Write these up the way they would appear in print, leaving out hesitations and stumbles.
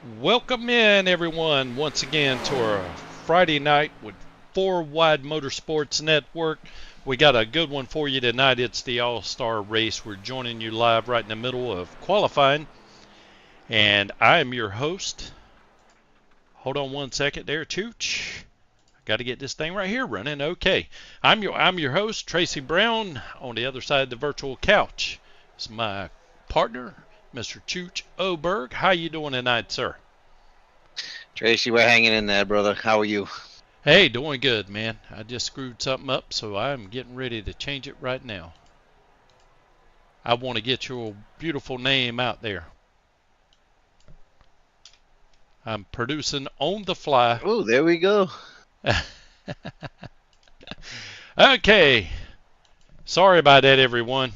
Welcome in, everyone, once again to our Friday night with Four Wide Motorsports Network. We got a good one for you tonight. It's the All-Star Race. We're joining you live right in the middle of qualifying, and I am your host. Hold on one second there, Chooch. Got to get this thing right here running. Okay, I'm your host, Tracy Brown. On the other side of the virtual couch is my partner, Mr. Chooch Oberg. How you doing tonight, sir? Tracy, we're hanging in there, brother. How are you? Hey, doing good, man. I just screwed something up, so I'm getting ready to change it right now. I want to get your beautiful name out there. I'm producing on the fly. Oh, there we go. Okay. Sorry about that, everyone.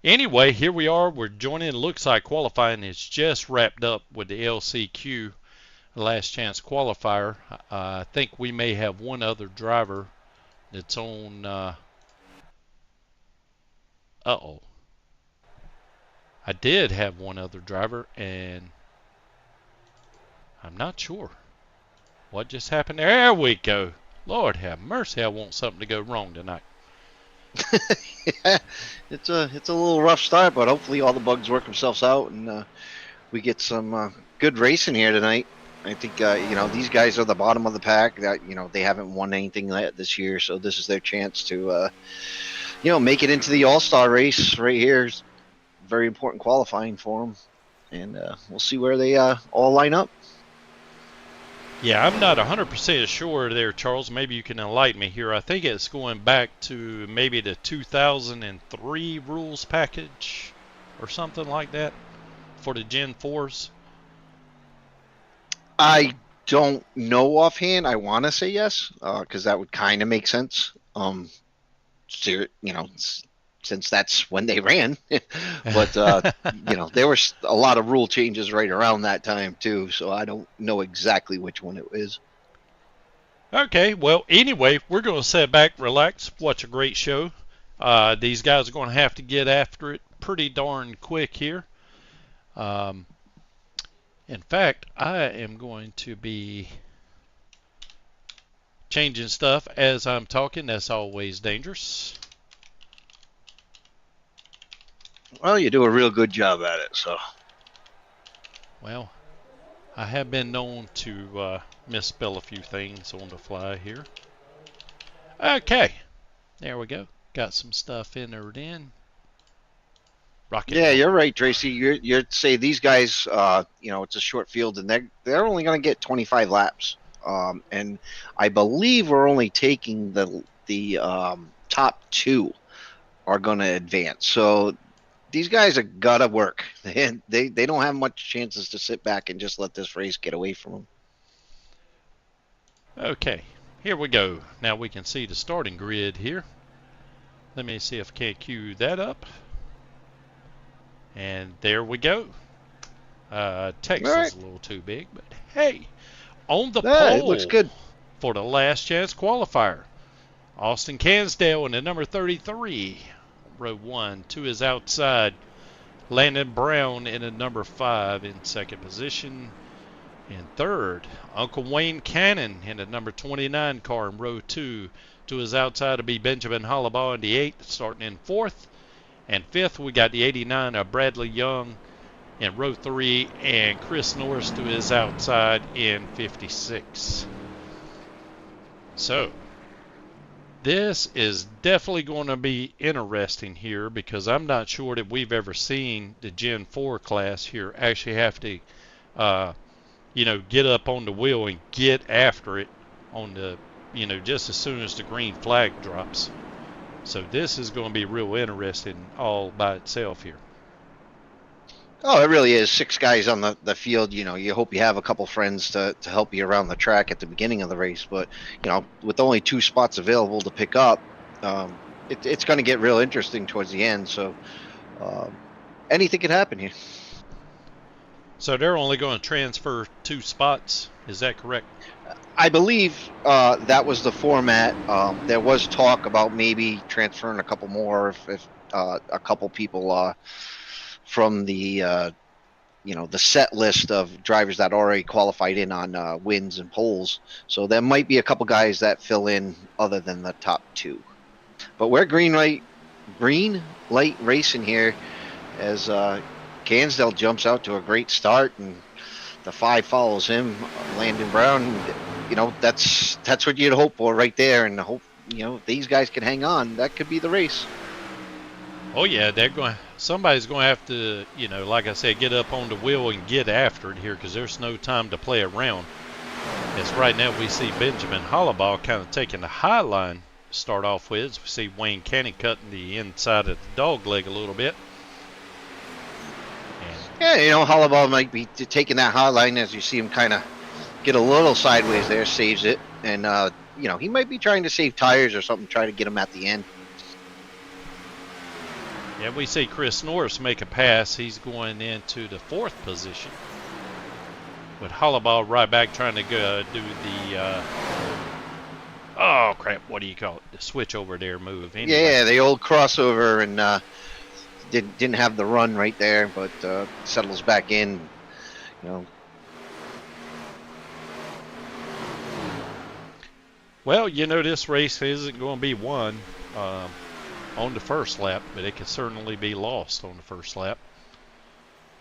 Anyway, here we are. We're joining. Looks like qualifying is just wrapped up with the LCQ, last chance qualifier. I think we may have one other driver that's on. Uh-oh. I did have one other driver, and I'm not sure what just happened. There we go. Lord have mercy, I want something to go wrong tonight. Yeah, it's a little rough start, but hopefully all the bugs work themselves out and we get some good racing here tonight. I think these guys are the bottom of the pack. That they haven't won anything this year, so this is their chance to make it into the All-Star race right here. It's very important qualifying for them, and we'll see where they all line up. Yeah, I'm not 100% sure there, Charles. Maybe you can enlighten me here. I think it's going back to maybe the 2003 rules package or something like that for the Gen 4s. I don't know offhand. I want to say yes, because that would kind of make sense. Since that's when they ran. But there were a lot of rule changes right around that time too, so I don't know exactly which one it is. Okay, well, anyway, we're going to sit back, relax, watch a great show. These guys are going to have to get after it pretty darn quick here. In fact, I am going to be changing stuff as I'm talking. That's always dangerous. Well, you do a real good job at it, so. Well, I have been known to misspell a few things on the fly here. Okay, there we go. Got some stuff entered in. Yeah, you're right, Tracy. You're say these guys, it's a short field, and they're only going to get 25 laps. And I believe we're only taking the top two are going to advance. So these guys have got to work. They don't have much chances to sit back and just let this race get away from them. Okay, here we go. Now we can see the starting grid here. Let me see if I can cue that up. And there we go. Text is a little too big, but hey, on the pole, it looks good for the last chance qualifier. Austin Cansdale in the number 33, row 1, to his outside. Landon Brown in the number 5 in second position. In third, Uncle Wayne Cannon in the number 29 car in row 2. To his outside will be Benjamin Hollabaugh in the 8th, starting in 4th. And 5th, we got the 89 of Bradley Young in row 3, and Chris Norris to his outside in 56. So, this is definitely going to be interesting here because I'm not sure that we've ever seen the Gen 4 class here actually have to, get up on the wheel and get after it on the, just as soon as the green flag drops. So this is going to be real interesting all by itself here. Oh, it really is. 6 guys on the field. You hope you have a couple friends to help you around the track at the beginning of the race. But, with only 2 spots available to pick up, it's going to get real interesting towards the end. So anything could happen here. So they're only going to transfer 2 spots. Is that correct? I believe that was the format. There was talk about maybe transferring a couple more if a couple people from the the set list of drivers that already qualified in on wins and poles. So there might be a couple guys that fill in other than the top two. But we're green light racing here as Gansdale jumps out to a great start, and the 5 follows him, Landon Brown. That's what you'd hope for right there, and hope if these guys can hang on, that could be the race. Oh yeah, somebody's going to have to, like I said, get up on the wheel and get after it here, because there's no time to play around. As right now we see Benjamin Hollabaugh kind of taking the high line to start off with. We see Wayne Canny cutting the inside of the dog leg a little bit. Yeah, Hollabaugh might be taking that high line as you see him kind of get a little sideways there, saves it, and he might be trying to save tires or something, try to get him at the end. Yeah, we see Chris Norris make a pass. He's going into the 4th position, with Hollabaugh right back trying to go do the oh crap, what do you call it? The switch over there move. Anyway. Yeah, the old crossover, and didn't have the run right there, but settles back in. Well, this race isn't going to be won on the first lap, but it could certainly be lost on the first lap.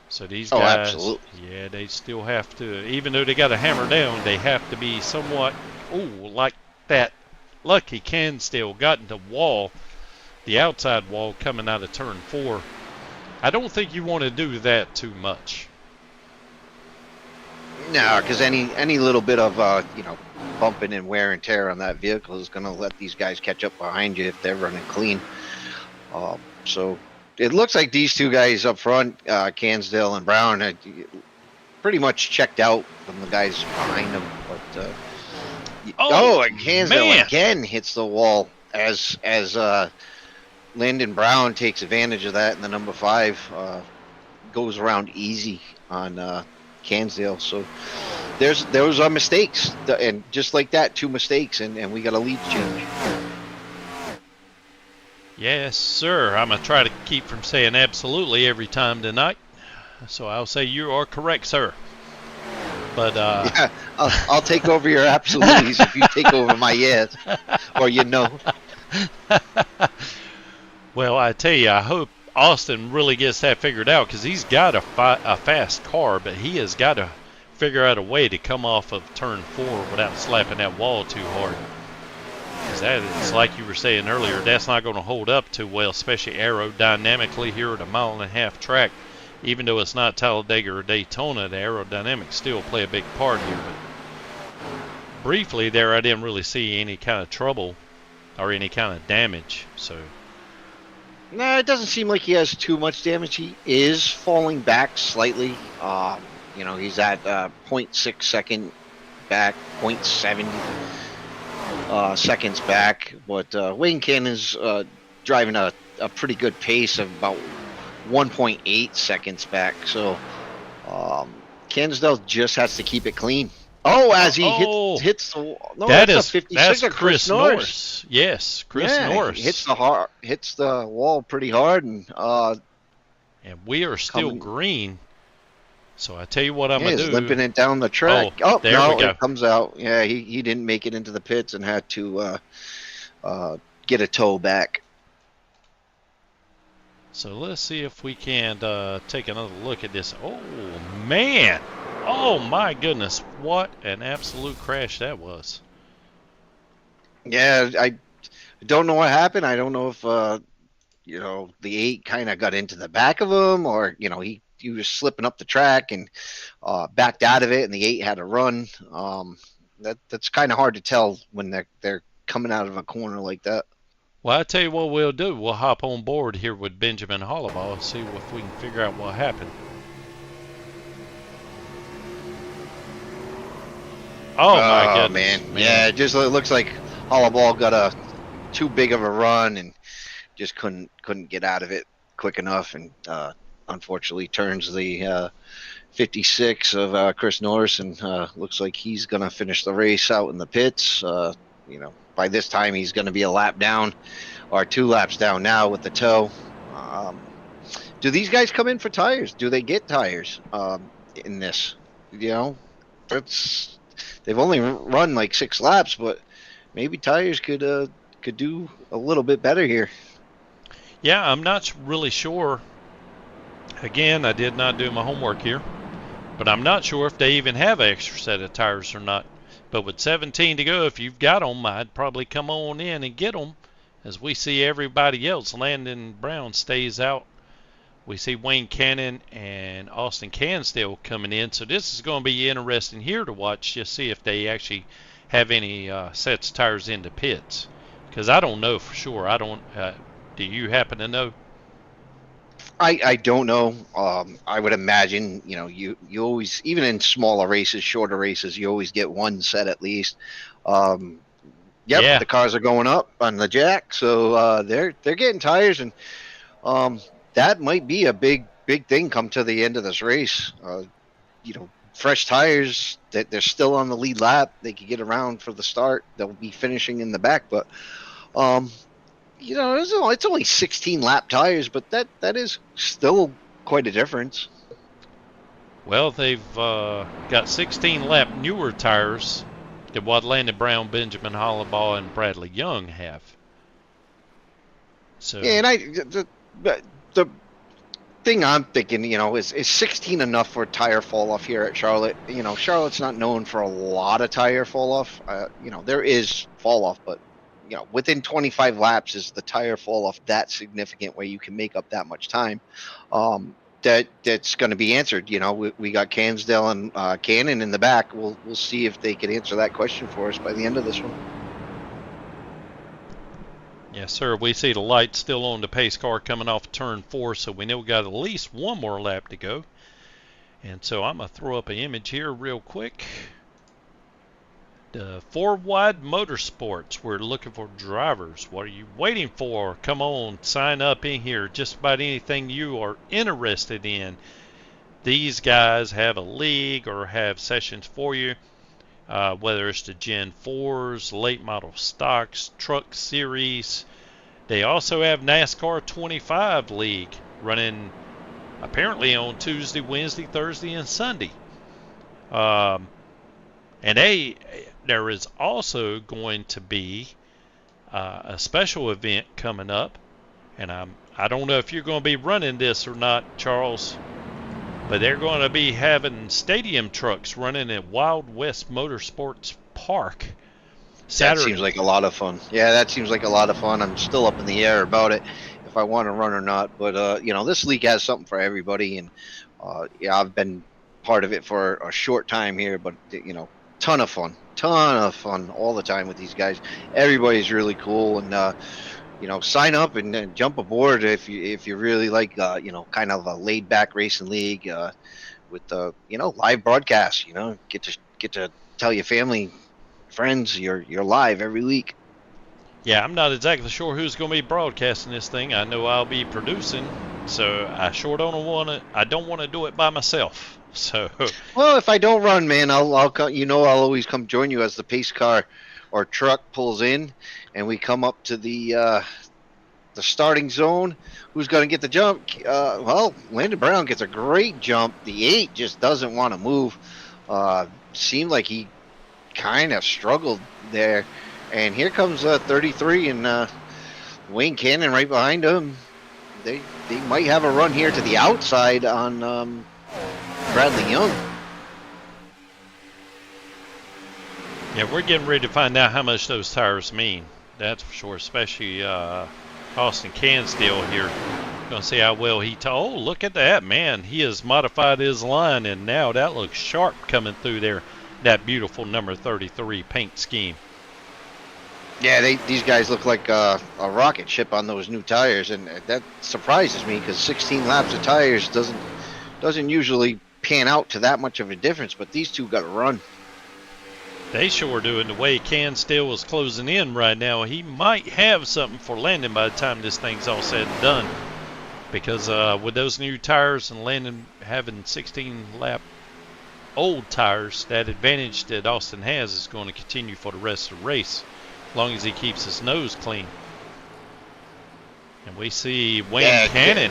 So these guys, absolutely. Yeah, they still have to, even though they got a hammer down, they have to be somewhat, like that Lucky Cansdale got into wall, the outside wall coming out of turn 4. I don't think you want to do that too much. No, because any little bit of bumping and wear and tear on that vehicle is going to let these guys catch up behind you if they're running clean. So it looks like these two guys up front, Cansdale and Brown, are pretty much checked out from the guys behind them. But and Cansdale again hits the wall as Landon Brown takes advantage of that, and the number 5 goes around easy on Cansdale. So those are mistakes, and just like that, 2 mistakes, and we got a lead change. Yes, sir. I'm going to try to keep from saying absolutely every time tonight. So I'll say you are correct, sir. But yeah, I'll take over your absolutes if you take over my yes, or Well, I tell you, I hope Austin really gets that figured out, because he's got a fast car, but he has got to figure out a way to come off of turn 4 without slapping that wall too hard. Because it's like you were saying earlier, that's not going to hold up too well, especially aerodynamically here at a 1.5-mile track. Even though it's not Talladega or Daytona, the aerodynamics still play a big part here. But briefly there, I didn't really see any kind of trouble or any kind of damage. So no, it doesn't seem like he has too much damage. He is falling back slightly. He's at 0.6 second back, 0.70 seconds back. But Wayne Cannon's driving a pretty good pace of about 1.8 seconds back. So Cansdale just has to keep it clean. As he hits the wall. No, that's 56 of Chris Norris. Yes, Chris Norris. Hits the wall pretty hard, and we are still green. So I tell you what I'm going to do. He's limping it down the track. There we go. It comes out. Yeah, he didn't make it into the pits and had to get a tow back. So let's see if we can take another look at this. Oh, man. Oh, my goodness. What an absolute crash that was. Yeah, I don't know what happened. I don't know if, the 8 kind of got into the back of him, or, he was slipping up the track and backed out of it, and the 8 had to run. That's kind of hard to tell when they're coming out of a corner like that. Well, I tell you what we'll do. We'll hop on board here with Benjamin Hollabaugh and see if we can figure out what happened. Oh my goodness, man. Yeah, it looks like Hollabaugh got too big of a run and just couldn't get out of it quick enough, and unfortunately turns the 56 of Chris Norris, and looks like he's gonna finish the race out in the pits. By this time he's going to be a lap down, or 2 laps down now with the tow. do these guys come in for tires? Do they get tires in this? You know, they've only run like 6 laps, but maybe tires could do a little bit better here. Yeah, I'm not really sure. Again, I did not do my homework here, but I'm not sure if they even have an extra set of tires or not. But with 17 to go, if you've got them, I'd probably come on in and get them. As we see everybody else, Landon Brown stays out. We see Wayne Cannon and Austin Cansdale coming in. So this is going to be interesting here to watch, just see if they actually have any sets of tires in the pits. Because I don't know for sure. I don't. Do you happen to know? I don't know. I would imagine, you always, even in smaller races, shorter races, you always get one set at least. Yeah. The cars are going up on the jack, so they're getting tires, and that might be a big thing come to the end of this race. Fresh tires, that they're still on the lead lap. They could get around for the start. They'll be finishing in the back, but it's only 16 lap tires, but that is still quite a difference. Well, they've got 16 lap newer tires than what Landon Brown, Benjamin Hollibaugh, and Bradley Young have. So yeah, and the thing I'm thinking, is 16 enough for tire fall off here at Charlotte? Charlotte's not known for a lot of tire fall off. There is fall off, but within 25 laps is the tire fall off that significant where you can make up that much time. That's going to be answered. We got Cansdale and Cannon in the back. We'll see if they can answer that question for us by the end of this one. Yes, sir. We see the light still on the pace car coming off turn 4, so we know we got at least one more lap to go. And so I'm going to throw up an image here real quick. The 4Wide Motorsports, we're looking for drivers. What are you waiting for? Come on, sign up in here. Just about anything you are interested in. These guys have a league or have sessions for you, whether it's the Gen4s, late model stocks, truck series. They also have NASCAR 25 League running apparently on Tuesday, Wednesday, Thursday, and Sunday. And there is also going to be a special event coming up, and I don't know if you're going to be running this or not, Charles, but they're going to be having stadium trucks running at Wild West Motorsports Park Saturday. That seems like a lot of fun. Yeah, that seems like a lot of fun. I'm still up in the air about it, if I want to run or not. But this league has something for everybody, and I've been part of it for a short time here, but ton of fun all the time with these guys. Everybody's really cool, and sign up and jump aboard if you really like kind of a laid back racing league with live broadcasts. Get to tell your family, friends you're live every week. Yeah, I'm not exactly sure who's going to be broadcasting this thing. I know I'll be producing, so I sure don't want to do it by myself. So well, if I don't run, man, I'll always come join you as the pace car or truck pulls in, and we come up to the starting zone. Who's going to get the jump? Landon Brown gets a great jump. The 8 just doesn't want to move. Seemed like he kind of struggled there, and here comes 33 and Wayne Cannon right behind him. They might have a run here to the outside on Bradley Young. Yeah, we're getting ready to find out how much those tires mean. That's for sure, especially Austin Cansdale here. Going to see how well he oh, look at that, man. He has modified his line, and now that looks sharp coming through there. That beautiful number 33 paint scheme. Yeah, these guys look like a rocket ship on those new tires, and that surprises me because 16 laps of tires doesn't usually pan out to that much of a difference, but these two got to run. They sure do, and the way Cansdale is closing in right now, he might have something for Landon by the time this thing's all said and done. Because with those new tires and Landon having 16 lap old tires, that advantage that Austin has is going to continue for the rest of the race, as long as he keeps his nose clean. And we see Wayne Cannon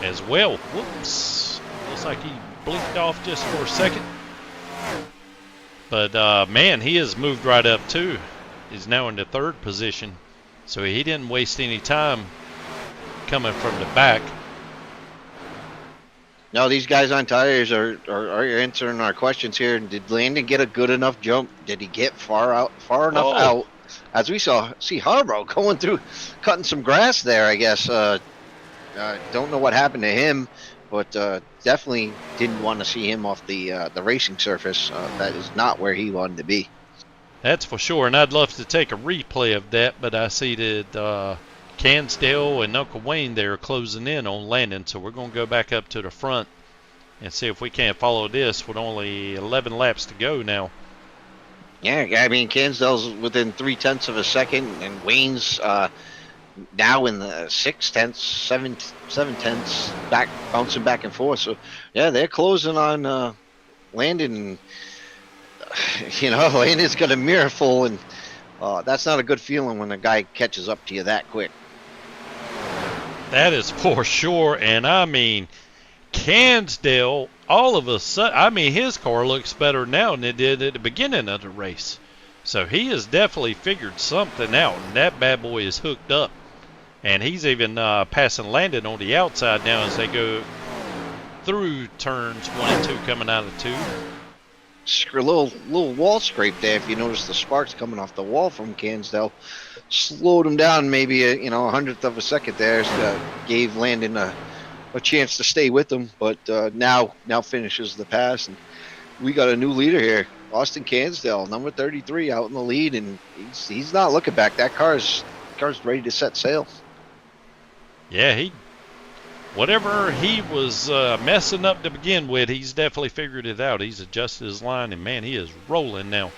as well. Whoops. Looks like he blinked off just for a second. But, man, he has moved right up, too. He's now in the 3rd position. So he didn't waste any time coming from the back. No, these guys on tires are answering our questions here. Did Landon get a good enough jump? Did he get far enough out? As we see Harborough going through, cutting some grass there, I guess. Don't know what happened to him, but definitely didn't want to see him off the racing surface. That is not where he wanted to be. That's for sure, and I'd love to take a replay of that, but I see that Cansdale and Uncle Wayne there are closing in on Landon, so we're going to go back up to the front and see if we can't follow this with only 11 laps to go now. Yeah, I mean, Cansdale's within 0.3 of a second, and Wayne's now in the 7/10, back bouncing back and forth. So yeah, they're closing on Landon. Landon's got a mirror full, and that's not a good feeling when a guy catches up to you that quick. That is for sure, and I mean, Cansdale, all of a sudden, I mean, his car looks better now than it did at the beginning of the race. So he has definitely figured something out, and that bad boy is hooked up. And he's even passing Landon on the outside now as they go through turns 1 and 2 coming out of 2. A little wall scrape there. If you notice the sparks coming off the wall from Cansdale, slowed him down maybe a 100th of a second there. Gave Landon a chance to stay with him, but now finishes the pass, and we got a new leader here, Austin Cansdale, number 33, out in the lead, and he's not looking back. That car's ready to set sail. Yeah, whatever he was messing up to begin with, he's definitely figured it out. He's adjusted his line, and man, he is rolling now.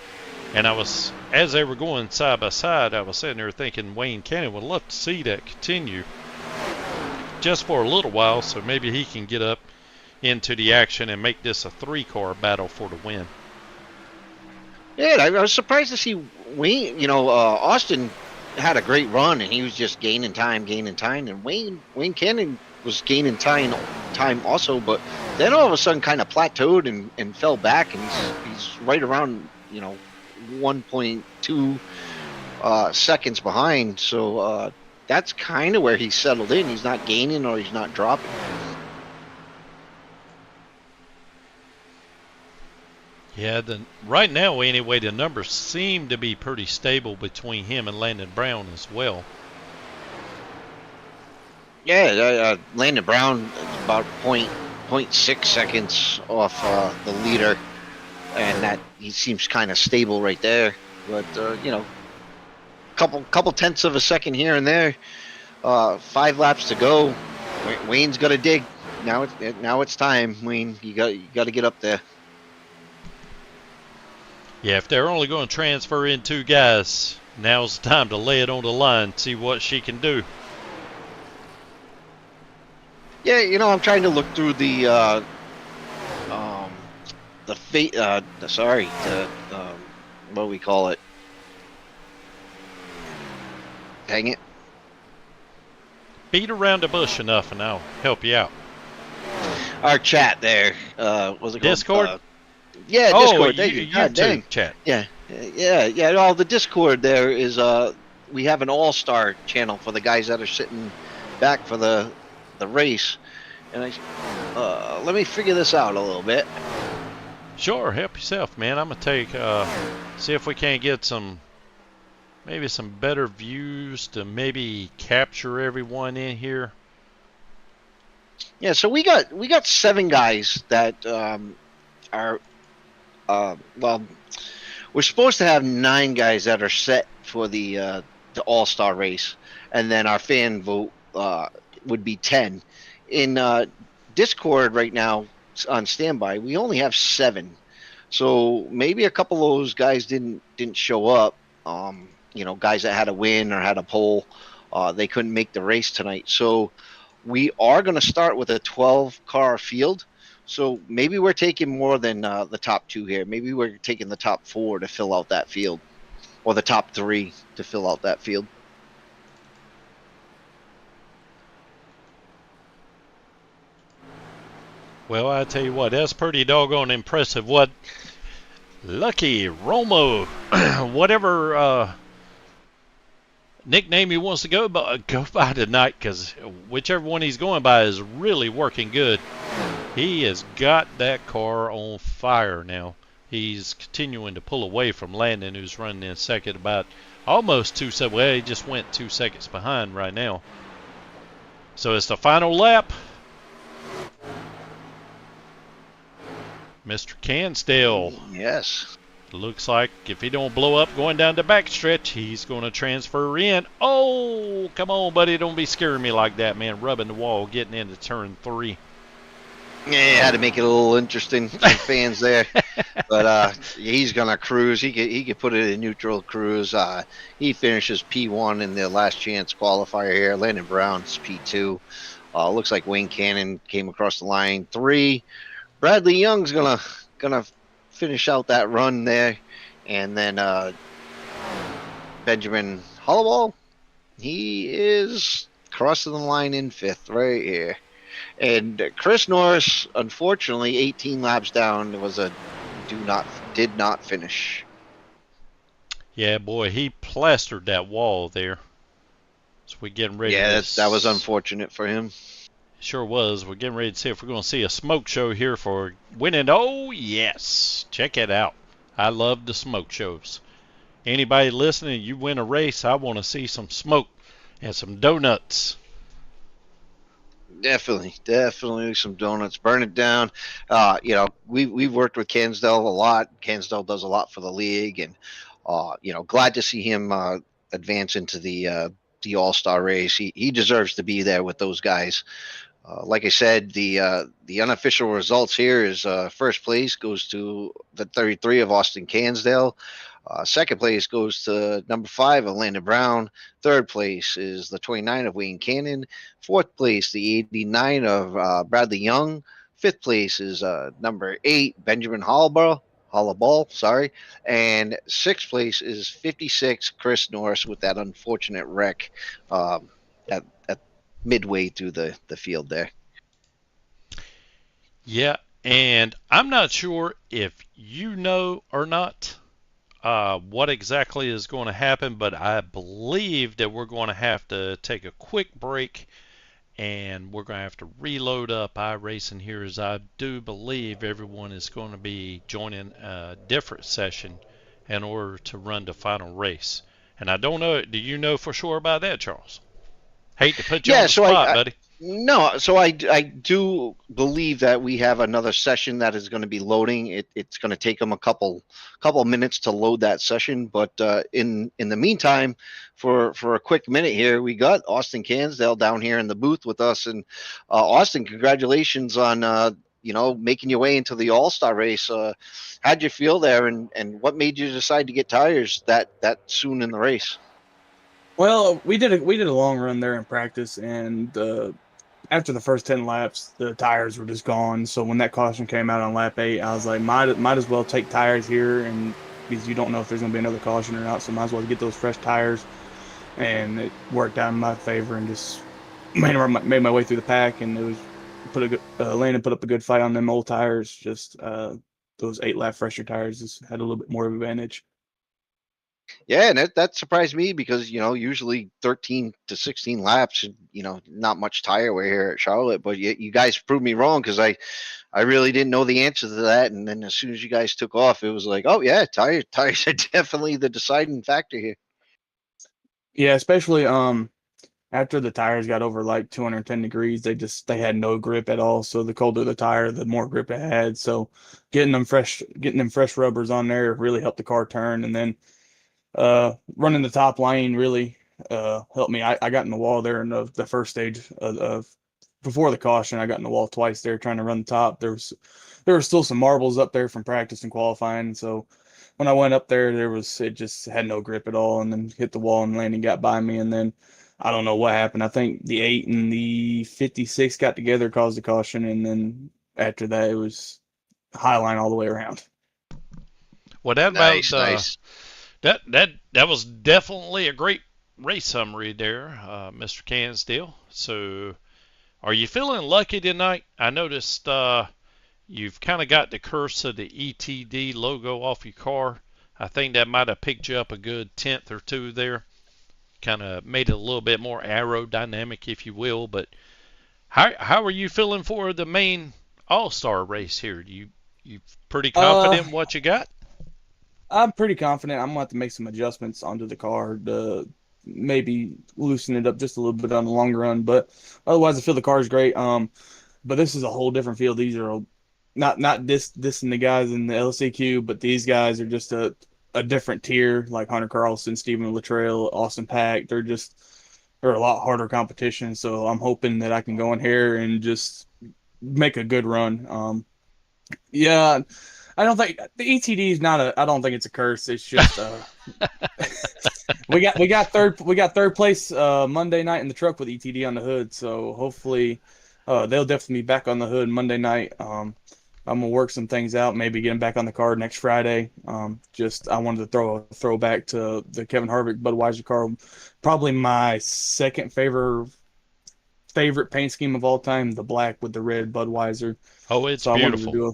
And as they were going side by side, I was sitting there thinking Wayne Cannon would love to see that continue just for a little while, so maybe he can get up into the action and make this a 3-car battle for the win. Yeah, I was surprised to see Wayne. Austin had a great run, and he was just gaining time, and Wayne Cannon was gaining time also, but then all of a sudden kind of plateaued and fell back, and he's right around 1.2 seconds behind. So that's kind of where he's settled in. He's not gaining or he's not dropping. Yeah, right now anyway, the numbers seem to be pretty stable between him and Landon Brown as well. Yeah, Landon Brown is about 0.6 seconds off the leader, and that he seems kind of stable right there. But couple tenths of a second here and there. 5 laps to go. Wayne's got to dig. Now it's time, Wayne. You got to get up there. Yeah, if they're only going to transfer in 2 guys, now's the time to lay it on the line, see what she can do. Yeah, I'm trying to look through the what do we call it? Dang it. Beat around the bush enough and I'll help you out. Our chat there, what's it called? Discord? Yeah, Discord. YouTube chat. Yeah. All the Discord there is we have an all-star channel for the guys that are sitting back for the race, and let me figure this out a little bit. Sure, help yourself, man. I'm gonna take see if we can't get maybe some better views to maybe capture everyone in here. Yeah, so we got 7 guys that are we're supposed to have 9 guys that are set for the all-star race, and then our fan vote would be 10. In Discord right now on standby, we only have 7, so maybe a couple of those guys didn't show up. Guys that had a win or had a pole, they couldn't make the race tonight. So we are going to start with a 12-car field. So maybe we're taking more than the top 2 here. Maybe we're taking the top 4 to fill out that field, or the top 3 to fill out that field. Well, I tell you what, that's pretty doggone impressive. What Lucky Romo, whatever nickname he wants to go by tonight, because whichever one he's going by is really working good. He has got that car on fire now. He's continuing to pull away from Landon, who's running in second about almost 2 seconds. Well, he just went 2 seconds behind right now. So it's the final lap. Mr. Cansdale. Yes. Looks like if he don't blow up going down the backstretch, he's going to transfer in. Oh, come on, buddy. Don't be scaring me like that, man. Rubbing the wall, getting into turn 3. Yeah, had to make it a little interesting for fans there. But he's going to cruise. He could put it in neutral cruise. He finishes P1 in the last chance qualifier here. Landon Brown's P2. Looks like Wayne Cannon came across the line 3. Bradley Young's gonna finish out that run there, and then Benjamin Hollowall, he is crossing the line in 5th right here. And Chris Norris, unfortunately, 18 laps down, did not finish. Yeah, boy, he plastered that wall there. So we're getting ready. Yeah, that was unfortunate for him. Sure was. We're getting ready to see if we're going to see a smoke show here for winning. Oh, yes. Check it out. I love the smoke shows. Anybody listening, you win a race, I want to see some smoke and some donuts. Definitely some donuts. Burn it down. We've worked with Cansdale a lot. Cansdale does a lot for the league, and glad to see him advance into the All-Star race. He deserves to be there with those guys. Like I said, the unofficial results here is first place goes to the 33 of Austin Cansdale. Second place goes to number 5 of Landon Brown. Third place is the 29 of Wayne Cannon. Fourth place, the 89 of Bradley Young. Fifth place is number 8, Benjamin Hollowall, sorry. And sixth place is 56, Chris Norris, with that unfortunate wreck at midway through the field there. Yeah, and I'm not sure if you know or not what exactly is going to happen, but I believe that we're going to have to take a quick break and we're going to have to reload up iRacing here, as I do believe everyone is going to be joining a different session in order to run the final race. And I don't know, do you know for sure about that, Charles? Hate to put you on the spot, buddy. No, so I do believe that we have another session that is going to be loading. It's going to take them a couple minutes to load that session, but in the meantime, for a quick minute here, we got Austin Cansdale down here in the booth with us. And Austin, congratulations on making your way into the All-Star race. How'd you feel there, and what made you decide to get tires that soon in the race? Well, we did a long run there in practice, and after the first 10 laps, the tires were just gone. So when that caution came out on lap 8, I was like, might as well take tires here, and because you don't know if there's going to be another caution or not, so might as well get those fresh tires. And it worked out in my favor, and just made my way through the pack, and it was Landon put up a good fight on them old tires. Just those 8-lap fresher tires just had a little bit more of an advantage. Yeah, and that surprised me because, usually 13 to 16 laps, not much tire wear here at Charlotte. But you guys proved me wrong, because I really didn't know the answer to that. And then as soon as you guys took off, it was like, oh, yeah, tires are definitely the deciding factor here. Yeah, especially after the tires got over like 210 degrees, they had no grip at all. So the colder the tire, the more grip it had. So getting them fresh rubbers on there really helped the car turn. And then running the top lane really helped me. I got in the wall there in the first stage of before the caution. I got in the wall twice there trying to run the top. There were still some marbles up there from practice and qualifying. So when I went up there, it just had no grip at all, and then hit the wall, and Landon got by me. And then I don't know what happened. I think the 8 and the 56 got together, caused the caution, and then after that it was high line all the way around. Well, Nice. That was definitely a great race summary there, Mr. Cansdale. So, are you feeling lucky tonight? I noticed you've kind of got the curse of the ETD logo off your car. I think that might have picked you up a good tenth or two there. Kind of made it a little bit more aerodynamic, if you will. But how are you feeling for the main All-Star race here? You pretty confident in what you got? I'm pretty confident. I'm gonna have to make some adjustments onto the car to maybe loosen it up just a little bit on the long run. But otherwise, I feel the car is great. But this is a whole different field. These are not dissing the guys in the LCQ, but these guys are just a different tier, like Hunter Carlson, Stephen Luttrell, Austin Pack. They're a lot harder competition. So I'm hoping that I can go in here and just make a good run. Yeah, I don't think the ETD is not a. I don't think it's a curse. It's just we got third place Monday night in the truck with ETD on the hood. So hopefully they'll definitely be back on the hood Monday night. I'm gonna work some things out. Maybe get him back on the car next Friday. Just I wanted to throw a throwback to the Kevin Harvick Budweiser car. Probably my second favorite paint scheme of all time, the black with the red Budweiser. Oh, it's So I wanted to beautiful. do a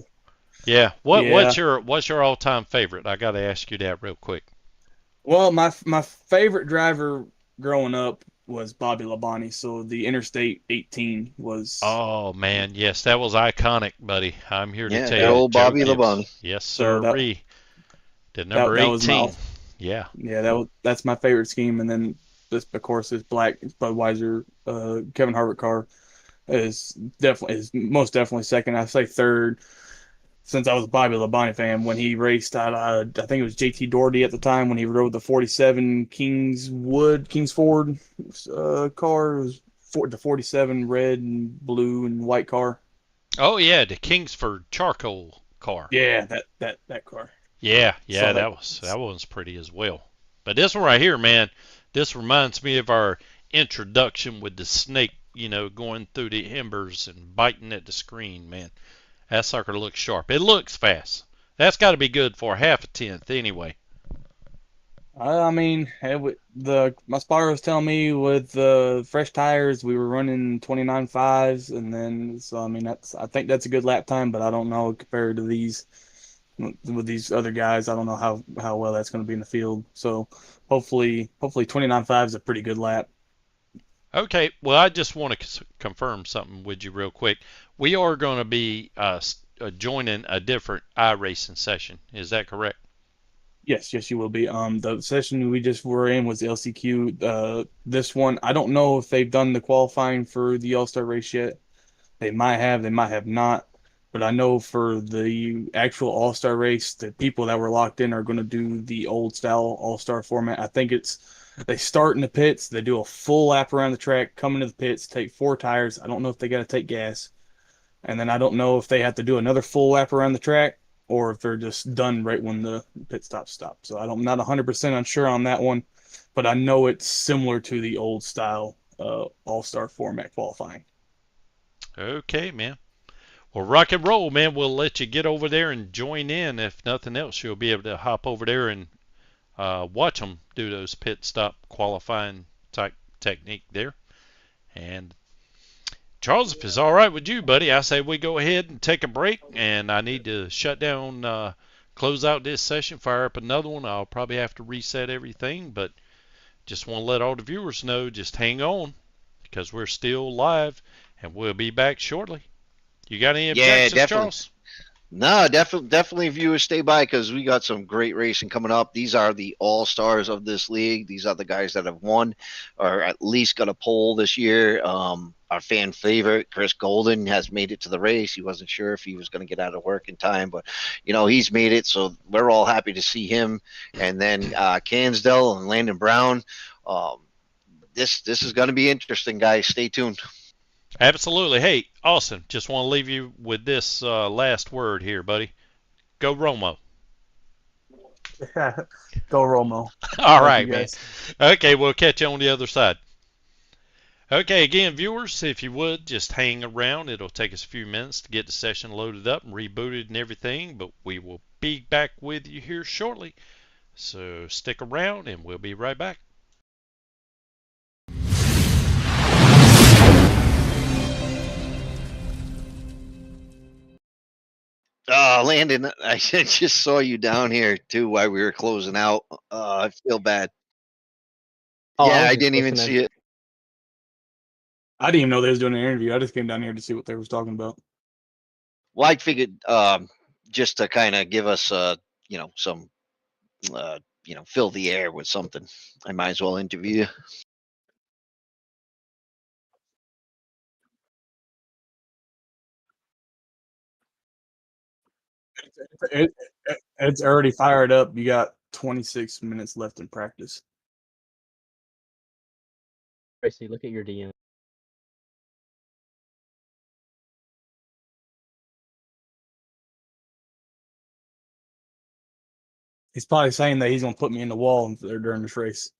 Yeah. yeah. What's your all-time favorite? I got to ask you that real quick. Well, my favorite driver growing up was Bobby Labonte. So the Interstate 18 was Oh man, yes, that was iconic, buddy. I'm here to Yeah, tell good you, old Joe Bobby Gibbs. Labonte. Yes, so that sirree. The that number that was my 18. Yeah. yeah that's my favorite scheme. And then this of course this black Budweiser Kevin Harvick car is most definitely second. I say third since I was a Bobby Labonte fan when he raced out. I think it was JT Doherty at the time when he rode the 47 Kingsford car. It was the 47 red and blue and white car. Oh yeah, the Kingsford charcoal car. Yeah, that car. Yeah, yeah, So that that one's pretty as well. But this one right here, man, this reminds me of our introduction with the snake, going through the embers and biting at the screen, man. That sucker looks sharp. It looks fast. That's got to be good for half a tenth anyway. I mean, the my spotter was telling me with the fresh tires we were running 29.5s, and then so I mean I think that's a good lap time, but I don't know compared to these with these other guys. I don't know how well that's going to be in the field. So hopefully 29.5 is a pretty good lap. Okay, well, I just want to confirm something with you real quick. We are going to be joining a different iRacing session. Is that correct? Yes, you will be. The session we just were in was the LCQ. This one, I don't know if they've done the qualifying for the All-Star race yet. They might have not. But I know for the actual All-Star race, the people that were locked in are going to do the old style All-Star format. I think they start in the pits, they do a full lap around the track, come into the pits, take four tires. I don't know if they got to take gas. And then I don't know if they have to do another full lap around the track or if they're just done right when the pit stop. So I'm not 100% unsure on that one, but I know it's similar to the old style All-Star format qualifying. Okay, man. Well, rock and roll, man. We'll let you get over there and join in. If nothing else, you'll be able to hop over there and watch them do those pit stop qualifying type technique there. And Charles, if it's all right with you, buddy, I say we go ahead and take a break. And I need to shut down, close out this session, fire up another one. I'll probably have to reset everything, but just want to let all the viewers know, just hang on because we're still live and we'll be back shortly. You got any Yeah, objections, definitely. Charles? No, definitely viewers stay by because we got some great racing coming up. These are the all-stars of this league. These are the guys that have won or at least got a pole this year. Our fan favorite, Chris Golden, has made it to the race. He wasn't sure if he was going to get out of work in time, but, he's made it, so we're all happy to see him. And then Cansdale and Landon Brown. This is going to be interesting, guys. Stay tuned. Absolutely. Hey, Austin, just want to leave you with this last word here, buddy. Go Romo. Go Romo. All Thank you right, man. guys. Okay, we'll catch you on the other side. Okay, again, viewers, if you would, just hang around. It'll take us a few minutes to get the session loaded up and rebooted and everything, but we will be back with you here shortly. So stick around, and we'll be right back. Landon, I just saw you down here too while we were closing out. I feel bad. Oh, I Yeah, was I just didn't even listening. see it. I didn't even know they was doing an interview. I just came down here to see what they was talking about. Well, I figured just to kind of give us, some, fill the air with something. I might as well interview you. It's already fired up. You got 26 minutes left in practice. Tracy, look at your DM. He's probably saying that he's gonna put me in the wall during this race.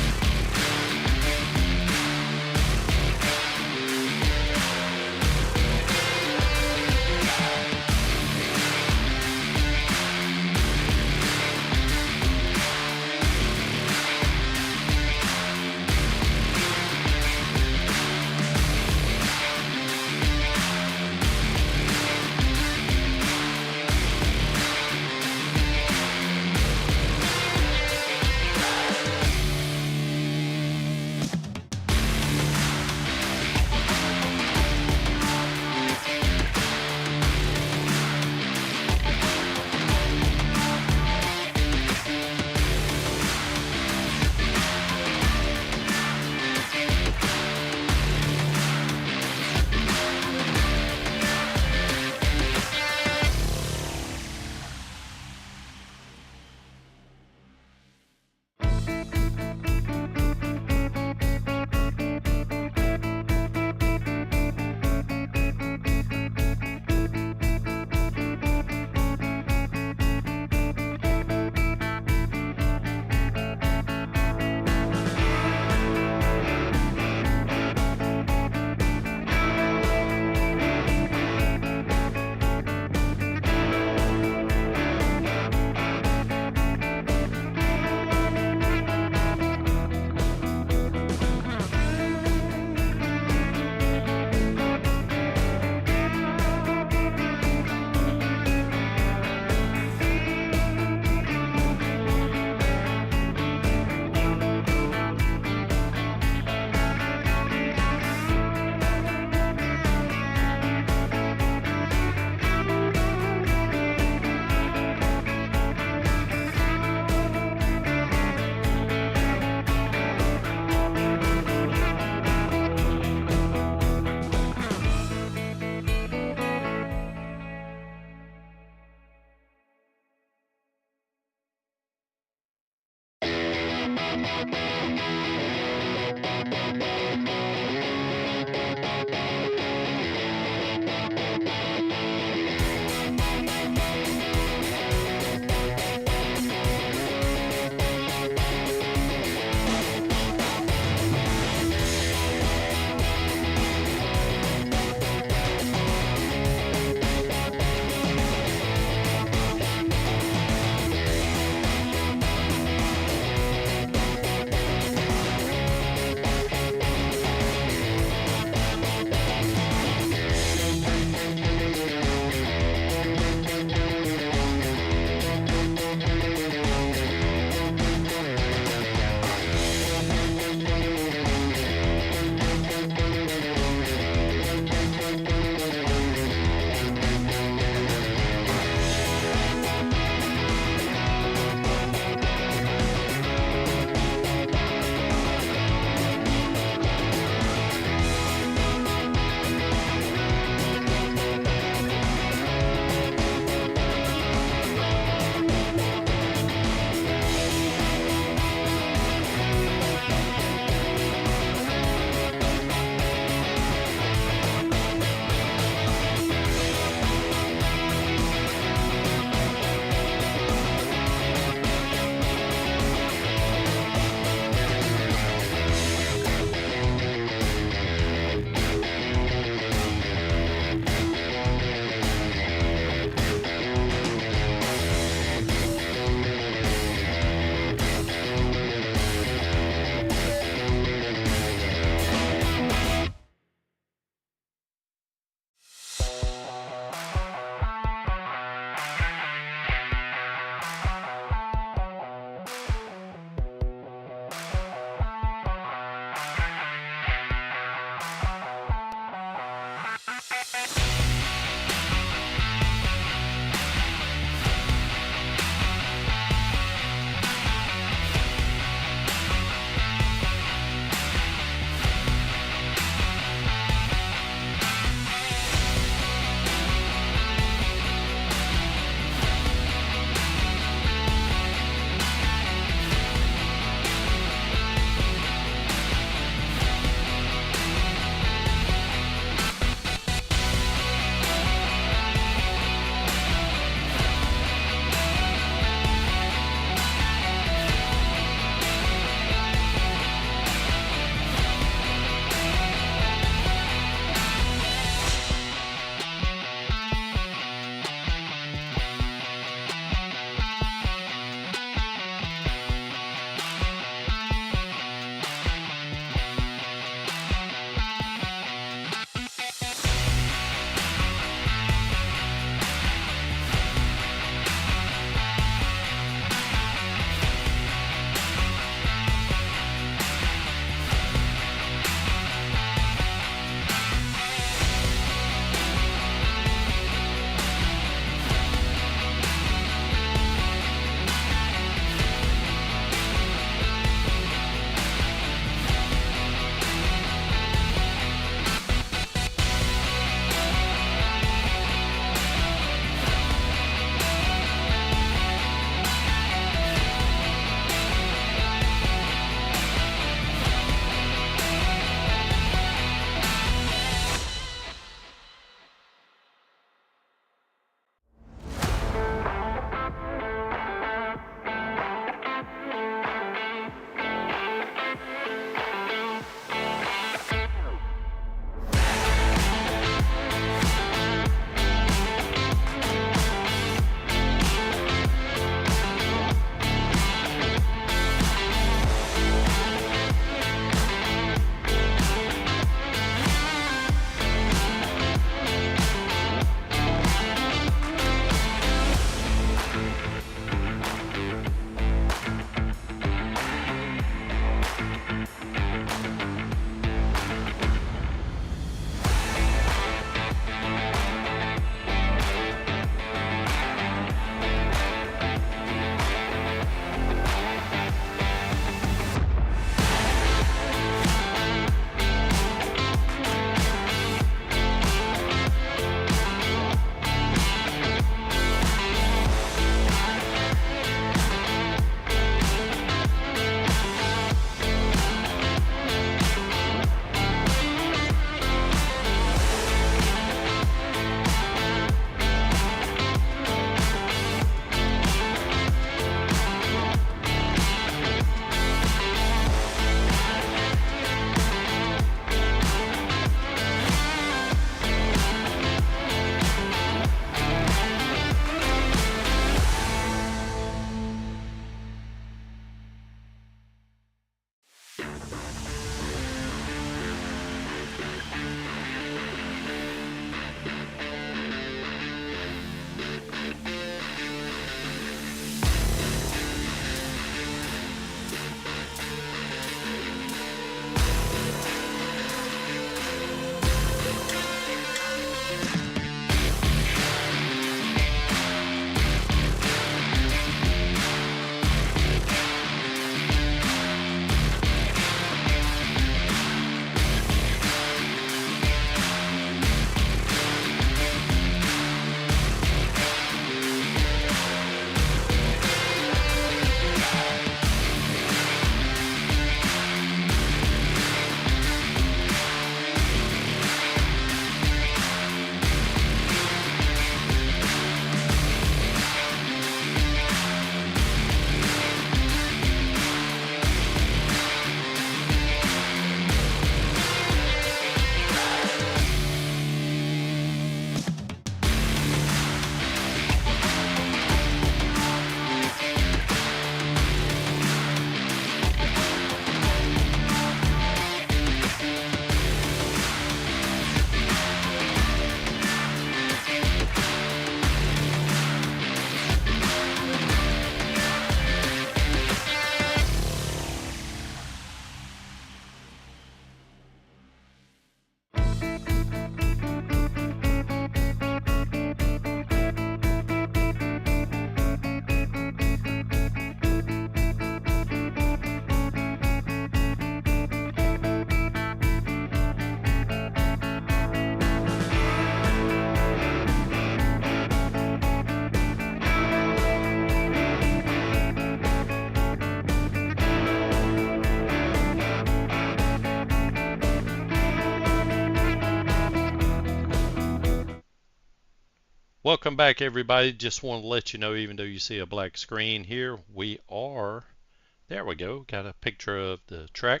Welcome back, everybody. Just want to let you know, even though you see a black screen here, there we go, got a picture of the track.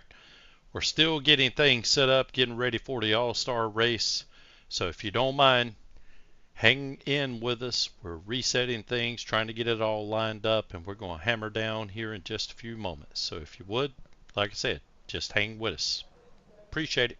We're still getting things set up, getting ready for the All-Star race. So if you don't mind, hang in with us. We're resetting things, trying to get it all lined up, and we're going to hammer down here in just a few moments. So if you would, like I said, just hang with us. Appreciate it.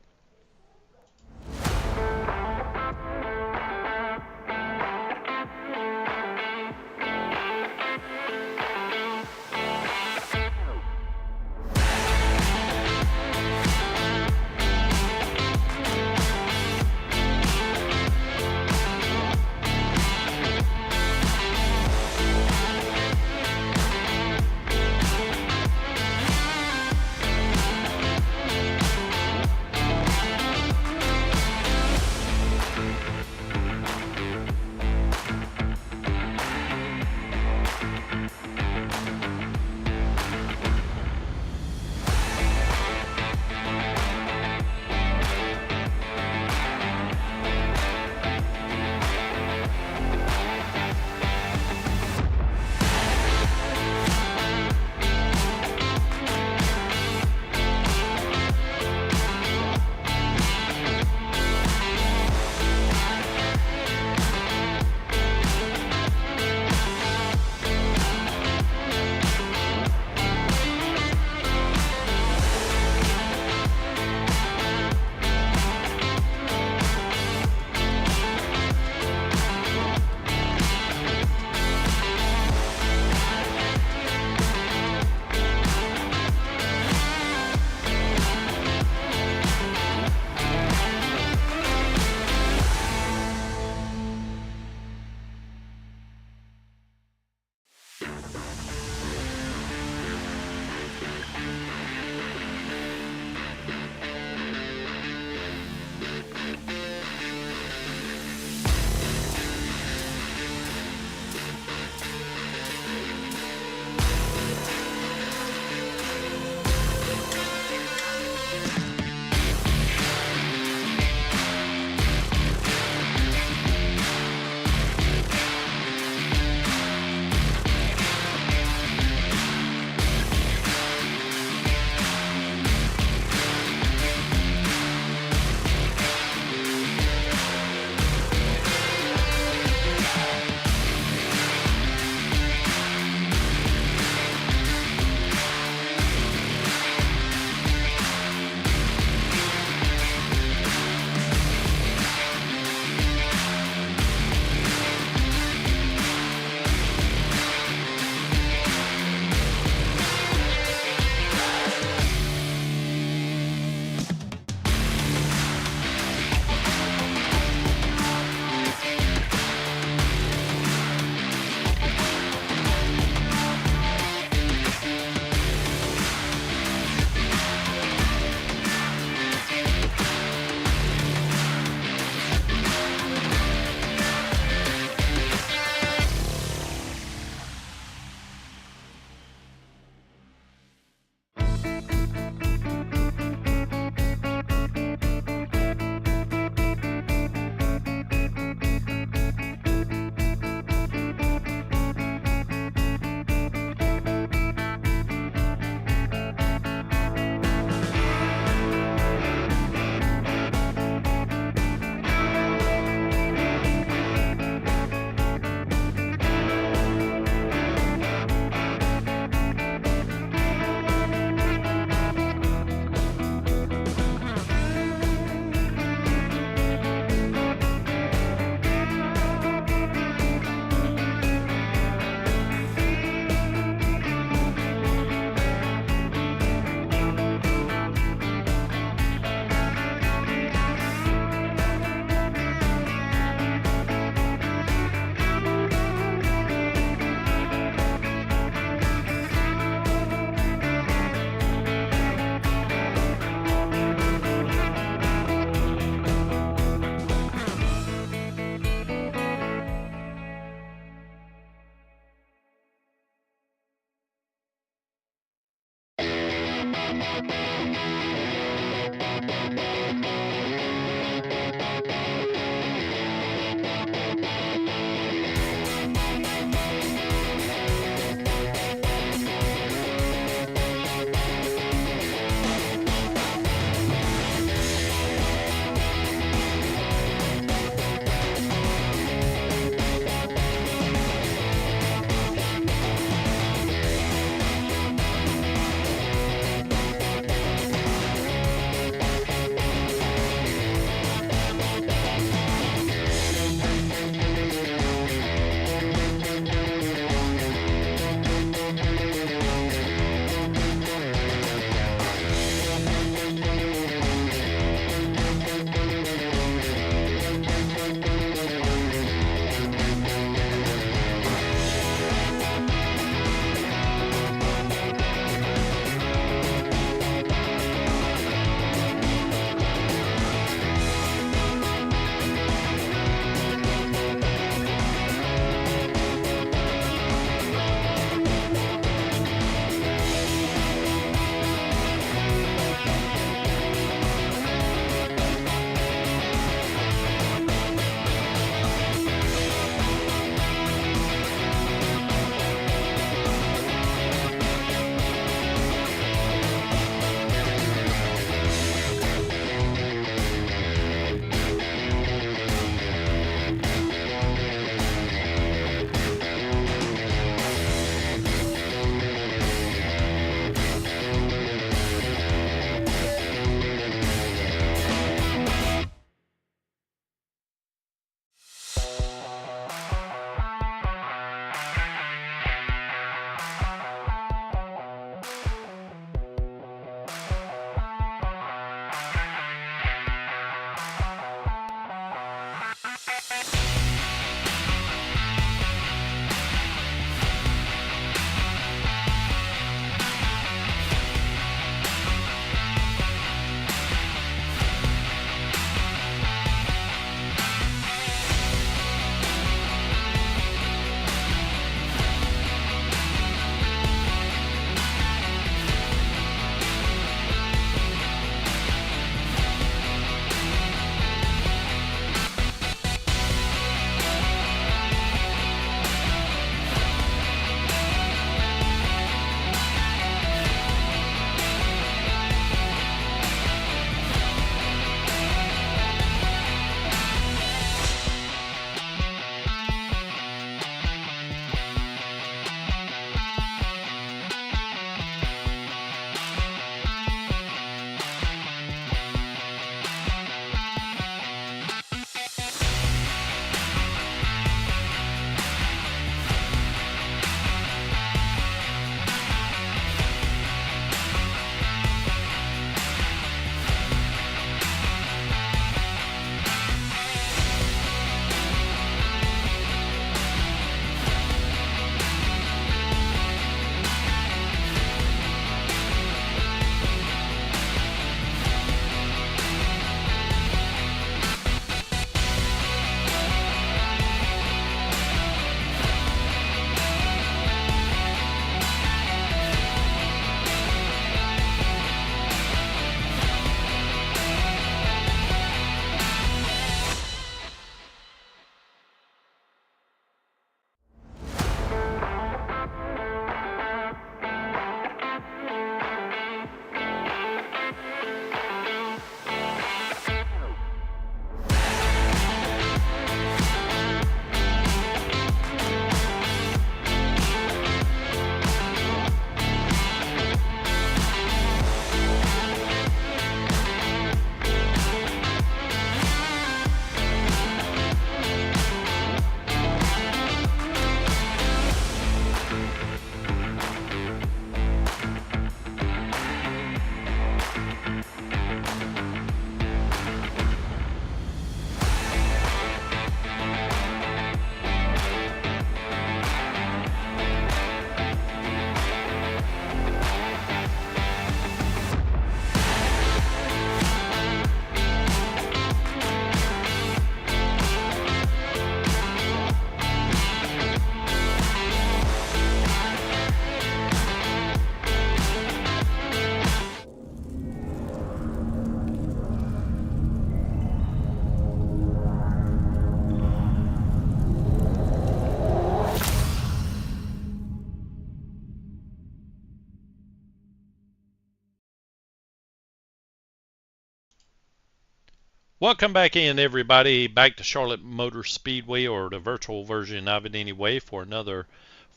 Welcome back in, everybody, back to Charlotte Motor Speedway, or the virtual version of it anyway, for another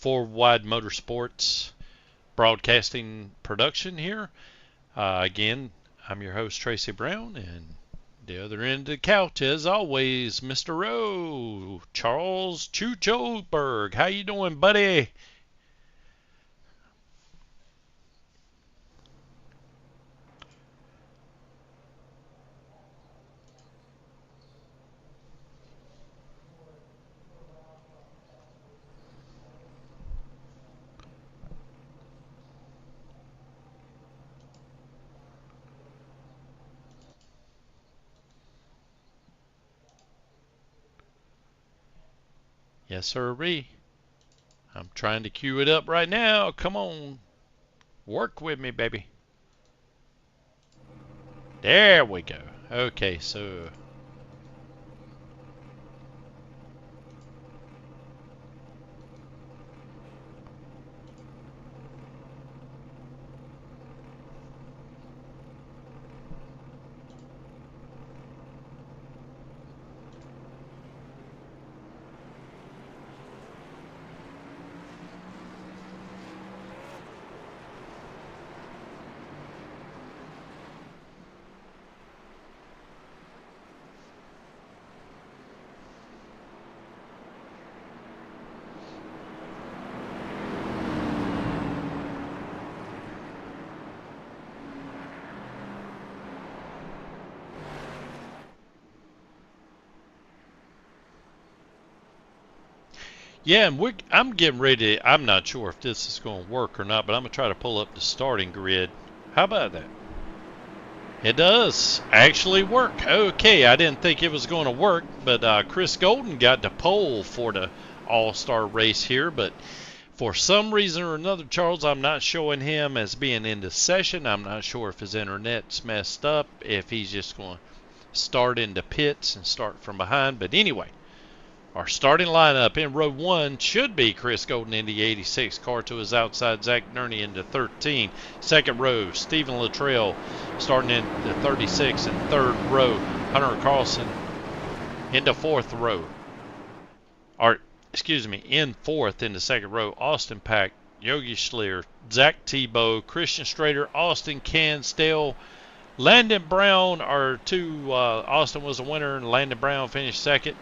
4Wide Motorsports broadcasting production here. Again, I'm your host, Tracy Brown, and the other end of the couch, as always, Mr. Rowe, Charles Chuchoberg. How you doing, buddy? Yes, sirree. I'm trying to cue it up right now. Come on. Work with me, baby. There we go. Okay, so yeah, and I'm getting ready. I'm not sure if this is going to work or not, but I'm going to try to pull up the starting grid. How about that? It does actually work. Okay, I didn't think it was going to work, but Chris Golden got the pole for the All-Star race here, but for some reason or another, Charles, I'm not showing him as being in the session. I'm not sure if his internet's messed up, if he's just going to start in the pits and start from behind. But anyway, our starting lineup in row 1 should be Chris Golden in the 86 car to his outside, Zach Nerney in the 13. Second row, Stephen Luttrell starting in the 36 and third row. Hunter Carlson in the fourth row. In fourth in the second row, Austin Pack, Yogi Schleer, Zach Tebow, Christian Strader, Austin Cansdale, Landon Brown are two. Austin was a winner and Landon Brown finished second.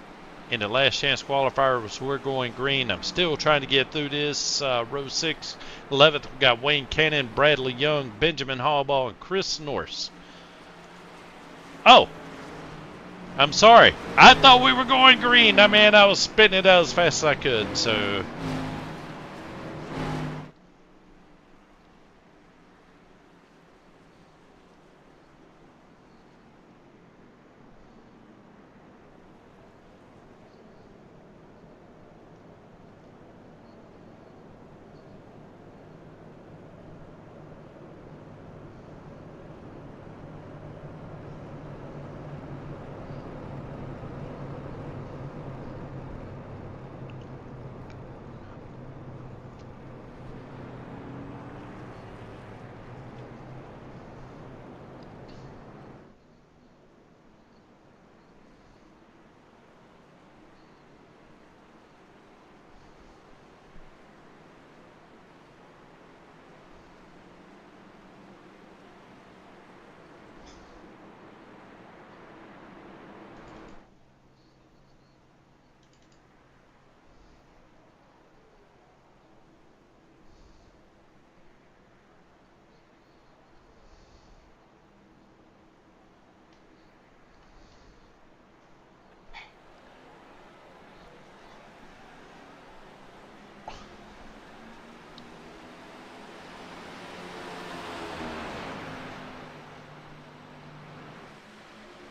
In the last chance qualifier was We're Going Green. I'm still trying to get through this. Row 6, 11th, we got Wayne Cannon, Bradley Young, Benjamin Hallball, and Chris Norris. Oh, I'm sorry. I thought we were going green. I was spitting it out as fast as I could. So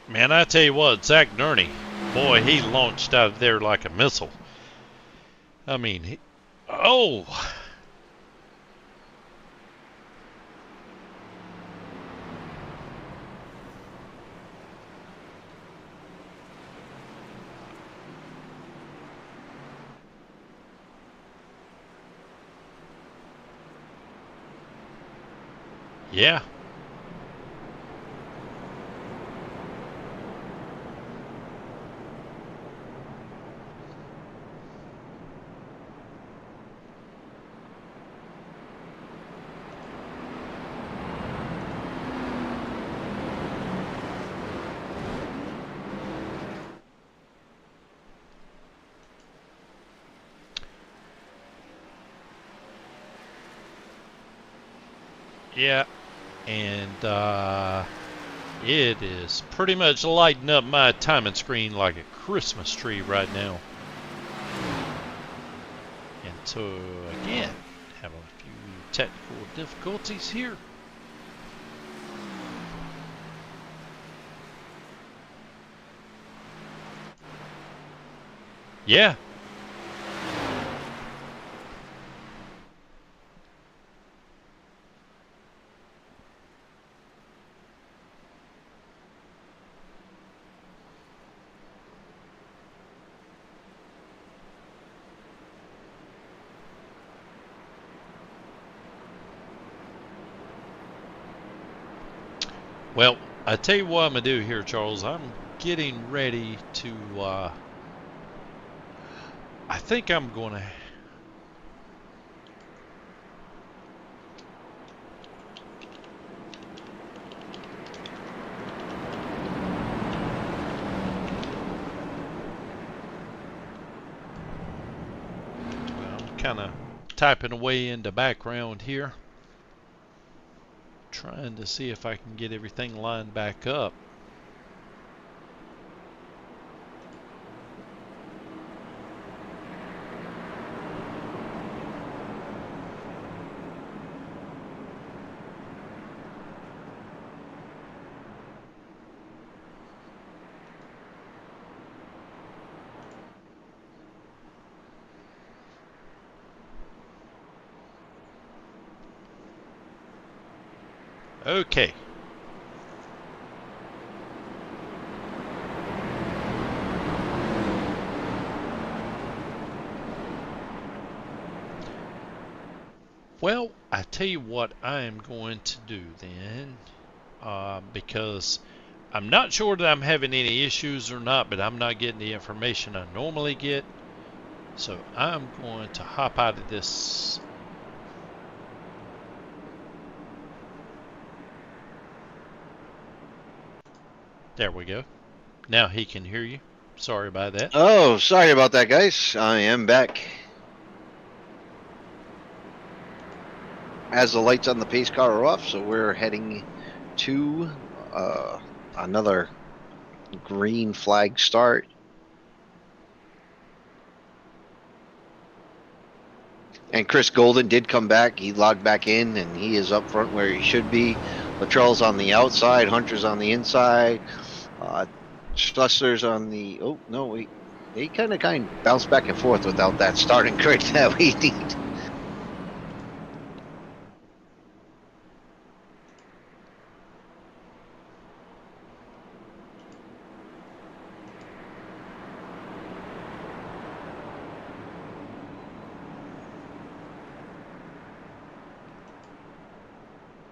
man, I tell you what, Zach Nerney, boy, he launched out of there like a missile. Oh, yeah. Yeah, and it is pretty much lighting up my timing screen like a Christmas tree right now. And so, again, having a few technical difficulties here. Yeah. Well, I tell you what I'm going to do here, Charles. I'm getting ready to, I think I'm going to, I'm kind of typing away in the background here, trying to see if I can get everything lined back up. Okay. Well, I tell you what I am going to do then, because I'm not sure that I'm having any issues or not, but I'm not getting the information I normally get. So I'm going to hop out of this. There we go. Now he can hear you. Sorry about that. Oh, sorry about that, guys. I am back. As the lights on the pace car are off, so we're heading to another green flag start. And Chris Golden did come back. He logged back in, and he is up front where he should be. Latrell's on the outside. Hunter's on the inside. Schlusser's on the... Oh, no, wait. They kind of bounce back and forth without that starting grid that we need.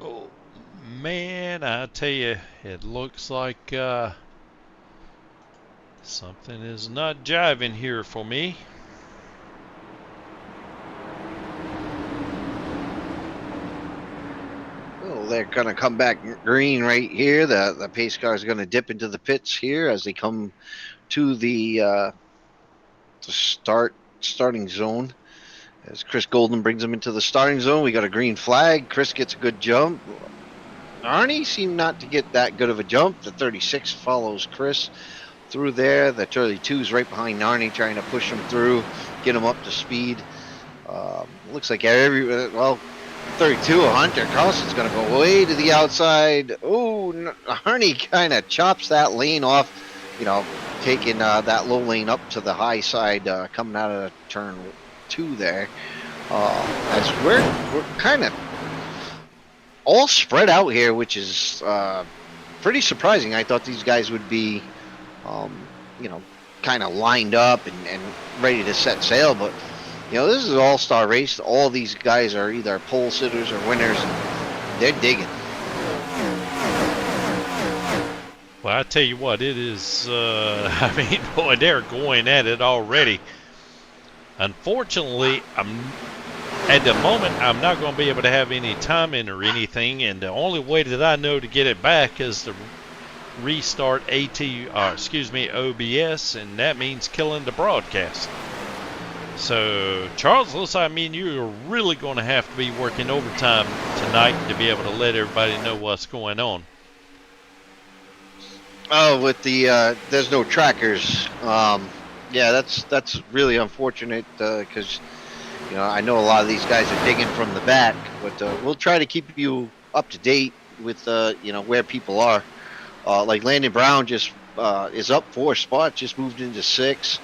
Oh, man, I tell you, it looks like something is not jiving here for me. Well, they're going to come back green right here. The pace car is going to dip into the pits here as they come to the starting zone. As Chris Golden brings them into the starting zone, we got a green flag. Chris gets a good jump. Arnie seemed not to get that good of a jump. The 36 follows Chris through there. The 32 is right behind Arnie, trying to push him through, get him up to speed. Looks like 32, Hunter Carlson's going to go way to the outside. Oh, Arnie kind of chops that lane off, taking that low lane up to the high side, coming out of turn 2 there. As we're kind of all spread out here, which is pretty surprising. I thought these guys would be, kind of lined up and ready to set sail, but this is an all-star race. All these guys are either pole sitters or winners, and they're digging. Well, I tell you what, it is, boy, they're going at it already. Unfortunately, at the moment, I'm not going to be able to have any timing or anything, and the only way that I know to get it back is to restart OBS, and that means killing the broadcast. So, Charles, looks like me and you are really going to have to be working overtime tonight to be able to let everybody know what's going on. Oh, with the there's no trackers. Yeah, that's really unfortunate because I know a lot of these guys are digging from the back, but we'll try to keep you up to date with where people are. Like Landon Brown just is up 4 spots, just moved into 6.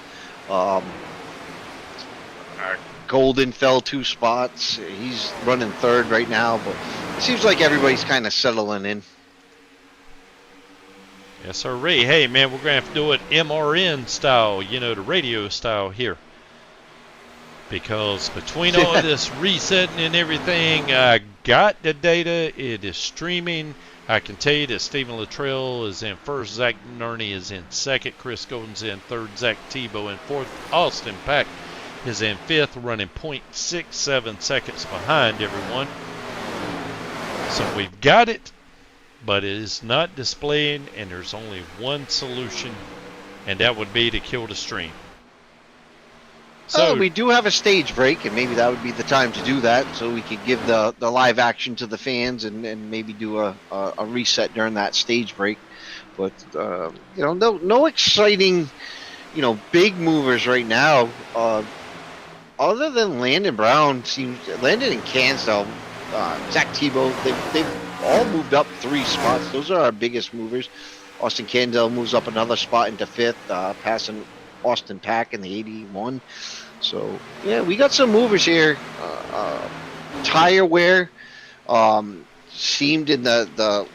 Golden fell 2 spots. He's running 3rd right now, but it seems like everybody's kind of settling in. Yes, sir. Ray. Hey, man, we're going to have to do it MRN style, the radio style here. Because between all of this resetting and everything, I got the data. It is streaming. I can tell you that Stephen Luttrell is in 1st. Zach Nerney is in 2nd. Chris Golden's in 3rd. Zach Tebow in 4th. Austin Pack is in 5th, running 0.67 seconds behind everyone. So we've got it, but it is not displaying, and there's only one solution, and that would be to kill the stream. So we do have a stage break, and maybe that would be the time to do that, so we could give the live action to the fans and maybe do a reset during that stage break. But no exciting, big movers right now. Other than Landon Brown, Landon and Cansdale, Zach Tebow, they've all moved up 3 spots. Those are our biggest movers. Austin Cansdale moves up another spot into 5th, passing Austin Pack in the 81. So yeah, we got some movers here. Tire wear seemed in the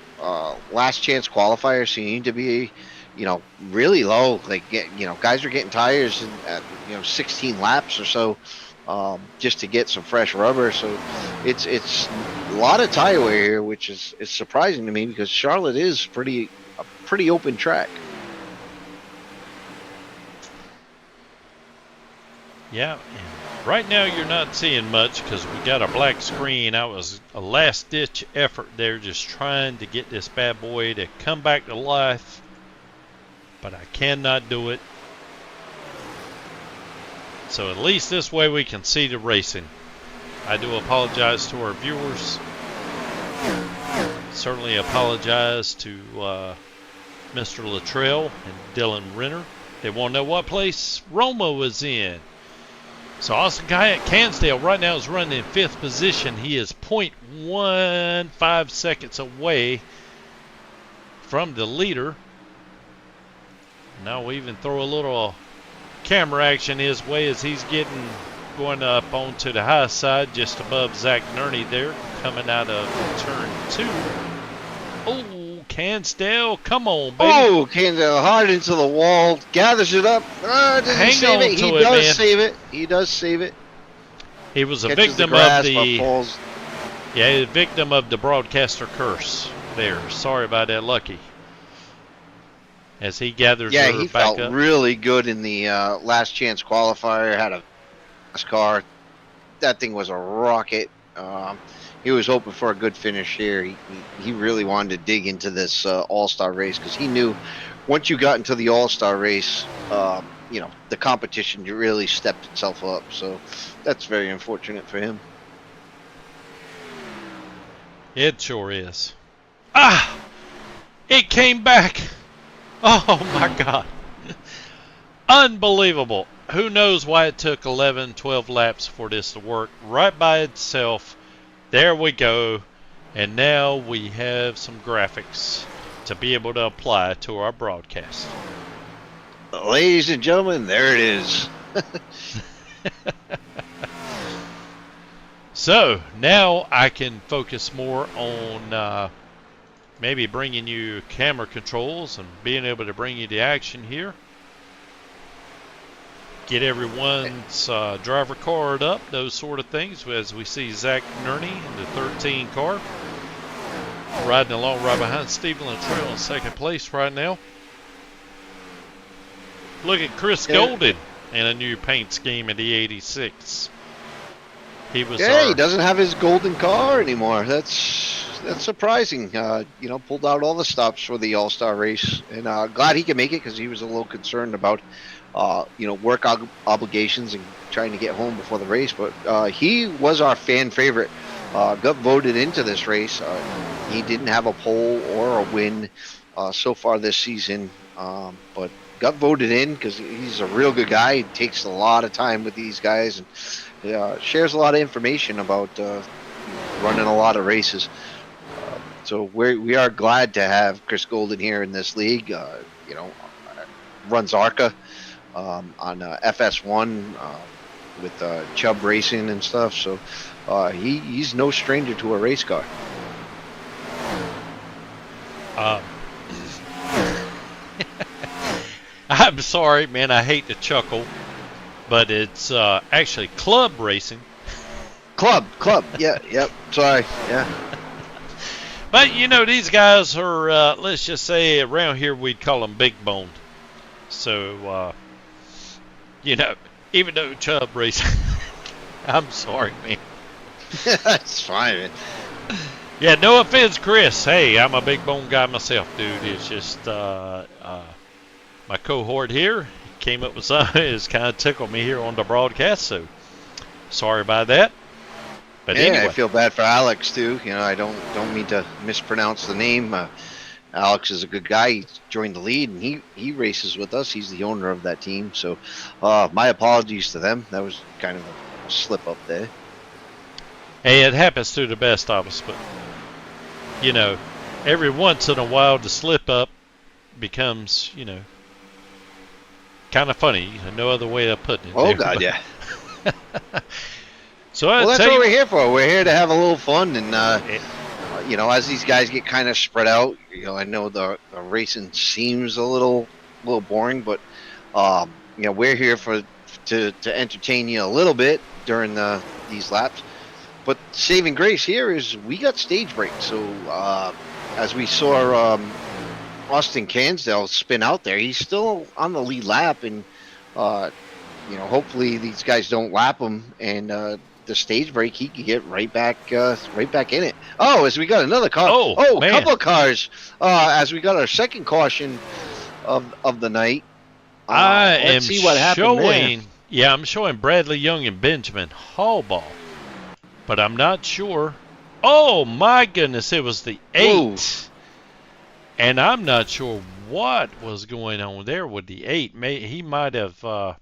last chance qualifier seemed to be really low. Like guys are getting tires at 16 laps or so just to get some fresh rubber. So it's a lot of tire wear here, which is surprising to me because Charlotte is a pretty open track. Yeah, and right now you're not seeing much because we got a black screen. That was a last-ditch effort there, just trying to get this bad boy to come back to life, but I cannot do it. So at least this way we can see the racing. I do apologize to our viewers. Certainly apologize to Mr. Luttrell and Dylan Renner. They want to know what place Roma was in. So Austin Cansdale right now is running in 5th position. He is 0.15 seconds away from the leader. Now we even throw a little camera action his way as he's going up onto the high side just above Zach Nerney there, coming out of turn 2. Oh, Cansdale, come on, baby. Oh, Cansdale hard into the wall, gathers it up. Hang save on it. to He it, does man. save it. He does save it. He was a Catches victim the grass, of the but falls. Yeah, a victim of the broadcaster curse there. Sorry about that, Lucky. As he gathers her He back felt up. really good in the last chance qualifier. Had a fast car. That thing was a rocket. He was hoping for a good finish here. He really wanted to dig into this All-Star race because he knew once you got into the All-Star race, the competition really stepped itself up. So that's very unfortunate for him. It sure is. Ah! It came back. Oh my God. Unbelievable. Who knows why it took 11, 12 laps for this to work right by itself. There we go. And now we have some graphics to be able to apply to our broadcast. Ladies and gentlemen, there it is. So now I can focus more on maybe bringing you camera controls and being able to bring you the action here. Get everyone's driver card up, those sort of things, as we see Zach Nerney in the 13 car. Riding along right behind Stephen Luttrell in 2nd place right now. Look at Chris Golden in a new paint scheme in the 86. He was he doesn't have his golden car anymore. That's that's surprising. Pulled out all the stops for the All-Star race, and glad he could make it because he was a little concerned about, work obligations and trying to get home before the race. But he was our fan favorite. Got voted into this race. He didn't have a pole or a win so far this season, but got voted in because he's a real good guy. He takes a lot of time with these guys and shares a lot of information about running a lot of races. So we are glad to have Chris Golden here in this league. Runs ARCA on FS1 with Chubb Racing and stuff. So he's no stranger to a race car. I'm sorry, man. I hate to chuckle, but it's actually club racing. Club. Yeah, yep. Sorry. Yeah. But these guys are, let's just say, around here we'd call them big boned. So, even though Chubb racing, I'm sorry, man. That's fine, man. Yeah, no offense, Chris. Hey, I'm a big bone guy myself, dude. It's just my cohort here came up with something. It's kind of tickled me here on the broadcast, so sorry about that. But yeah, anyway. I feel bad for Alex too. I don't mean to mispronounce the name. Alex is a good guy. He joined the lead, and he races with us. He's the owner of that team. So my apologies to them. That was kind of a slip up there. Hey, it happens to the best of us, but every once in a while the slip up becomes, kind of funny. No other way of putting it. Oh there, God, but. yeah. So that's what we're here for. We're here to have a little fun, and as these guys get kind of spread out, I know the racing seems a little boring, but we're here to entertain you a little bit during these laps. But saving grace here is we got stage break. So as we saw Austin Cansdale spin out there, he's still on the lead lap, and hopefully these guys don't lap him, and the stage break, he could get right back in it. Oh, as we got another car. Oh, a couple of cars. As we got our second caution of the night. Let's see what happened there. Yeah, I'm showing Bradley Young and Benjamin Hallball, but I'm not sure. Oh my goodness, it was the 8. Ooh. And I'm not sure what was going on there with the 8. He might have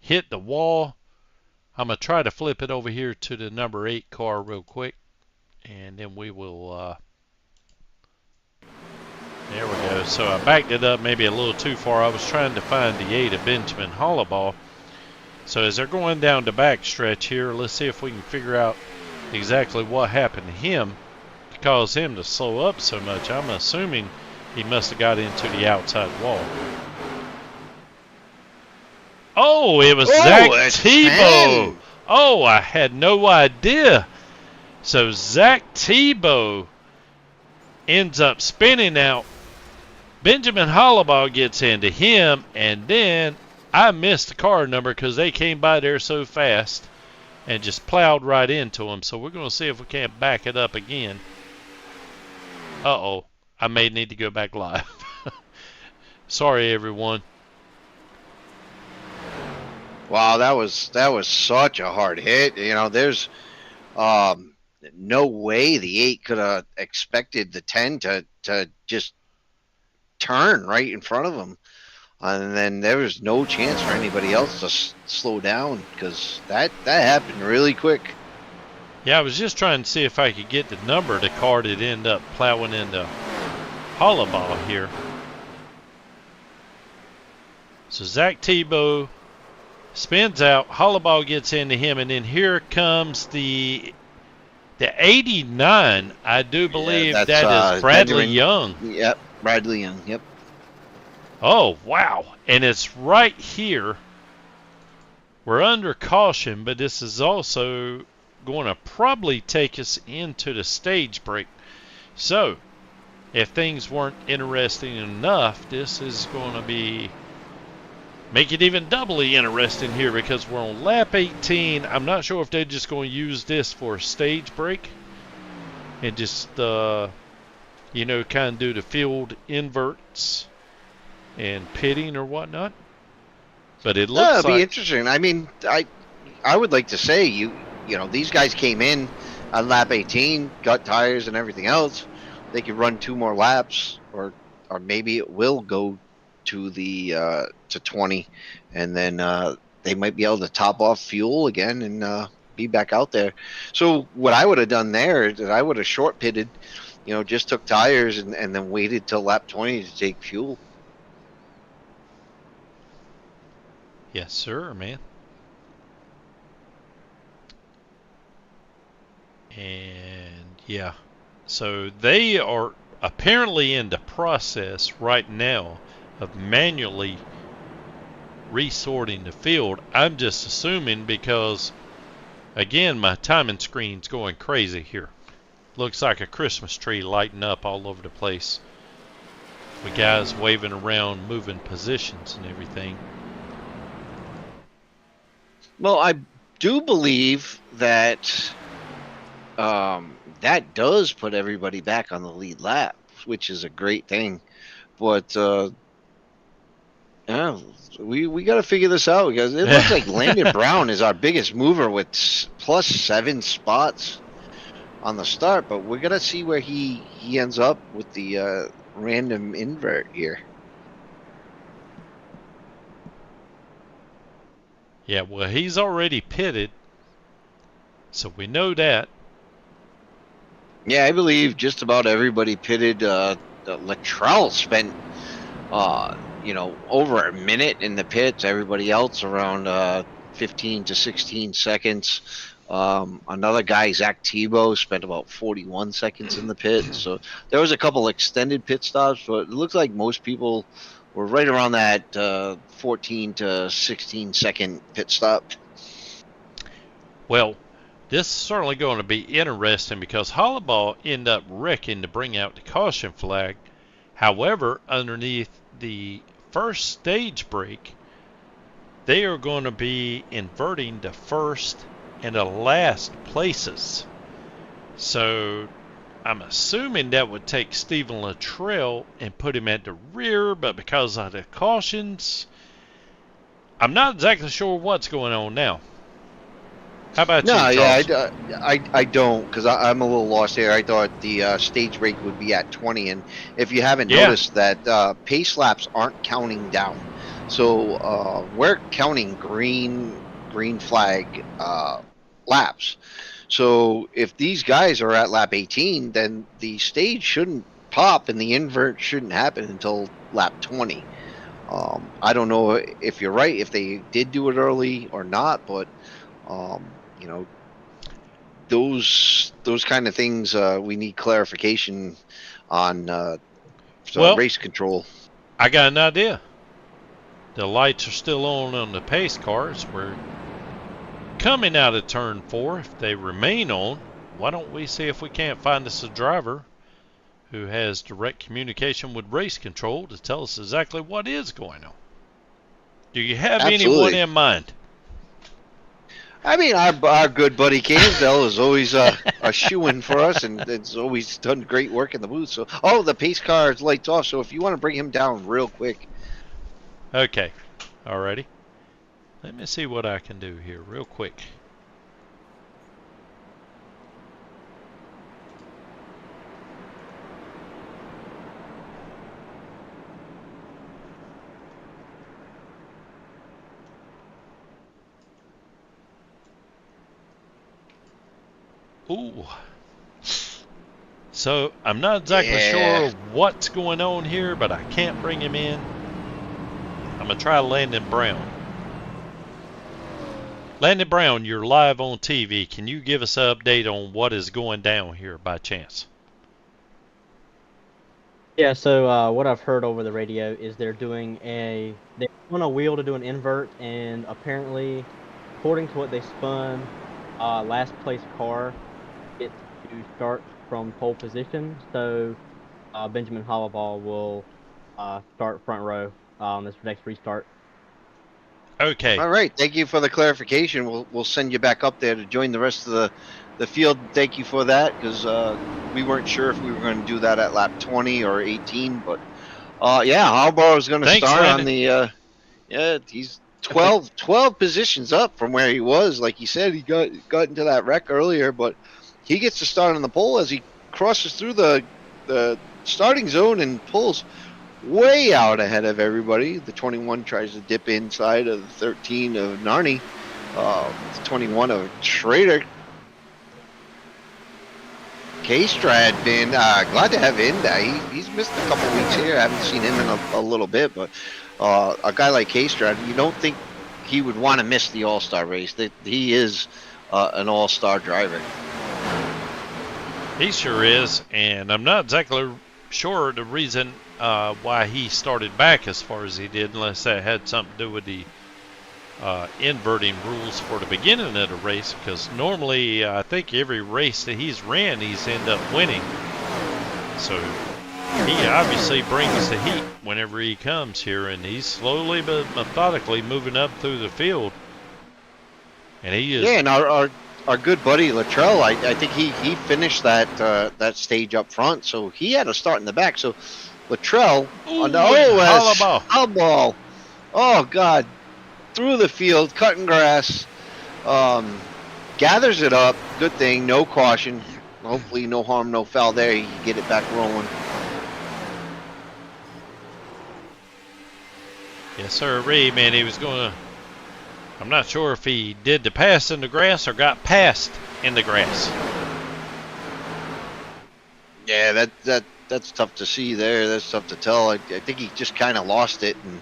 hit the wall. I'm going to try to flip it over here to the number 8 car real quick, and then we will, there we go. So I backed it up maybe a little too far. I was trying to find the 8 of Benjamin Hollaball. So as they're going down the back stretch here, let's see if we can figure out exactly what happened to him to cause him to slow up so much. I'm assuming he must have got into the outside wall. Oh, it was Zach Tebow. Oh, I had no idea. So Zach Tebow ends up spinning out. Benjamin Hollaball gets into him, and then I missed the car number because they came by there so fast and just plowed right into him. So we're going to see if we can't back it up again. Uh-oh. I may need to go back live. Sorry, everyone. Wow, that was such a hard hit. There's no way the 8 could have expected the 10 to just turn right in front of him. And then there was no chance for anybody else to slow down because that happened really quick. Yeah, I was just trying to see if I could get the number of the car that ended up plowing into Hollaball here. So Zach Tebow spins out, Hollaball gets into him, and then here comes the 89. I do believe that is Bradley Young. Yep, Bradley Young, yep. Oh, wow. And it's right here. We're under caution, but this is also going to probably take us into the stage break. So, if things weren't interesting enough, this is going to make it even doubly interesting here because we're on lap 18. I'm not sure if they're just going to use this for a stage break and just you know, kind of do the field inverts and pitting or whatnot. But it looks It'd be like interesting. I mean, I would like to say you know these guys came in on lap 18, got tires and everything else. They could run 2 more laps, or maybe it will go to the to 20, and then they might be able to top off fuel again and be back out there. So what I would have done there is that I would have short pitted, you know, just took tires and then waited till lap 20 to take fuel. yes, sir, man. And yeah, so they are apparently in the process right now of manually resorting the field. I'm just assuming because, again, my timing screen's going crazy here. Looks like a Christmas tree lighting up all over the place, with guys waving around, moving positions and everything. Well, I do believe that that does put everybody back on the lead lap, which is a great thing. But yeah, we got to figure this out because it looks like Landon Brown is our biggest mover with +7 spots on the start. But we're gonna see where he ends up with the random invert here. Yeah, well, he's already pitted, so we know that. Yeah, I believe just about everybody pitted. Luttrell spent you know, over a minute in the pits. Everybody else around 15 to 16 seconds. Another guy, Zach Tebow, spent about 41 seconds in the pit. So there was a couple extended pit stops, but it looks like most people were right around that 14 to 16 second pit stop. Well, this is certainly going to be interesting because Hollabaugh ended up wrecking to bring out the caution flag. However, underneath the first stage break, they are going to be inverting the first and the last places. So I'm assuming that would take Stephen Luttrell and put him at the rear, but because of the cautions, I'm not exactly sure what's going on now. How about you, No, Charles? yeah, I don't, because I'm a little lost here. I thought the stage break would be at 20, and if you haven't Yeah. noticed that pace laps aren't counting down, so we're counting green flag laps. So if these guys are at lap 18, then the stage shouldn't pop and the invert shouldn't happen until lap 20. I don't know if you're right, if they did do it early or not, but you know, those kind of things we need clarification on Well, race control. I got an idea. The lights are still on the pace cars. We're coming out of turn 4. If they remain on, why don't we see if we can't find us a driver who has direct communication with race control to tell us exactly what is going on? Do you have anyone Absolutely. in mind? I mean, our good buddy Cansdale is always a shoo-in for us, and it's always done great work in the booth. So, oh, the pace car is lights off. So if you want to bring him down real quick. Okay. Alrighty. Let me see what I can do here real quick. Ooh. So I'm not exactly Yeah. sure what's going on here, but I can't bring him in. I'm going to try Landon Brown. Landon Brown, you're live on TV. Can you give us an update on what is going down here by chance? Yeah, so what I've heard over the radio is they're on a wheel to do an invert, and apparently, according to what they spun, last place car gets to start from pole position. So Benjamin Hollabaugh will start front row on this next restart. Okay. All right. Thank you for the clarification. We'll send you back up there to join the rest of the field. Thank you for that, because we weren't sure if we were going to do that at lap 20 or 18. But yeah, Harbaugh is going to Thanks, start on Landon. the. Yeah, he's 12 positions up from where he was. Like you said, he got into that wreck earlier, but he gets to start on the pole as he crosses through the starting zone and pulls way out ahead of everybody. The 21 tries to dip inside of the 13 of Narni. The 21 of Schrader. K-Strad been glad to have him there. He's missed a couple weeks here. I haven't seen him in a little bit, but a guy like K-Strad, you don't think he would want to miss the All-Star race. That he is an All-Star driver. He sure is, and I'm not exactly sure the reason why he started back as far as he did, unless that had something to do with the inverting rules for the beginning of the race, because normally I think every race that he's ran, he's ended up winning. So he obviously brings the heat whenever he comes here, and he's slowly but methodically moving up through the field. And he is. Yeah, and our good buddy Luttrell, I think he finished that stage up front, so he had a start in the back. So Luttrell, Harbaugh, oh God, through the field, cutting grass, gathers it up. Good thing, no caution. Hopefully, no harm, no foul there. He can get it back rolling. Yes, sir, Ray, man, he was going to. I'm not sure if he did the pass in the grass or got passed in the grass. Yeah, that's tough to see there. That's tough to tell. I think he just kind of lost it and,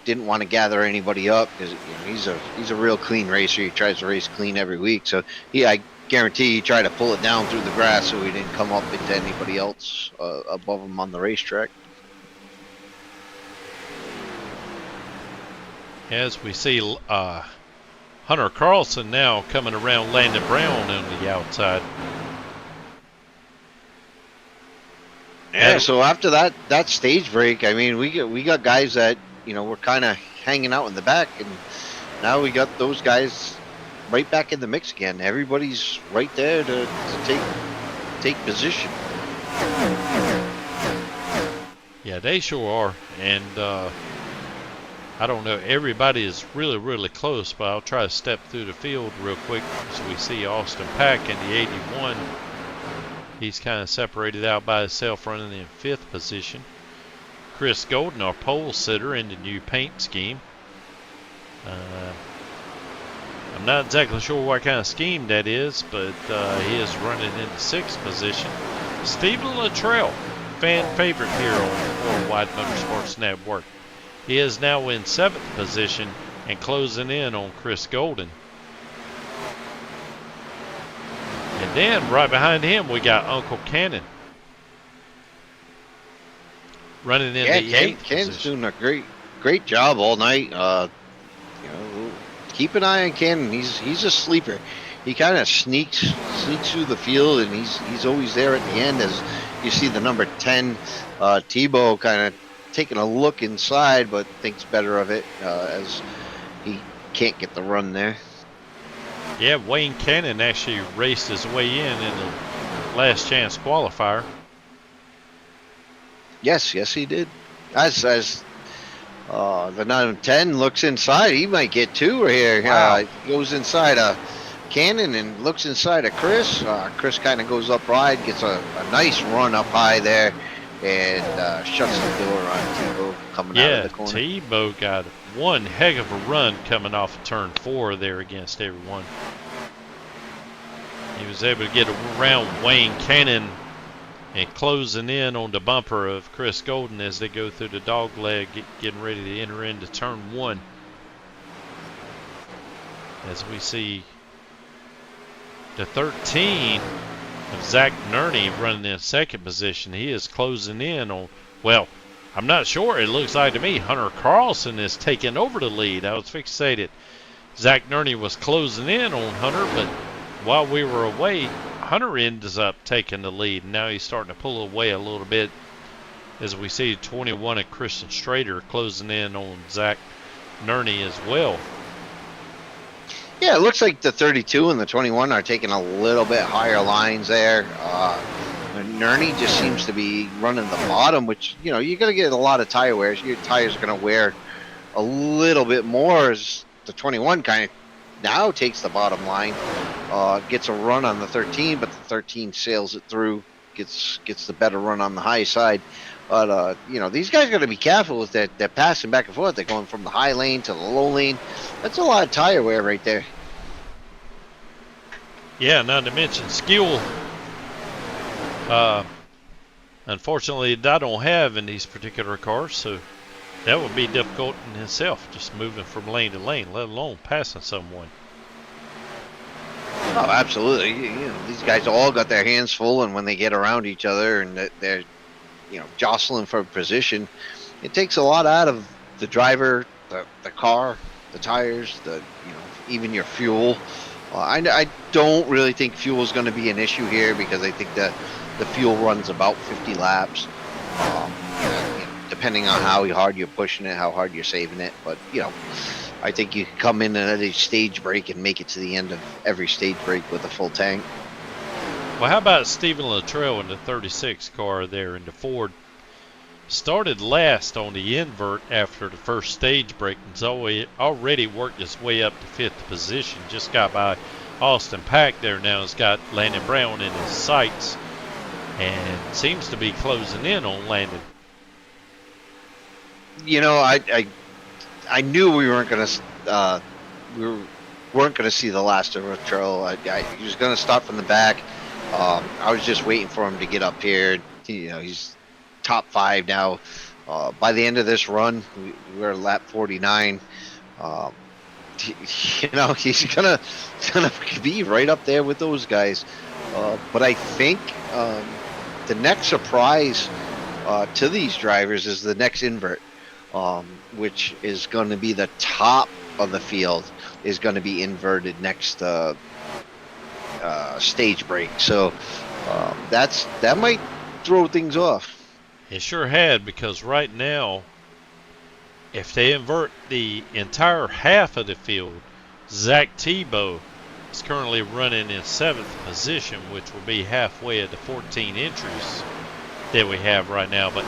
didn't want to gather anybody up, because he's a real clean racer. He tries to race clean every week. So I guarantee he tried to pull it down through the grass so he didn't come up into anybody else above him on the racetrack. As we see Hunter Carlson now coming around Landon Brown on the outside. Yeah, so after that stage break, I mean, we got guys that, were kind of hanging out in the back, and now we got those guys right back in the mix again. Everybody's right there to take position. Yeah, they sure are, and I don't know, everybody is really, really close, but I'll try to step through the field real quick. So we see Austin Pack in the 81. He's kind of separated out by himself, running in 5th position. Chris Golden, our pole sitter in the new paint scheme. I'm not exactly sure what kind of scheme that is, but he is running in the 6th position. Stephen Luttrell, fan favorite here on Worldwide Motorsports Network. He is now in 7th position and closing in on Chris Golden. And then right behind him we got Uncle Cannon running in the 8th Ken's position. doing a great job all night. Keep an eye on Cannon. He's a sleeper. He kind of sneaks through the field, and he's always there at the end, as you see the number 10 Tebow kind of taking a look inside, but thinks better of it as he can't get the run there. Yeah, Wayne Cannon actually raced his way in the last chance qualifier. Yes, he did. As the number 10 looks inside, he might get 2 here. Wow. Goes inside Cannon and looks inside of Chris. Chris kind of goes up wide, gets a nice run up high there, and shuts the door on Tebow coming out of the corner. Yeah, Tebow got one heck of a run coming off of turn 4 there against everyone. He was able to get around Wayne Cannon and closing in on the bumper of Chris Golden as they go through the dog leg, getting ready to enter into turn 1. As we see the 13 of Zach Nerney running in 2nd position. He is closing in on, well, I'm not sure. It looks like to me Hunter Carlson is taking over the lead. I was fixated. Zach Nerney was closing in on Hunter, but while we were away, Hunter ends up taking the lead. Now he's starting to pull away a little bit as we see 21 of Christian Strader closing in on Zach Nerney as well. Yeah, it looks like the 32 and the 21 are taking a little bit higher lines there. Nerney just seems to be running the bottom, which, you know, you're going to get a lot of tire wears. Your tires are going to wear a little bit more as the 21 kind of now takes the bottom line, gets a run on the 13, but the 13 sails it through, gets the better run on the high side. But, you know, these guys got to be careful with that. They're passing back and forth. They're going from the high lane to the low lane. That's a lot of tire wear right there. Yeah, not to mention skill. Unfortunately, I don't have in these particular cars, so that would be difficult in itself, just moving from lane to lane, let alone passing someone. Oh, absolutely. You know, these guys all got their hands full, and when they get around each other and they're, you know, jostling for position, it takes a lot out of the driver, the car, the tires, you know, even your fuel. I don't really think fuel is going to be an issue here because I think the fuel runs about 50 laps, you know, depending on how hard you're pushing it, how hard you're saving it. But, you know, I think you can come in at a stage break and make it to the end of every stage break with a full tank. Well, how about Stephen Luttrell in the 36 car there in the Ford? Started last on the invert after the first stage break and already worked his way up to 5th position. Just got by Austin Pack there now. Has got Landon Brown in his sights and seems to be closing in on Landon. You know, I knew we weren't going to see the last of Luttrell. He was going to start from the back. I was just waiting for him to get up here. You know, he's top 5 now. By the end of this run, we're at lap 49. You know, he's gonna be right up there with those guys. But I think the next surprise to these drivers is the next invert, which is going to be the top of the field is going to be inverted next stage break. So that might throw things off. It sure had, because right now, if they invert the entire half of the field, Zach Tebow is currently running in 7th position, which will be halfway of the 14 entries that we have right now. But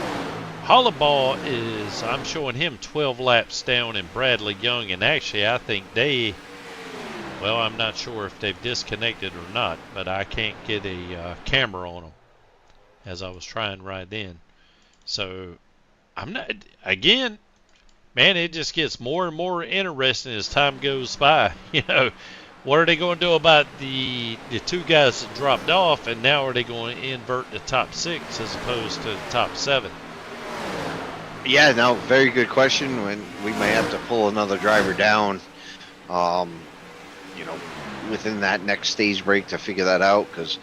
Hollabaugh is, I'm showing him 12 laps down in Bradley Young, and actually I think well, I'm not sure if they've disconnected or not, but I can't get a camera on them as I was trying right then. So I'm not, again, man, it just gets more and more interesting as time goes by. You know, what are they going to do about the 2 guys that dropped off, and now are they going to invert the top 6 as opposed to the top 7? Yeah, no, very good question. When we may have to pull another driver down, you know, within that next stage break to figure that out, because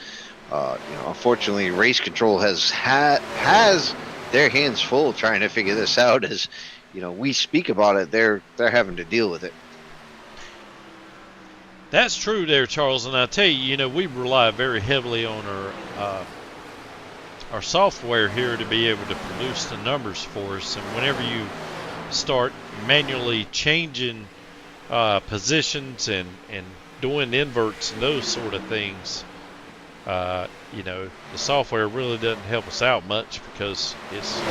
you know, unfortunately, race control has their hands full trying to figure this out. As you know, we speak about it, they're having to deal with it. That's true there, Charles. And I tell you, you know, we rely very heavily on our software here to be able to produce the numbers for us. And whenever you start manually changing positions and doing inverts and those sort of things, you know, the software really doesn't help us out much, because it's,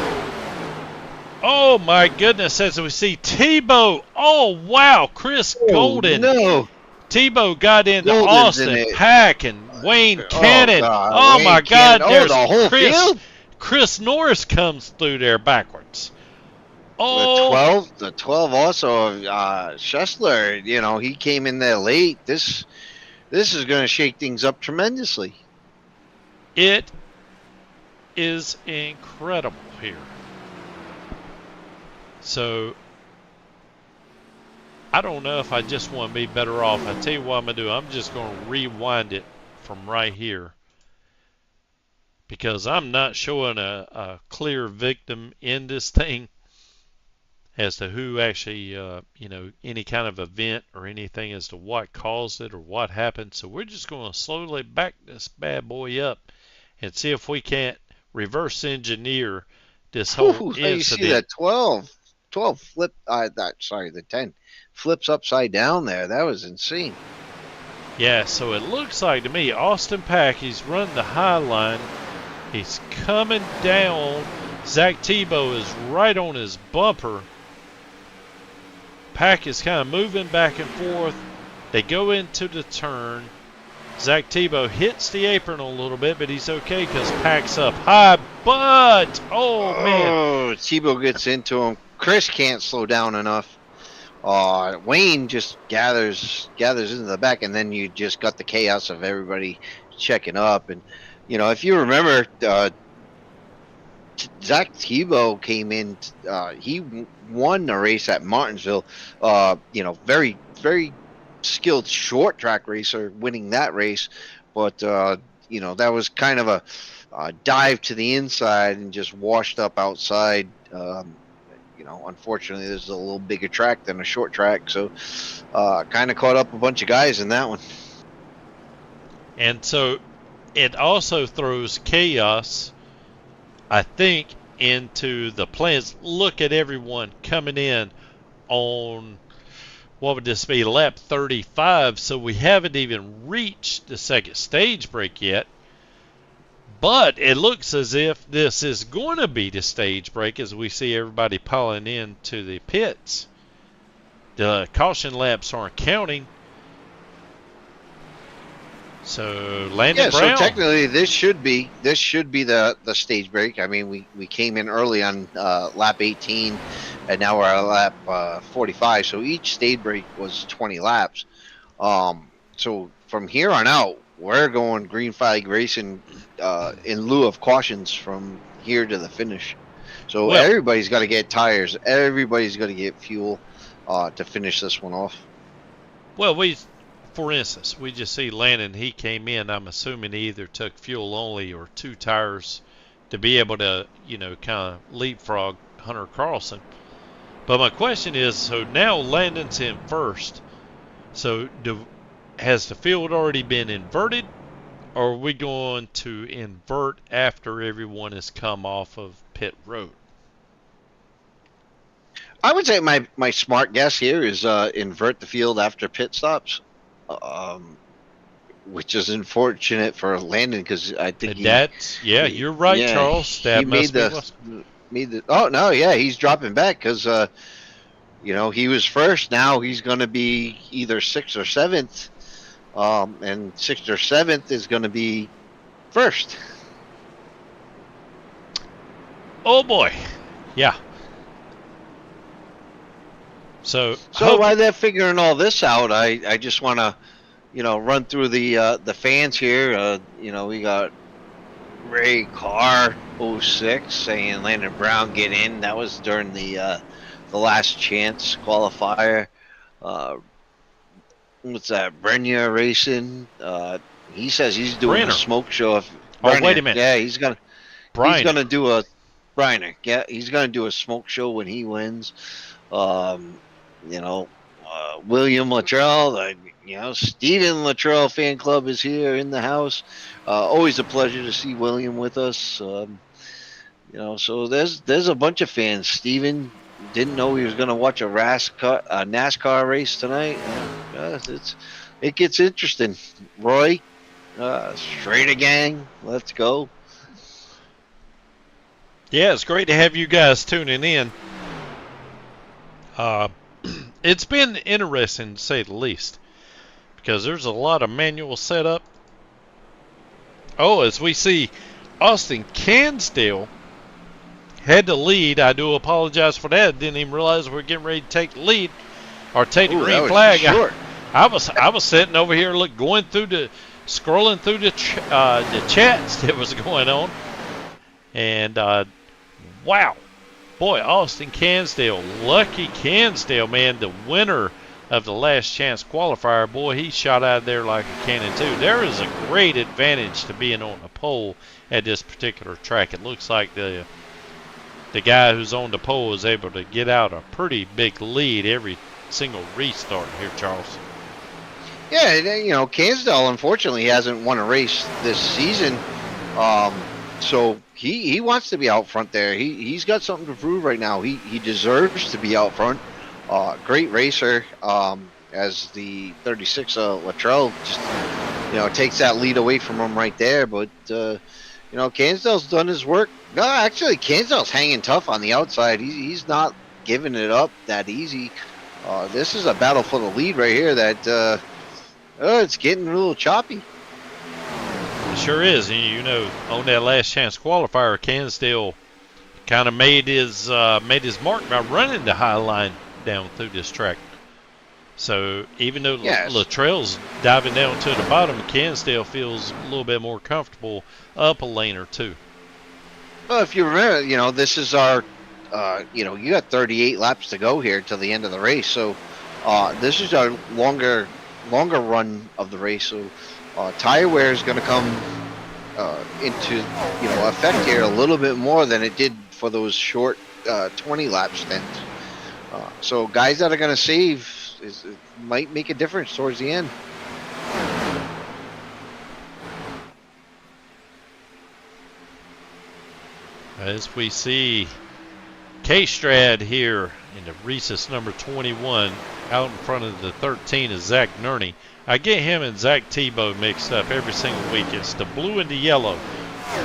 oh my goodness, as we see Tebow, oh wow, Chris Golden. No. Tebow got into Golden's in Austin it. Pack and Wayne Cannon. God, Wayne my God, Cannon. there's the whole field? Chris Norris comes through there backwards. Oh, The 12 also, Schessler, you know, he came in there late. This is going to shake things up tremendously. it is incredible here. So I don't know if I just want to be better off. I tell you what I'm going to do. I'm just going to rewind it from right here, because I'm not showing a clear victim in this thing as to who actually, you know, any kind of event or anything as to what caused it or what happened. So we're just going to slowly back this bad boy up and see if we can't reverse engineer this whole Ooh, you see incident. that 12. 12 flip. The 10 flips upside down there. That was insane. Yeah, so it looks like to me, Austin Pack, he's running the high line. He's coming down. Zach Tebow is right on his bumper. Pack is kind of moving back and forth. They go into the turn. Zach Tebow hits the apron a little bit, but he's okay because Pack's up high. But, oh, man. Oh, Tebow gets into him. Chris can't slow down enough. Wayne just gathers into the back, and then you just got the chaos of everybody checking up. And, if you remember, Zach Tebow came in. He won the race at Martinsville. Very, very skilled short track racer, winning that race. But that was kind of a dive to the inside and just washed up outside. Unfortunately, this is a little bigger track than a short track, so kind of caught up a bunch of guys in that one. And so it also throws chaos, I think, into the plans. Look at everyone coming in on, what would this be, lap 35, so we haven't even reached the second stage break yet. But it looks as if this is going to be the stage break as we see everybody piling into the pits. The caution laps aren't counting. So Landon Brown. So technically this should be the stage break. I mean, we came in early on lap 18, and now we're at lap 45. So each stage break was 20 laps. So from here on out, we're going green flag racing in lieu of cautions from here to the finish. So everybody's got to get tires. Everybody's got to get fuel to finish this one off. Well, for instance, we just see Landon. He came in. I'm assuming he either took fuel only or 2 tires to be able to, kind of leapfrog Hunter Carlson. But my question is, so now Landon's in first. So has the field already been inverted, or are we going to invert after everyone has come off of pit road? I would say my smart guess here is invert the field after pit stops, which is unfortunate for Landon because I think you're right, Charles. He made the. Oh no, yeah, he's dropping back because he was first. Now he's going to be either 6th or 7th. And 6th or 7th is going to be first. Oh boy, yeah. So while they're figuring all this out, I just want to, run through the fans here. We got Ray Carr 06 saying Landon Brown get in. That was during the last chance qualifier. What's that? Brenya Racing. He says he's doing a smoke show. Wait a minute. Yeah, he's gonna do a Briner. Yeah, he's gonna do a smoke show when he wins. William Luttrell. Stephen Luttrell fan club is here in the house. Always a pleasure to see William with us. So there's a bunch of fans. Stephen didn't know he was going to watch a NASCAR race tonight. It gets interesting. Roy, Schrader gang, let's go. Yeah, it's great to have you guys tuning in. It's been interesting to say the least because there's a lot of manual setup. As we see, Austin Cansdale had the lead. I do apologize for that. Didn't even realize we were getting ready to take the lead or take the green flag. I was sitting over here scrolling through the chats that was going on, and wow, boy, Austin Cansdale, lucky Cansdale, man, the winner of the last chance qualifier. Boy, he shot out of there like a cannon too. There is a great advantage to being on the pole at this particular track. It looks like the guy who's on the pole is able to get out a pretty big lead every single restart here, Charles. Yeah, Cansdale unfortunately hasn't won a race this season. So he wants to be out front there. He's got something to prove right now. He deserves to be out front. Great racer. As the 36 Luttrell just takes that lead away from him right there. But Cansdale's done his work. No, actually, Cansdale's hanging tough on the outside. He's not giving it up that easy. This is a battle for the lead right here. That it's getting a little choppy. It sure is. And on that last chance qualifier, Cansdale kind of made his mark by running the high line down through this track. So even though Luttrell's diving down to the bottom, Cansdale feels a little bit more comfortable up a lane or two. Well, if you remember, this is our, you got 38 laps to go here till the end of the race. So this is our longer run of the race. So tire wear is going to come into effect here a little bit more than it did for those short 20 lap stints. So guys that are going to save it might make a difference towards the end. As we see K-Strad here in the Rhesus number 21 out in front of the 13 is Zach Nerney. I get him and Zach Tebow mixed up every single week. It's the blue and the yellow.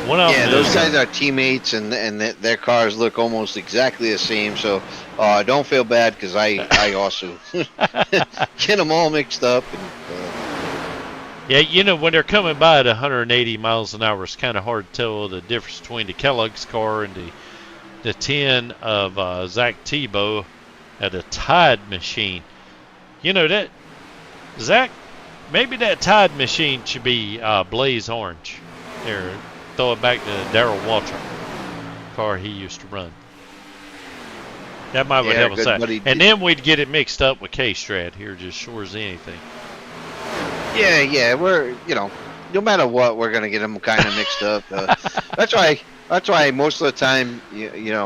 One of them those guys are teammates, and their cars look almost exactly the same. So don't feel bad because I also get them all mixed up. Yeah, when they're coming by at 180 miles an hour, it's kind of hard to tell the difference between the Kellogg's car and the 10 of Zach Tebow at a Tide machine. That Zach, maybe that Tide machine should be blaze orange. There. Throw it back to Darrell Walter, car he used to run. That might would help us out. And then we'd get it mixed up with K-Strad here, just sure as anything. Yeah, we're no matter what, we're gonna get them kind of mixed up. That's why most of the time,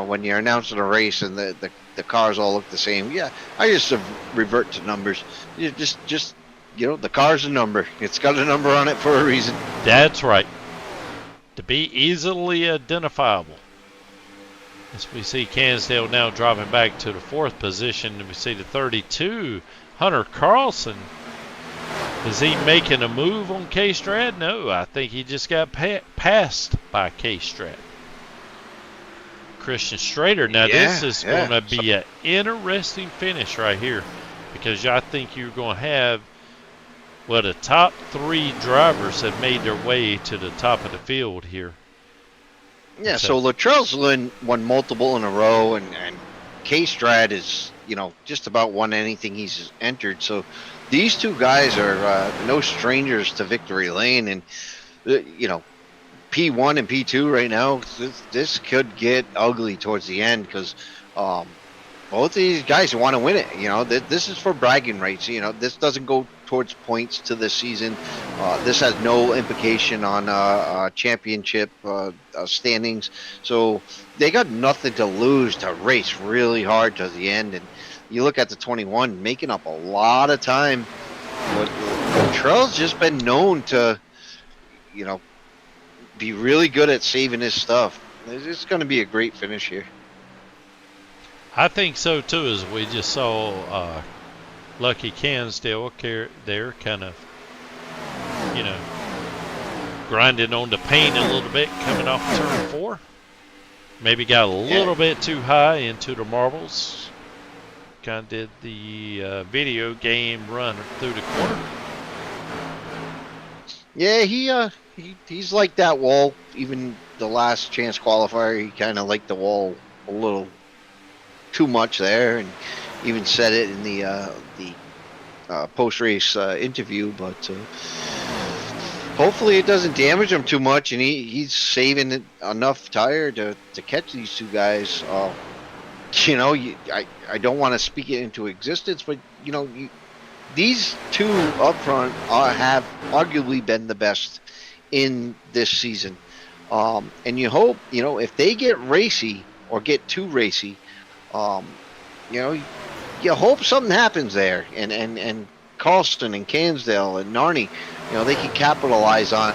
when you're announcing a race and the cars all look the same, I just revert to numbers. You just the car's a number. It's got a number on it for a reason. That's right. To be easily identifiable. As we see Cansdale now driving back to the 4th position, and we see the 32, Hunter Carlson. Is he making a move on K-Strad? No, I think he just got passed by K-Strad. Christian Strader. Now this is going to be an interesting finish right here, because I think you're going to have the top 3 drivers have made their way to the top of the field here. Yeah, so Luttrell's won multiple in a row, and K-Strad is, just about won anything he's entered. So these two guys are no strangers to victory lane, and, P1 and P2 right now, this could get ugly towards the end, because both of these guys want to win it. This is for bragging rights. This doesn't go towards points to this season. This has no implication on championship standings. So they got nothing to lose to race really hard to the end. And you look at the 21, making up a lot of time. But Luttrell's just been known to, be really good at saving his stuff. It's going to be a great finish here. I think so too, as we just saw Lucky Cansdale there kind of, grinding on the paint a little bit coming off turn 4. Maybe got a little bit too high into the marbles. Kind of did the video game run through the corner. Yeah, he's like that wall. Even the last chance qualifier, he kind of liked the wall a little too much there, and even said it in the post-race interview. But hopefully it doesn't damage him too much, and he's saving enough tire to catch these two guys. I don't want to speak it into existence, but these two up front have arguably been the best in this season, and you hope if they get racy or get too racy, you hope something happens there, and Carlston and Cansdale and Narni, they can capitalize on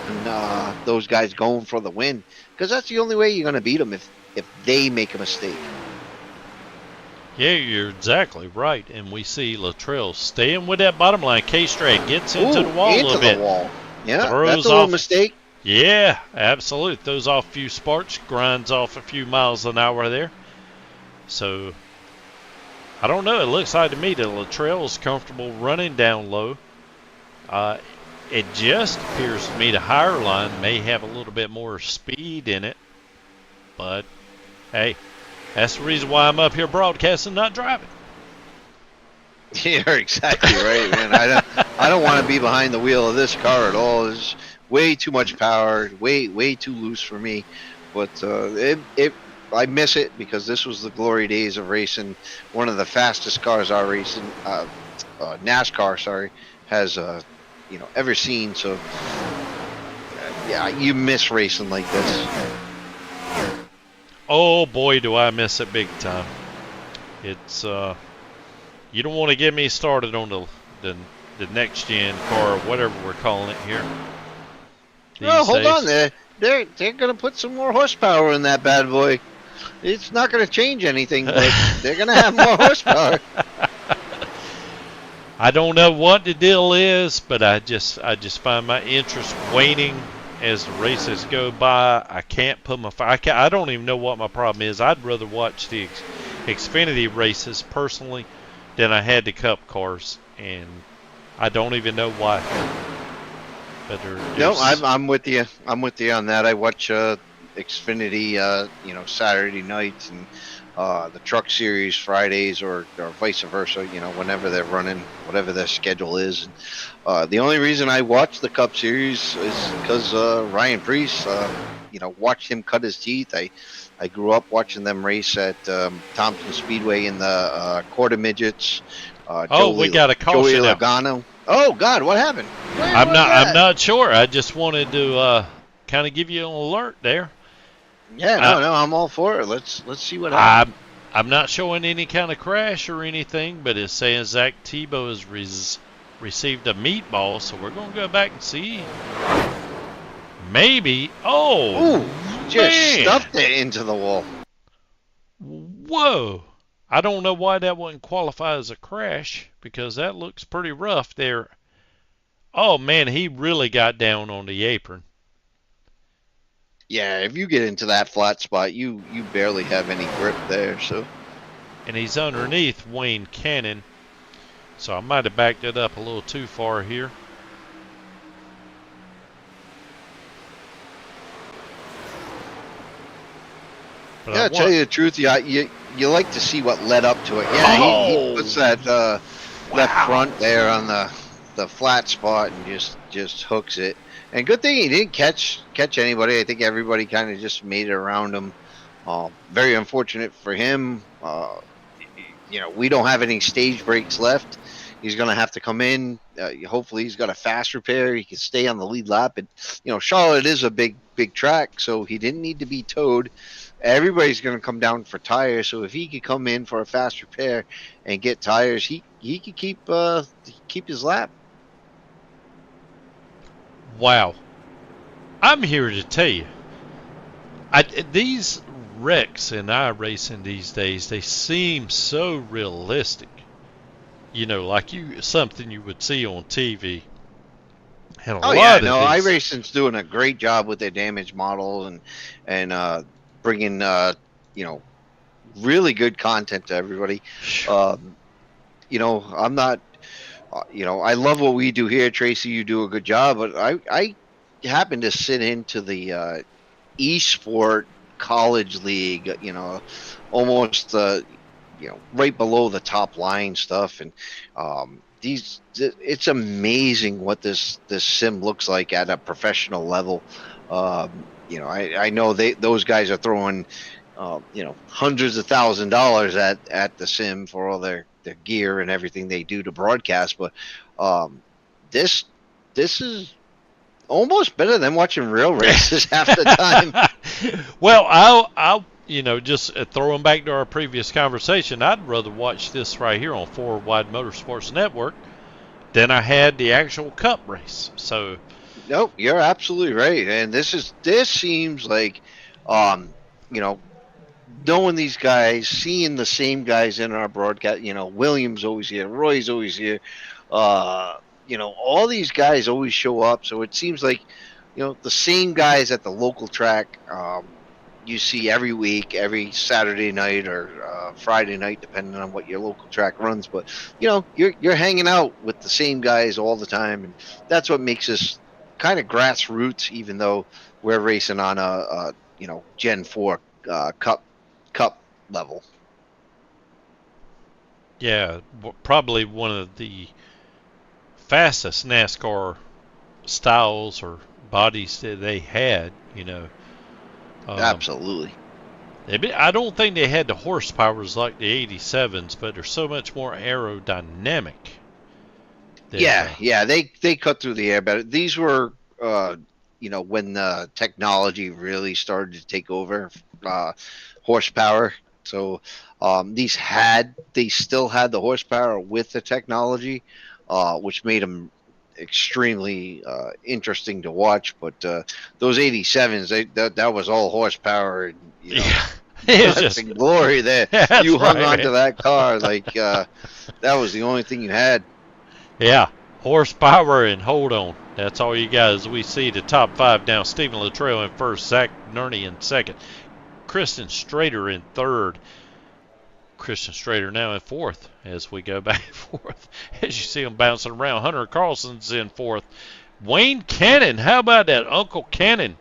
those guys going for the win, because that's the only way you're going to beat them if they make a mistake. Yeah, you're exactly right. And we see Luttrell staying with that bottom line. K-Strad gets into the wall a little bit. Wall. Yeah, Throws that's a little off, mistake. Yeah, absolutely. Throws off a few sparks, grinds off a few miles an hour there. So, I don't know. It looks like to me that Luttrell's comfortable running down low. It just appears to me the higher line may have a little bit more speed in it. But, hey, that's the reason why I'm up here broadcasting, not driving. You're exactly right, man. I don't want to be behind the wheel of this car at all. There's way too much power, way too loose for me. But I miss it, because this was the glory days of racing. One of the fastest cars our racing, NASCAR, sorry, has ever seen. So yeah, you miss racing like this. Oh boy, do I miss it big time. It's you don't want to get me started on the next gen car, or whatever we're calling it here. No, hold on there. They're gonna put some more horsepower in that bad boy. It's not gonna change anything, but they're gonna have more horsepower. I don't know what the deal is, but I just find my interest waning as the races go by. I can't put I don't even know what my problem is. I'd rather watch the Xfinity races personally than I had the Cup cars, and I don't even know why. But no, I'm with you. I'm with you on that. I watch Xfinity, Saturday nights, and the Truck Series Fridays, or vice versa. Whenever they're running, whatever their schedule is. And, the only reason I watch the Cup Series is because Ryan Preece. Watched him cut his teeth. I grew up watching them race at Thompson Speedway in the quarter midgets. We got a caution Joey out. Logano. Oh God, what happened? I'm not sure. I just wanted to kind of give you an alert there. Yeah, no, I'm all for it. Let's see what happens. I'm not showing any kind of crash or anything, but it's saying Zach Tebow has received a meatball, so we're going to go back and see. Maybe. Oh, ooh, just stuffed it into the wall. Whoa. I don't know why that wouldn't qualify as a crash, because that looks pretty rough there. Oh, man, he really got down on the apron. Yeah, if you get into that flat spot, you barely have any grip there. So, and he's underneath Wayne Cannon, so I might have backed it up a little too far here. But yeah, to tell you the truth, you like to see what led up to it. Yeah, he puts that left front there on the flat spot and just hooks it. And good thing he didn't catch anybody. I think everybody kind of just made it around him. Very unfortunate for him. We don't have any stage breaks left. He's going to have to come in. Hopefully he's got a fast repair. He can stay on the lead lap. And, Charlotte is a big track, so he didn't need to be towed. Everybody's going to come down for tires. So if he could come in for a fast repair and get tires, he could keep his lap. Wow. I'm here to tell you, these wrecks in iRacing these days, they seem so realistic. Like something you would see on TV. And iRacing's doing a great job with their damage models and bringing really good content to everybody. I'm not. I love what we do here, Tracy. You do a good job, but I happen to sit into the eSport college league. Almost right below the top line stuff, and it's amazing what this sim looks like at a professional level. I know those guys are throwing hundreds of $1,000s at the sim for all their gear and everything they do to broadcast, but this is almost better than watching real races half the time. Well, I'll just throwing back to our previous conversation, I'd rather watch this right here on Forward Wide Motorsports Network then I had the actual Cup race. So Nope, you're absolutely right. And this seems like, you know, knowing these guys, seeing the same guys in our broadcast. You know, Williams always here, Roy's always here. You know, all these guys always show up. So it seems like, you know, the same guys at the local track. You see every week, every Saturday night or Friday night, depending on what your local track runs. But you know, you're hanging out with the same guys all the time, and that's what makes us kind of grassroots. Even though we're racing on a you know, Gen4 cup level. yeah, probably one of the fastest NASCAR styles or bodies that they had. You know, Absolutely. I don't think they had the horsepowers like the 87s, but they're so much more aerodynamic. Yeah, they cut through the air better. These were, you know, when the technology really started to take over horsepower. So they still had the horsepower with the technology, which made them extremely interesting to watch. But those 87s, that was all horsepower, and you know, It's guts just and glory there. That's You hung right, on to man. that car like that was the only thing you had. Yeah, horsepower and hold on. That's all you got. As we see the top 5 now: Stephen Luttrell in first, Zach Nerney in second, Kristen Strader in third. Christian Strader now in fourth as we go back and forth. As you see him bouncing around, Hunter Carlson's in fourth. Wayne Cannon, how about that? Uncle Cannon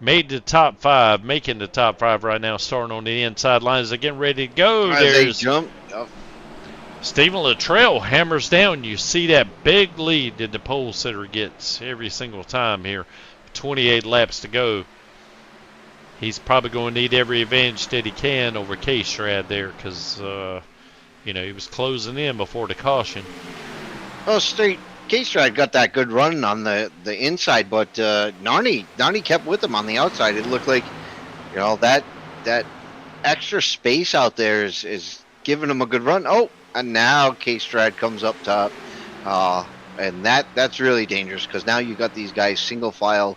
made the top 5, making the top 5 right now, starting on the inside lines. They're getting ready to go. As they There's jump. Stephen Luttrell hammers down. You see that big lead that the pole sitter gets every single time here. 28 laps to go. He's probably going to need every advantage that he can over K-Strad there because, you know, he was closing in before the caution. Oh, K-Strad got that good run on the inside, but Narni kept with him on the outside. It looked like, you know, that extra space out there is giving him a good run. Oh, and now K-Strad comes up top. And that's really dangerous because now you got these guys single file.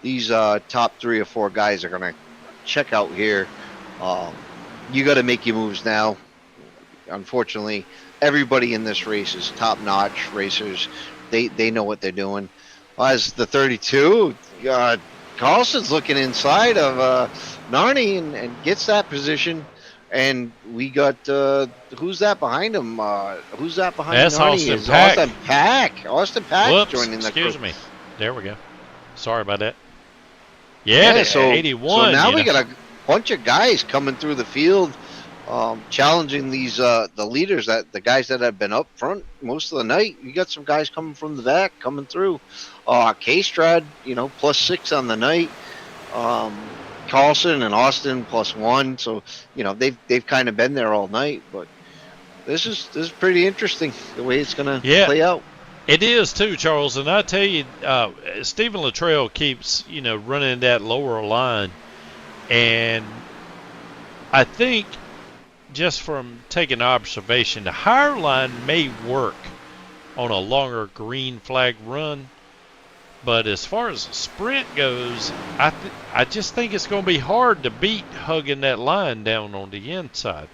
These top 3 or 4 guys are going to check out here. You got to make your moves now. Unfortunately, everybody in this race is top-notch racers. They know what they're doing. As the 32, Carlson's looking inside of Narni and gets that position. And we got who's that behind him? Who's that behind That's Narni? Austin Pack. Austin Pack. Austin Pack Whoops, joining the excuse crew. me. There we go. Sorry about that. Yeah, so 81. So now you we know. got a bunch of guys coming through the field, challenging these the leaders, that the guys that have been up front most of the night. You got some guys coming from the back coming through. K-Strad, you know, +6 on the night. Carlson and Austin +1. So you know they've kind of been there all night. But this is pretty interesting the way it's gonna play out. It is too, Charles, and I tell you, Stephen Luttrell keeps, you know, running that lower line, and I think just from taking observation, the higher line may work on a longer green flag run, but as far as a sprint goes, I just think it's going to be hard to beat hugging that line down on the inside.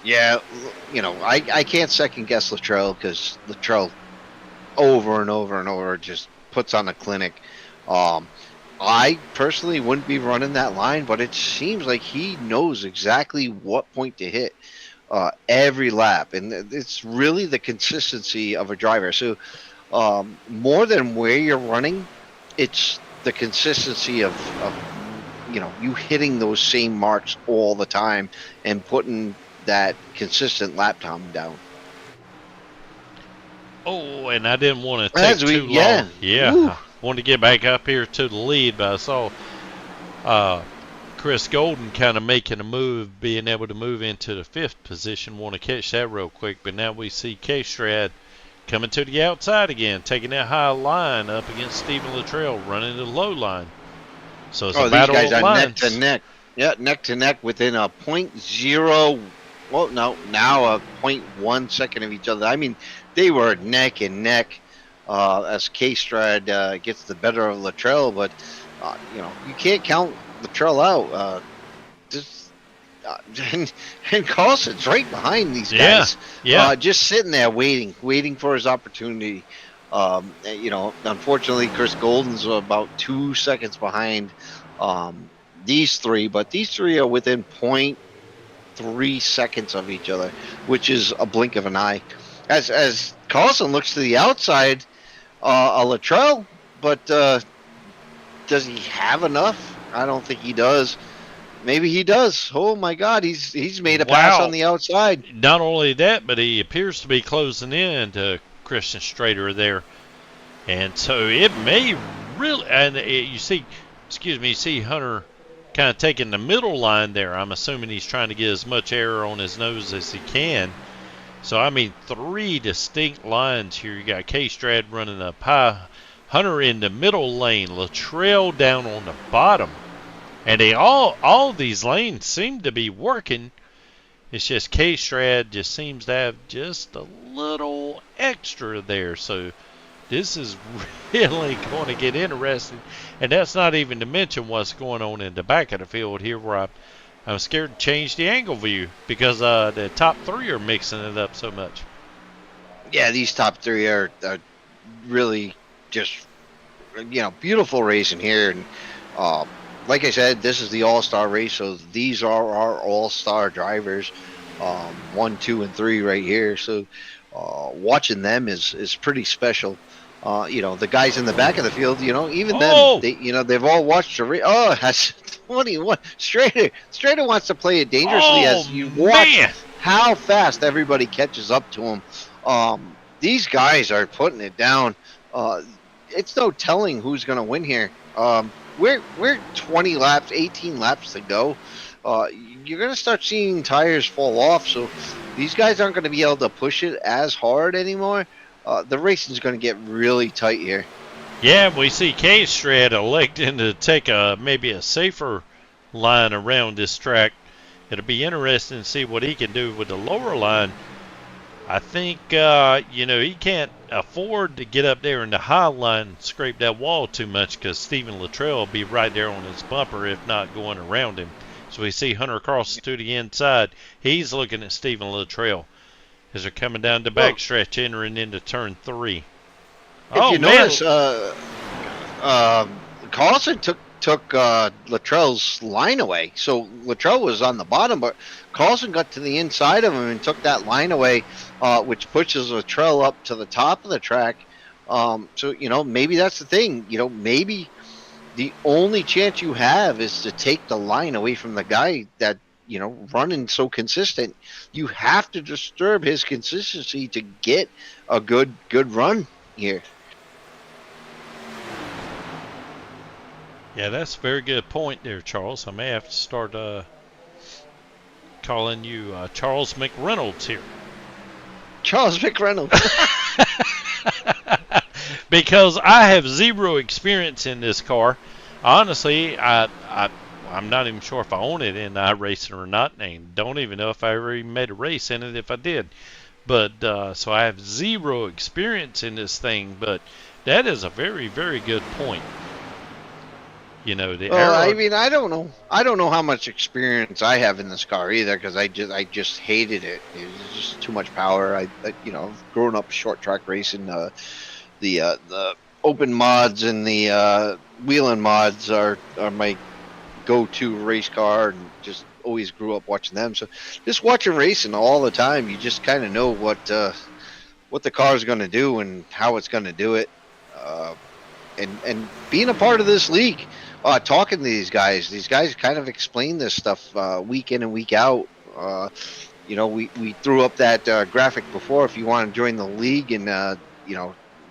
Yeah, you know, I can't second guess Luttrell because Luttrell over and over and over just puts on a clinic. I personally wouldn't be running that line, but it seems like he knows exactly what point to hit every lap, and it's really the consistency of a driver. So more than where you're running, it's the consistency of you know, you hitting those same marks all the time and putting that consistent lap time down. Oh, and I didn't want to take too long. Yeah. Woo. I wanted to get back up here to the lead, but I saw Chris Golden kind of making a move, being able to move into the 5th position. Want to catch that real quick, but now we see K-Strad coming to the outside again, taking that high line up against Stephen Luttrell, running the low line. So it's a battle these guys of are lines. neck to neck. Yeah, neck to neck within a .0 Well, no, now a 0.1 second of each other. I mean, they were neck and neck as K-Strad gets the better of Luttrell, but you can't count Luttrell out. Just and Carlson's right behind these guys. Yeah. Just sitting there waiting for his opportunity. Unfortunately, Chris Golden's about 2 seconds behind these three, but these three are within 0.3 seconds of each other, which is a blink of an eye. As Carlson looks to the outside, a Luttrell, but does he have enough? I don't think he does. Maybe he does. Oh my God, he's made a pass on the outside. Not only that, but he appears to be closing in to Christian Strader there, and so it may really. And you see Hunter kind of taking the middle line there. I'm assuming he's trying to get as much air on his nose as he can. So I mean, 3 distinct lines here. You got K-Strad running up high, Hunter in the middle lane, Luttrell down on the bottom. And all these lanes seem to be working. It's just K-Strad just seems to have just a little extra there. So this is really going to get interesting. And that's not even to mention what's going on in the back of the field here, where I'm scared to change the angle view because the top 3 are mixing it up so much. Yeah, these top 3 are really just, beautiful racing here. And like I said, this is the all-star race, so these are our all-star drivers, 1, 2, and 3 right here. So watching them is pretty special. The guys in the back of the field, even them, they've all watched the race. Oh, that's 21. Strader wants to play it dangerously as you watch how fast everybody catches up to him. These guys are putting it down. It's no telling who's going to win here. We're 20 laps, 18 laps to go. You're going to start seeing tires fall off, so these guys aren't going to be able to push it as hard anymore. The racing's going to get really tight here. Yeah, we see K-Strad electing to take maybe a safer line around this track. It'll be interesting to see what he can do with the lower line. I think, he can't afford to get up there in the high line and scrape that wall too much because Stephen Luttrell will be right there on his bumper, if not going around him. So we see Hunter cross to the inside. He's looking at Stephen Luttrell as they're coming down the backstretch, entering into turn 3. If you notice, Carlson took Luttrell's line away. So Luttrell was on the bottom, but Carlson got to the inside of him and took that line away, which pushes Luttrell up to the top of the track. So, maybe that's the thing. Maybe the only chance you have is to take the line away from the guy that, running so consistent. You have to disturb his consistency to get a good run here. Yeah, that's a very good point there, Charles. I may have to start calling you Charles McReynolds here. Charles McReynolds. Because I have zero experience in this car. Honestly, I'm not even sure if I own it in iRacing or not, and don't even know if I ever even made a race in it if I did. But so I have zero experience in this thing, but that is a very, very good point. I don't know. I don't know how much experience I have in this car either, because I just hated it. It was just too much power. I've grown up short track racing. The open mods and the wheeling mods are my go-to race car, and just always grew up watching them. So just watching racing all the time, you just kind of know what the car is going to do and how it's going to do it. And being a part of this league. Talking to these guys kind of explain this stuff week in and week out. We threw up that graphic before. If you want to join the league and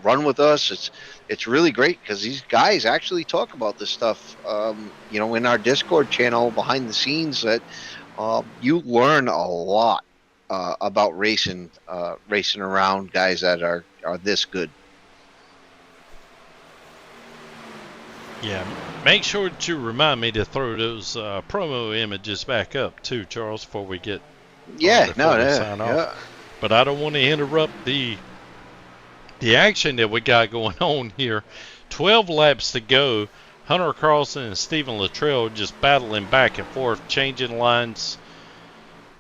run with us, it's really great because these guys actually talk about this stuff. In our Discord channel behind the scenes, that you learn a lot about racing around guys that are this good. Yeah, make sure that you remind me to throw those promo images back up too, Charles, before we get Yeah, before no, we yeah, sign off. yeah. But I don't want to interrupt the action that we got going on here. 12 laps to go. Hunter Carlson and Stephen Luttrell just battling back and forth, changing lines,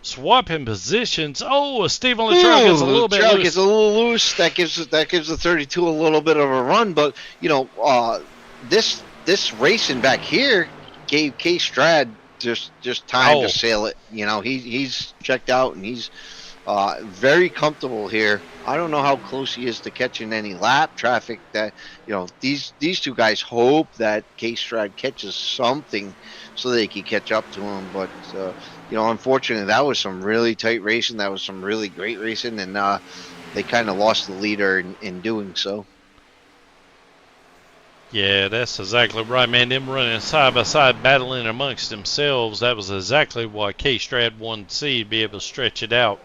swapping positions. Oh, Stephen Luttrell gets a little bit loose. Gets a little loose. That gives the 32 a little bit of a run. But this racing back here gave K Strad just time to sail it. He's checked out and he's very comfortable here. I don't know how close he is to catching any lap traffic. That these two guys hope that K Strad catches something so they can catch up to him. But unfortunately, that was some really tight racing. That was some really great racing, and they kind of lost the leader in doing so. Yeah, that's exactly right, man. Them running side by side, battling amongst themselves. That was exactly why K Strad wanted to see, be able to stretch it out.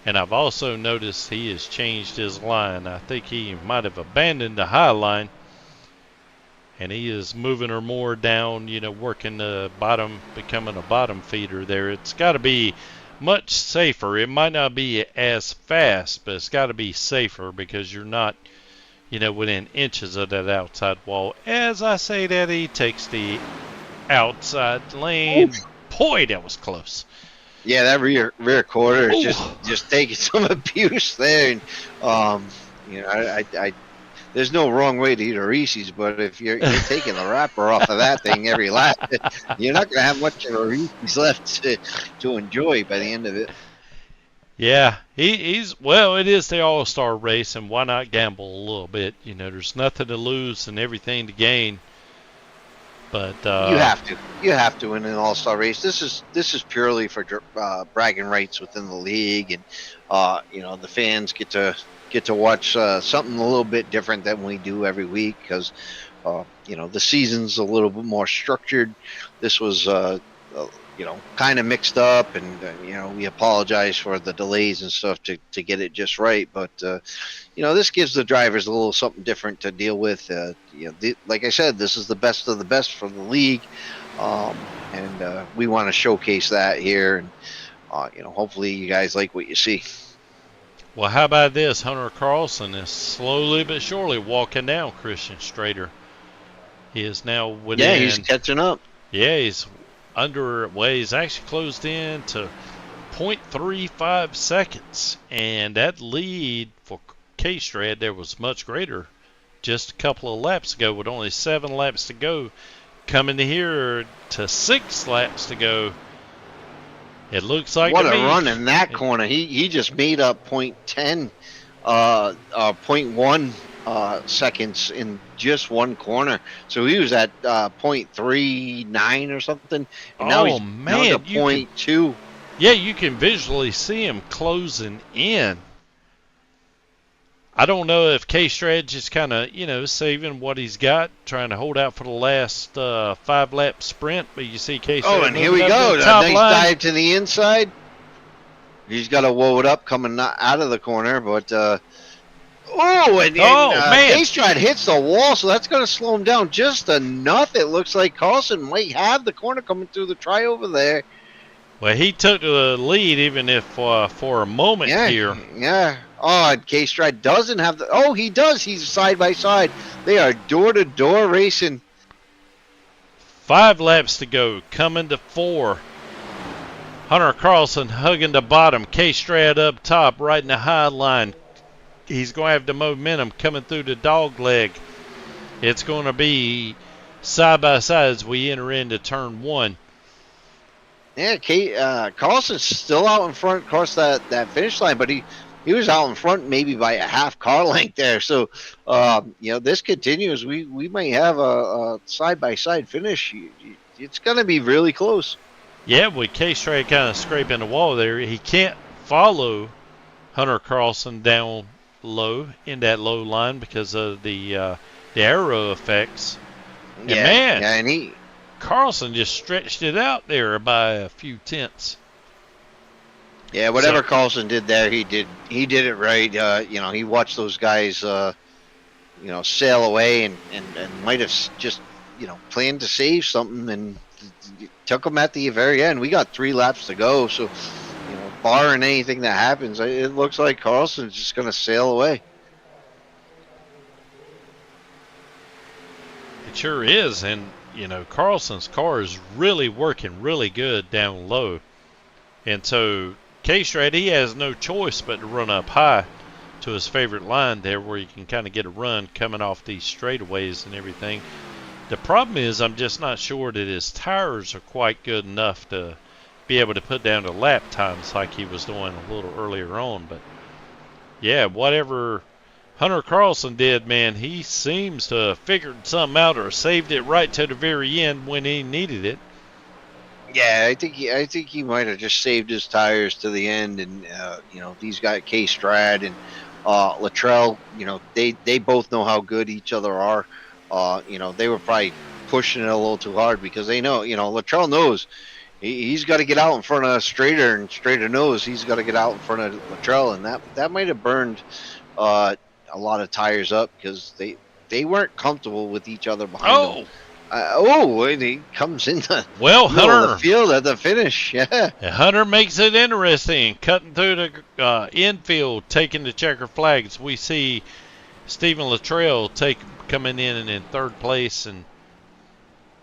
And I've also noticed he has changed his line. I think he might have abandoned the high line, and he is moving her more down, working the bottom, becoming a bottom feeder there. It's got to be much safer. It might not be as fast, but it's got to be safer because you're not, within inches of that outside wall. As I say that, he takes the outside lane. Oof. Boy, that was close. Yeah, that rear quarter is just taking some abuse there, and I there's no wrong way to eat a Reese's, but if you're taking the wrapper off of that thing every lap, you're not going to have much of a Reese's left to enjoy by the end of it. Yeah, it is the All-Star race, and why not gamble a little bit? There's nothing to lose and everything to gain. But you have to in an All-Star race. This is purely for bragging rights within the league, and the fans get to watch something a little bit different than we do every week because the season's a little bit more structured. This was kind of mixed up, and we apologize for the delays and stuff to get it just right. But this gives the drivers a little something different to deal with. Like I said, this is the best of the best for the league, and we want to showcase that here. And hopefully you guys like what you see. Well, how about this? Hunter Carlson is slowly but surely walking down Christian Strader. He is now within. Yeah, he's catching up. Yeah, he's he's actually closed in to 0.35 seconds, and that lead for K-Strad there was much greater just a couple of laps ago with only 7 laps to go. Coming to here to 6 laps to go. It looks like what a run in that corner. He just made up 0.1 seconds in just one corner. So he was at 0.39 or something. And now he's down to 0.2. Yeah, you can visually see him closing in. I don't know if K-Strad just kind of, saving what he's got, trying to hold out for the last 5-lap sprint. But you see K-Strad. Oh, and here we go. A nice dive to the inside. He's got to whoa it up coming out of the corner, but man! K-Strad hits the wall, so that's going to slow him down just enough. It looks like Carlson might have the corner coming through the try over there. Well, he took the lead, even if for a moment here. Yeah. Oh, and K-Strad doesn't have the. Oh, he does. He's side by side. They are door-to-door racing. 5 laps to go. Coming to 4. Hunter Carlson hugging the bottom. K-Strad up top, right in the high line. He's going to have the momentum coming through the dog leg. It's going to be side by side as we enter into turn 1. Yeah, Carlson's still out in front across that finish line, but he was out in front maybe by a half car length there. So, this continues. We might have a side by side finish. It's going to be really close. Yeah, with K-Strad kind of scraping the wall there, he can't follow Hunter Carlson down low in that low line because of the aero effects. And and Carlson just stretched it out there by a few tenths. Yeah, whatever Carlson did there, he did it right. He watched those guys, sail away and might have just, planned to save something and took them at the very end. We got 3 laps to go, so, barring anything that happens, it looks like Carlson's just going to sail away. It sure is, and you know Carlson's car is really working really good down low, and so K-Strat, he has no choice but to run up high to his favorite line there, where you can kind of get a run coming off these straightaways and everything. The problem is I'm just not sure that his tires are quite good enough to be able to put down the lap times like he was doing a little earlier on. But yeah, whatever Hunter Carlson did, man, he seems to have figured something out or saved it right to the very end when he needed it. Yeah, I think he might have just saved his tires to the end, and you know, these guys, K-Strad and Luttrell, you know, they both know how good each other are. You know, they were probably pushing it a little too hard because they know, you know, Luttrell knows he's got to get out in front of Strader, and Strader knows he's got to get out in front of Luttrell, and that might have burned a lot of tires up because they weren't comfortable with each other behind them. He comes in the well, middle Hunter, of the field at the finish. Yeah. Hunter makes it interesting, cutting through the infield, taking the checker flags. We see Stephen Luttrell coming in third place, and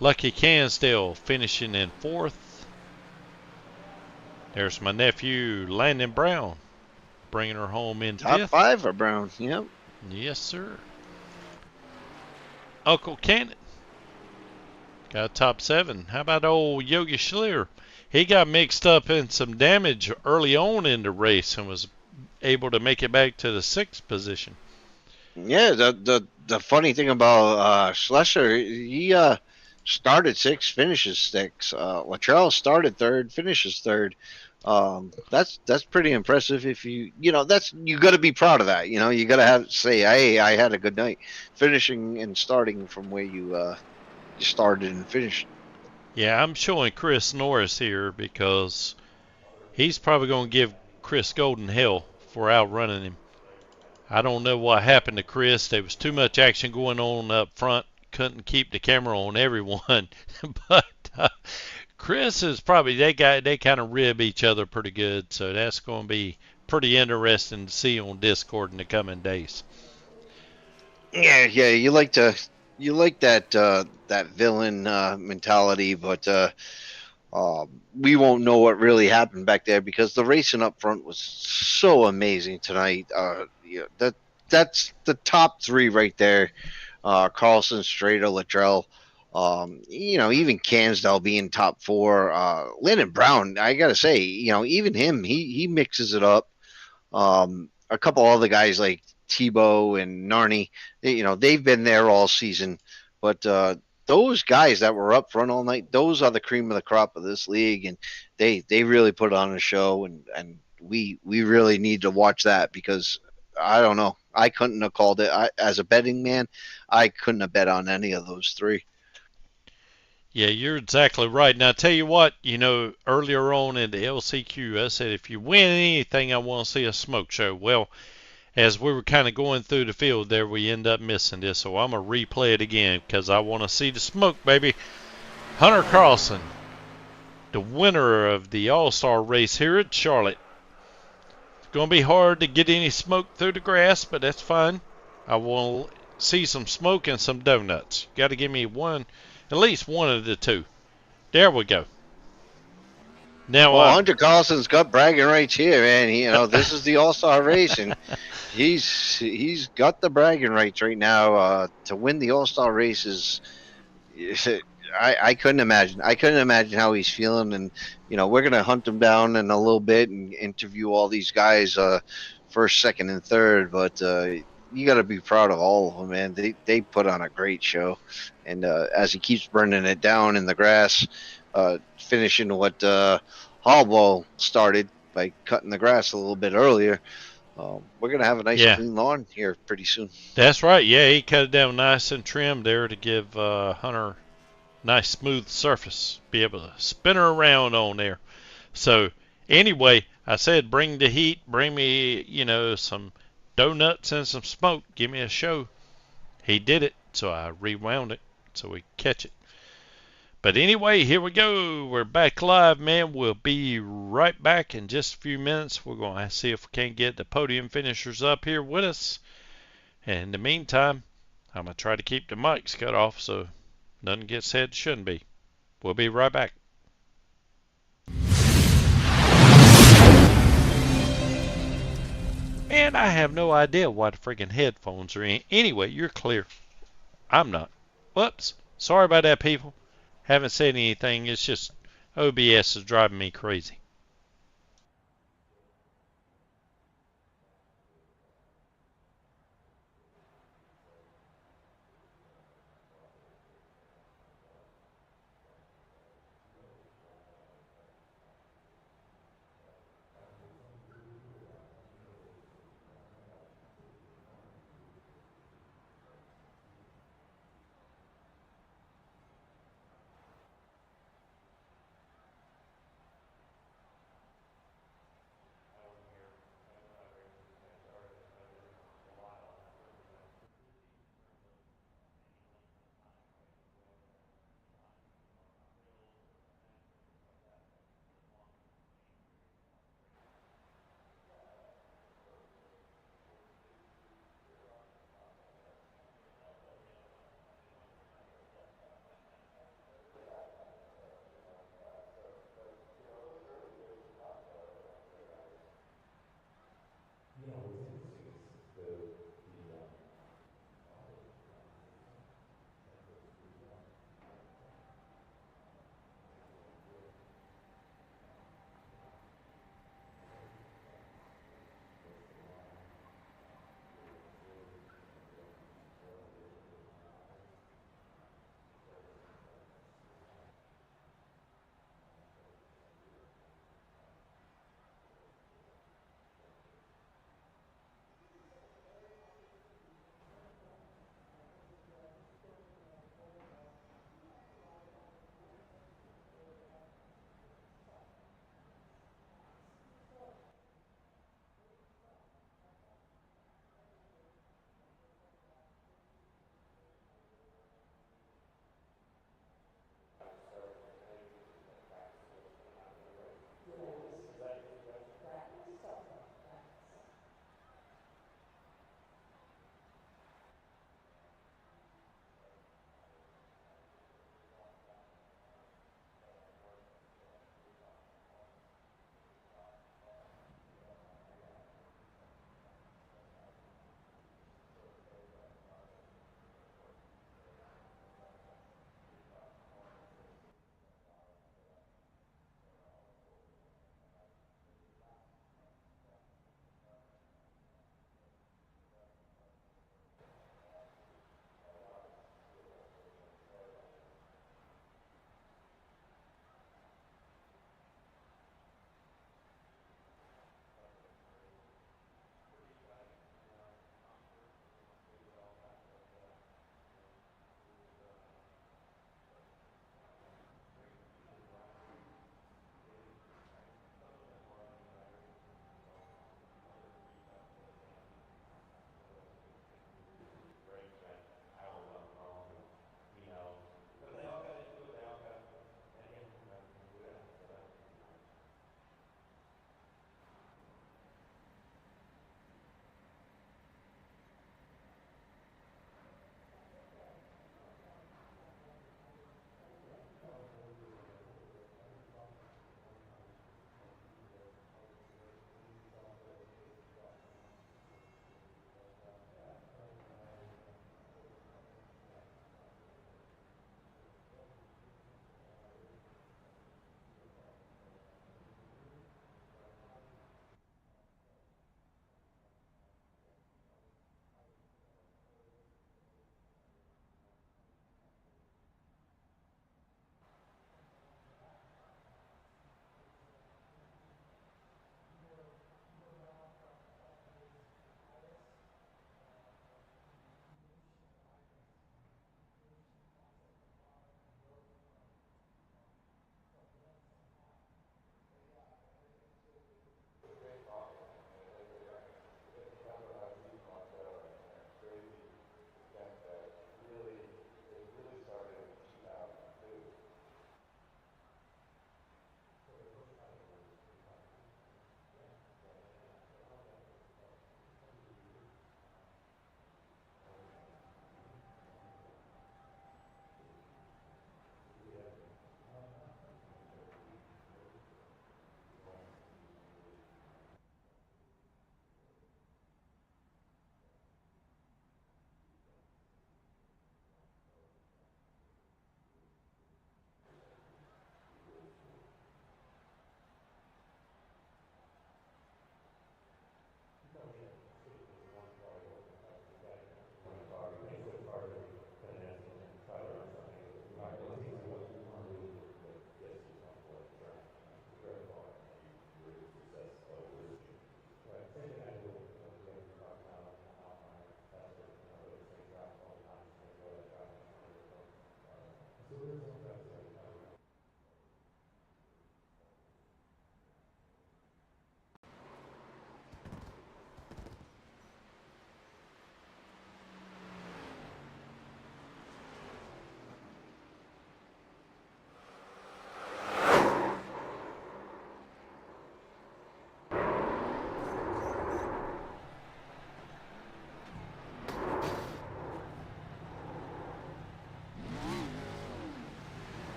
Lucky Cansdale finishing in fourth. There's my nephew Landon Brown, bringing her home in Top fifth. 5 are Brown. Yep. Yes, sir. Uncle Cannon got top 7. How about old Yogi Schlier? He got mixed up in some damage early on in the race and was able to make it back to the 6th position. Yeah, the funny thing about Schlesser, he started 6, finishes 6. Luttrell started 3rd, finishes 3rd. That's pretty impressive. If you got to be proud of that. You know, you got to say, hey, I had a good night, finishing and starting from where you started and finished. Yeah, I'm showing Chris Norris here because he's probably going to give Chris Golden hell for outrunning him. I don't know what happened to Chris. There was too much action going on up front. Couldn't keep the camera on everyone. But Chris is probably, they kind of rib each other pretty good. So that's going to be pretty interesting to see on Discord in the coming days. Yeah, you like that villain mentality, but we won't know what really happened back there because the racing up front was so amazing tonight. That's the top 3 right there. Carlson, Strader, Luttrell. Even Cansdale being top 4. Landon Brown, I gotta say, even him, he mixes it up. A couple other guys like Tebow and Narni, they've been there all season, but those guys that were up front all night, those are the cream of the crop of this league, and they really put on a show, and we really need to watch that because I don't know, I couldn't have called it. As a betting man, I couldn't have bet on any of those 3. Yeah, you're exactly right. Now, I tell you what, earlier on in the LCQ, I said if you win anything, I want to see a smoke show. Well, as we were kind of going through the field there, we end up missing this. So I'm going to replay it again because I want to see the smoke, baby. Hunter Carlson, the winner of the All-Star race here at Charlotte. It's going to be hard to get any smoke through the grass, but that's fine. I want to see some smoke and some donuts. Got to give me at least one of the 2. There we go. Now, Hunter Carlson's got bragging rights here, man. This is the All-Star race, and he's got the bragging rights right now to win the All-Star races. I couldn't imagine. I couldn't imagine how he's feeling, and we're gonna hunt him down in a little bit and interview all these guys, first, second, and third. But you got to be proud of all of them, man. They put on a great show, and as he keeps burning it down in the grass, finishing what Hallball started by cutting the grass a little bit earlier. We're going to have a nice clean lawn here pretty soon. That's right. Yeah, he cut it down nice and trimmed there to give Hunter nice smooth surface. Be able to spin her around on there. So anyway, I said bring the heat. Bring me, some donuts and some smoke. Give me a show. He did it, so I rewound it so we catch it. But anyway, here we go. We're back live, man. We'll be right back in just a few minutes. We're going to see if we can't get the podium finishers up here with us. And in the meantime, I'm going to try to keep the mics cut off so nothing gets said that shouldn't be. We'll be right back. And I have no idea why the friggin' headphones are in. Anyway, you're clear. I'm not. Whoops. Sorry about that, people. Haven't said anything. It's just OBS is driving me crazy.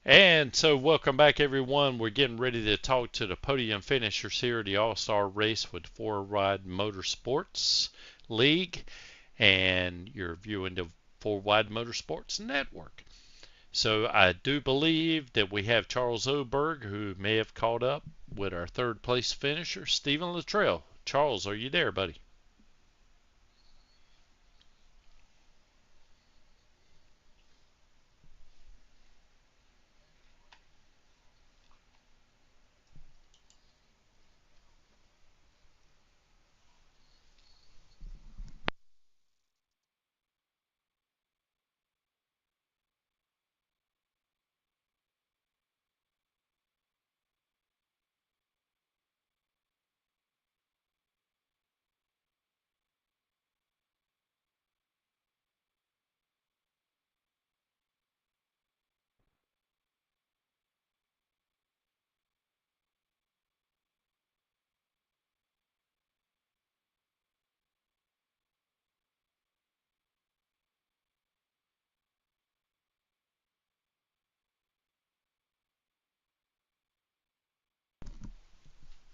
And so, welcome back, everyone. We're getting ready to talk to the podium finishers here at the All-Star Race with 4Wide Motorsports League, and you're viewing the 4Wide Motorsports Network. So, I do believe that we have Charles Oberg, who may have caught up with our third place finisher, Stephen Luttrell. Charles, are you there, buddy?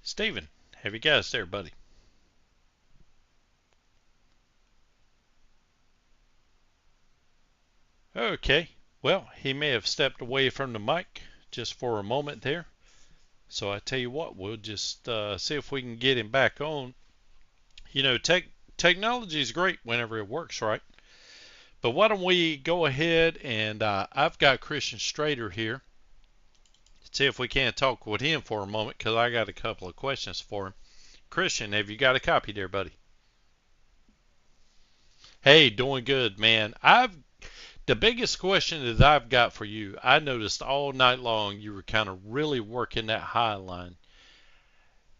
Stephen, have you got us there, buddy? Okay. Well, he may have stepped away from the mic just for a moment there. So I tell you what, we'll just see if we can get him back on. You know, technology is great whenever it works right. But why don't we go ahead and I've got Christian Strader here. See if we can't talk with him for a moment because I got a couple of questions for him. Christian, have you got a copy there, buddy? Hey, doing good, man. The biggest question that I've got for you, I noticed all night long you were kind of really working that high line.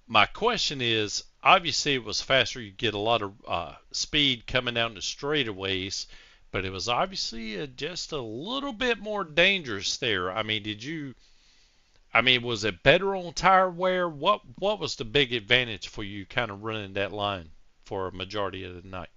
My question is, obviously it was faster. You get a lot of speed coming down the straightaways, but it was obviously just a little bit more dangerous there. I mean, was it better on tire wear? What was the big advantage for you kind of running that line for a majority of the night?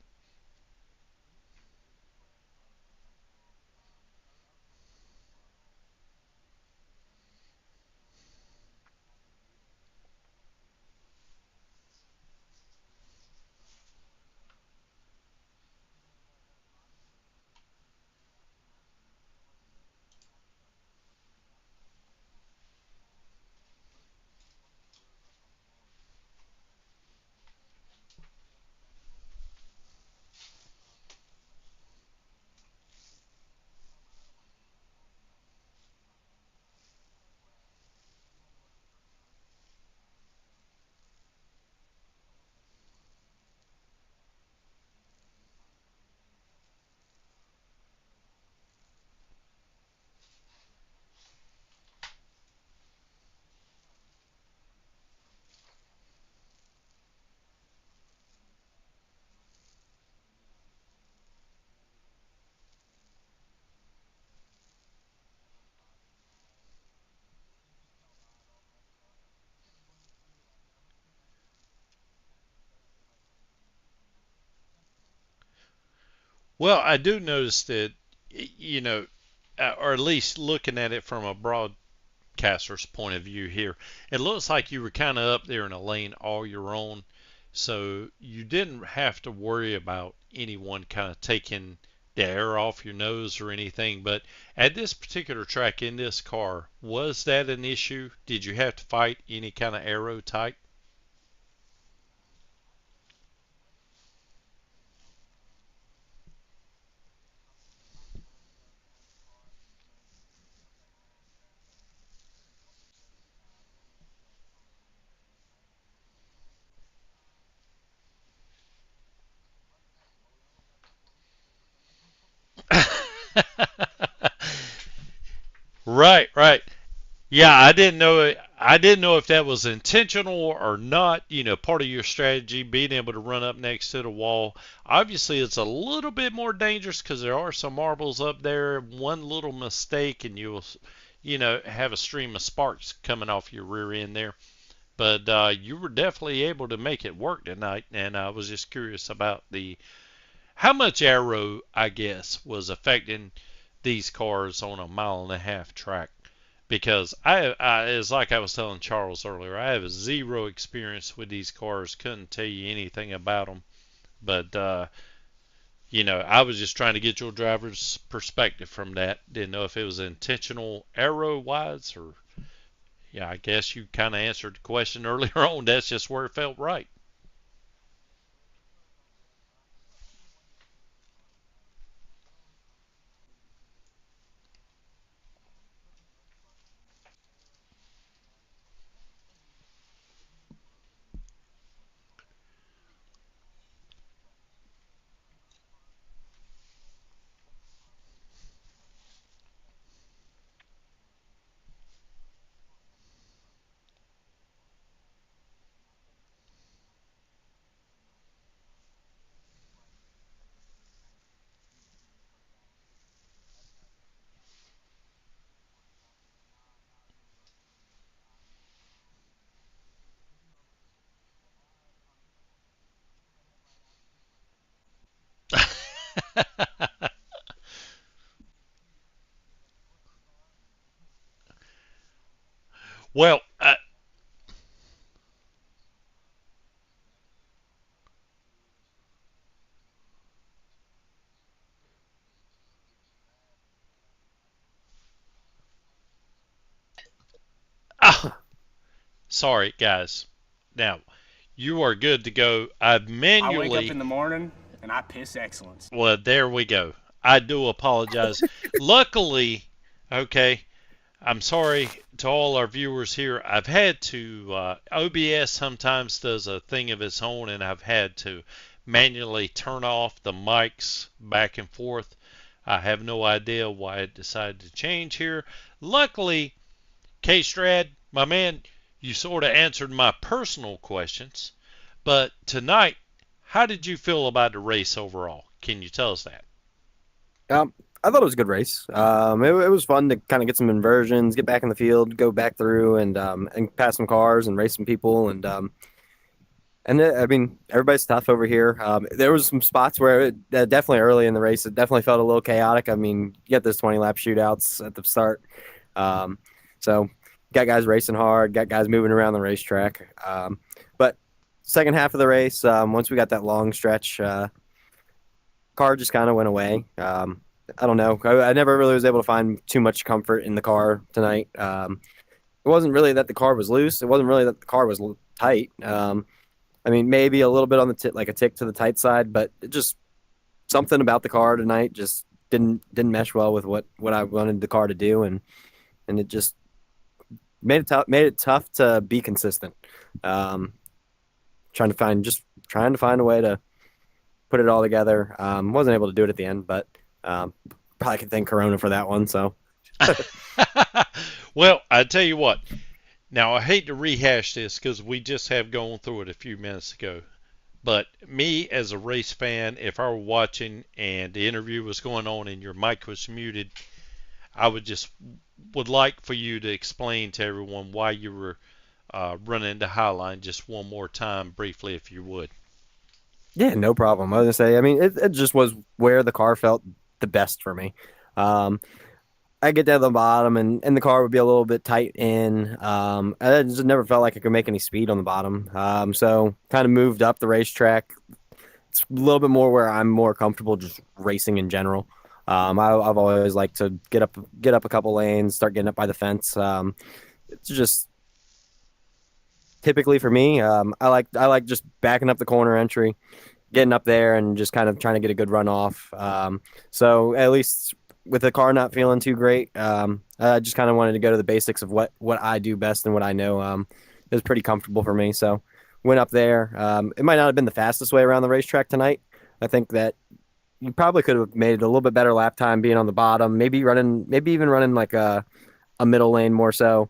Well, I do notice that, you know, or at least looking at it from a broadcaster's point of view here, it looks like you were kind of up there in a lane all your own. So you didn't have to worry about anyone kind of taking the air off your nose or anything. But at this particular track in this car, was that an issue? Did you have to fight any kind of aero type? Right, right. Yeah, I didn't know if that was intentional or not. You know, part of your strategy being able to run up next to the wall. Obviously, it's a little bit more dangerous because there are some marbles up there. One little mistake and you'll, have a stream of sparks coming off your rear end there. But you were definitely able to make it work tonight, and I was just curious about the how much aero, I guess, was affecting these cars on a mile and a half track. because it's like I was telling Charles earlier, I have zero experience with these cars. Couldn't tell you anything about them, but I was just trying to get your driver's perspective from that. Didn't know if it was intentional arrow wise or yeah. I guess you kind of answered the question earlier on. That's just where it felt right. Well, ah, sorry guys. Now you are good to go. I've I wake up manually. in the morning and I piss excellence. Well, there we go. I do apologize. Luckily, okay, I'm sorry to all our viewers here. I've had to, OBS sometimes does a thing of its own, and I've had to manually turn off the mics back and forth. I have no idea why it decided to change here. Luckily, K-Strad, my man, you sort of answered my personal questions. But tonight, how did you feel about the race overall? Can you tell us that? I thought it was a good race. It was fun to kind of get some inversions, get back in the field, go back through, and pass some cars and race some people, I mean everybody's tough over here. There was some spots where definitely early in the race it definitely felt a little chaotic. I mean, you get those 20 lap shootouts at the start, um, so got guys racing hard, got guys moving around the racetrack. But second half of the race, once we got that long stretch, car just kind of went away. I don't know. I never really was able to find too much comfort in the car tonight. It wasn't really that the car was loose. It wasn't really that the car was tight. I mean, maybe a little bit on the like a tick to the tight side, but it just something about the car tonight just didn't mesh well with what I wanted the car to do, and it just made it tough to be consistent. Um, trying to find a way to put it all together. Wasn't able to do it at the end, but probably can thank Corona for that one. So Well, I tell you what. Now, I hate to rehash this because we just have gone through it a few minutes ago. But me as a race fan, if I were watching and the interview was going on and your mic was muted, I would like for you to explain to everyone why you were running the Highline just one more time briefly, if you would. yeah, no problem. I was gonna say, I mean, it just was where the car felt the best for me. Um, I get down to the bottom and the car would be a little bit tight in. I just never felt like I could make any speed on the bottom. So kind of moved up the racetrack. It's a little bit more where I'm more comfortable just racing in general. I've always liked to get up a couple lanes, start getting up by the fence. It's just typically for me. I like just backing up the corner entry, getting up there, and just kind of trying to get a good run off. So at least with the car not feeling too great, I just kind of wanted to go to the basics of what I do best and what I know. It was pretty comfortable for me, so went up there. It might not have been the fastest way around the racetrack tonight. I think that you probably could have made a little bit better lap time being on the bottom, maybe even running like a middle lane more so.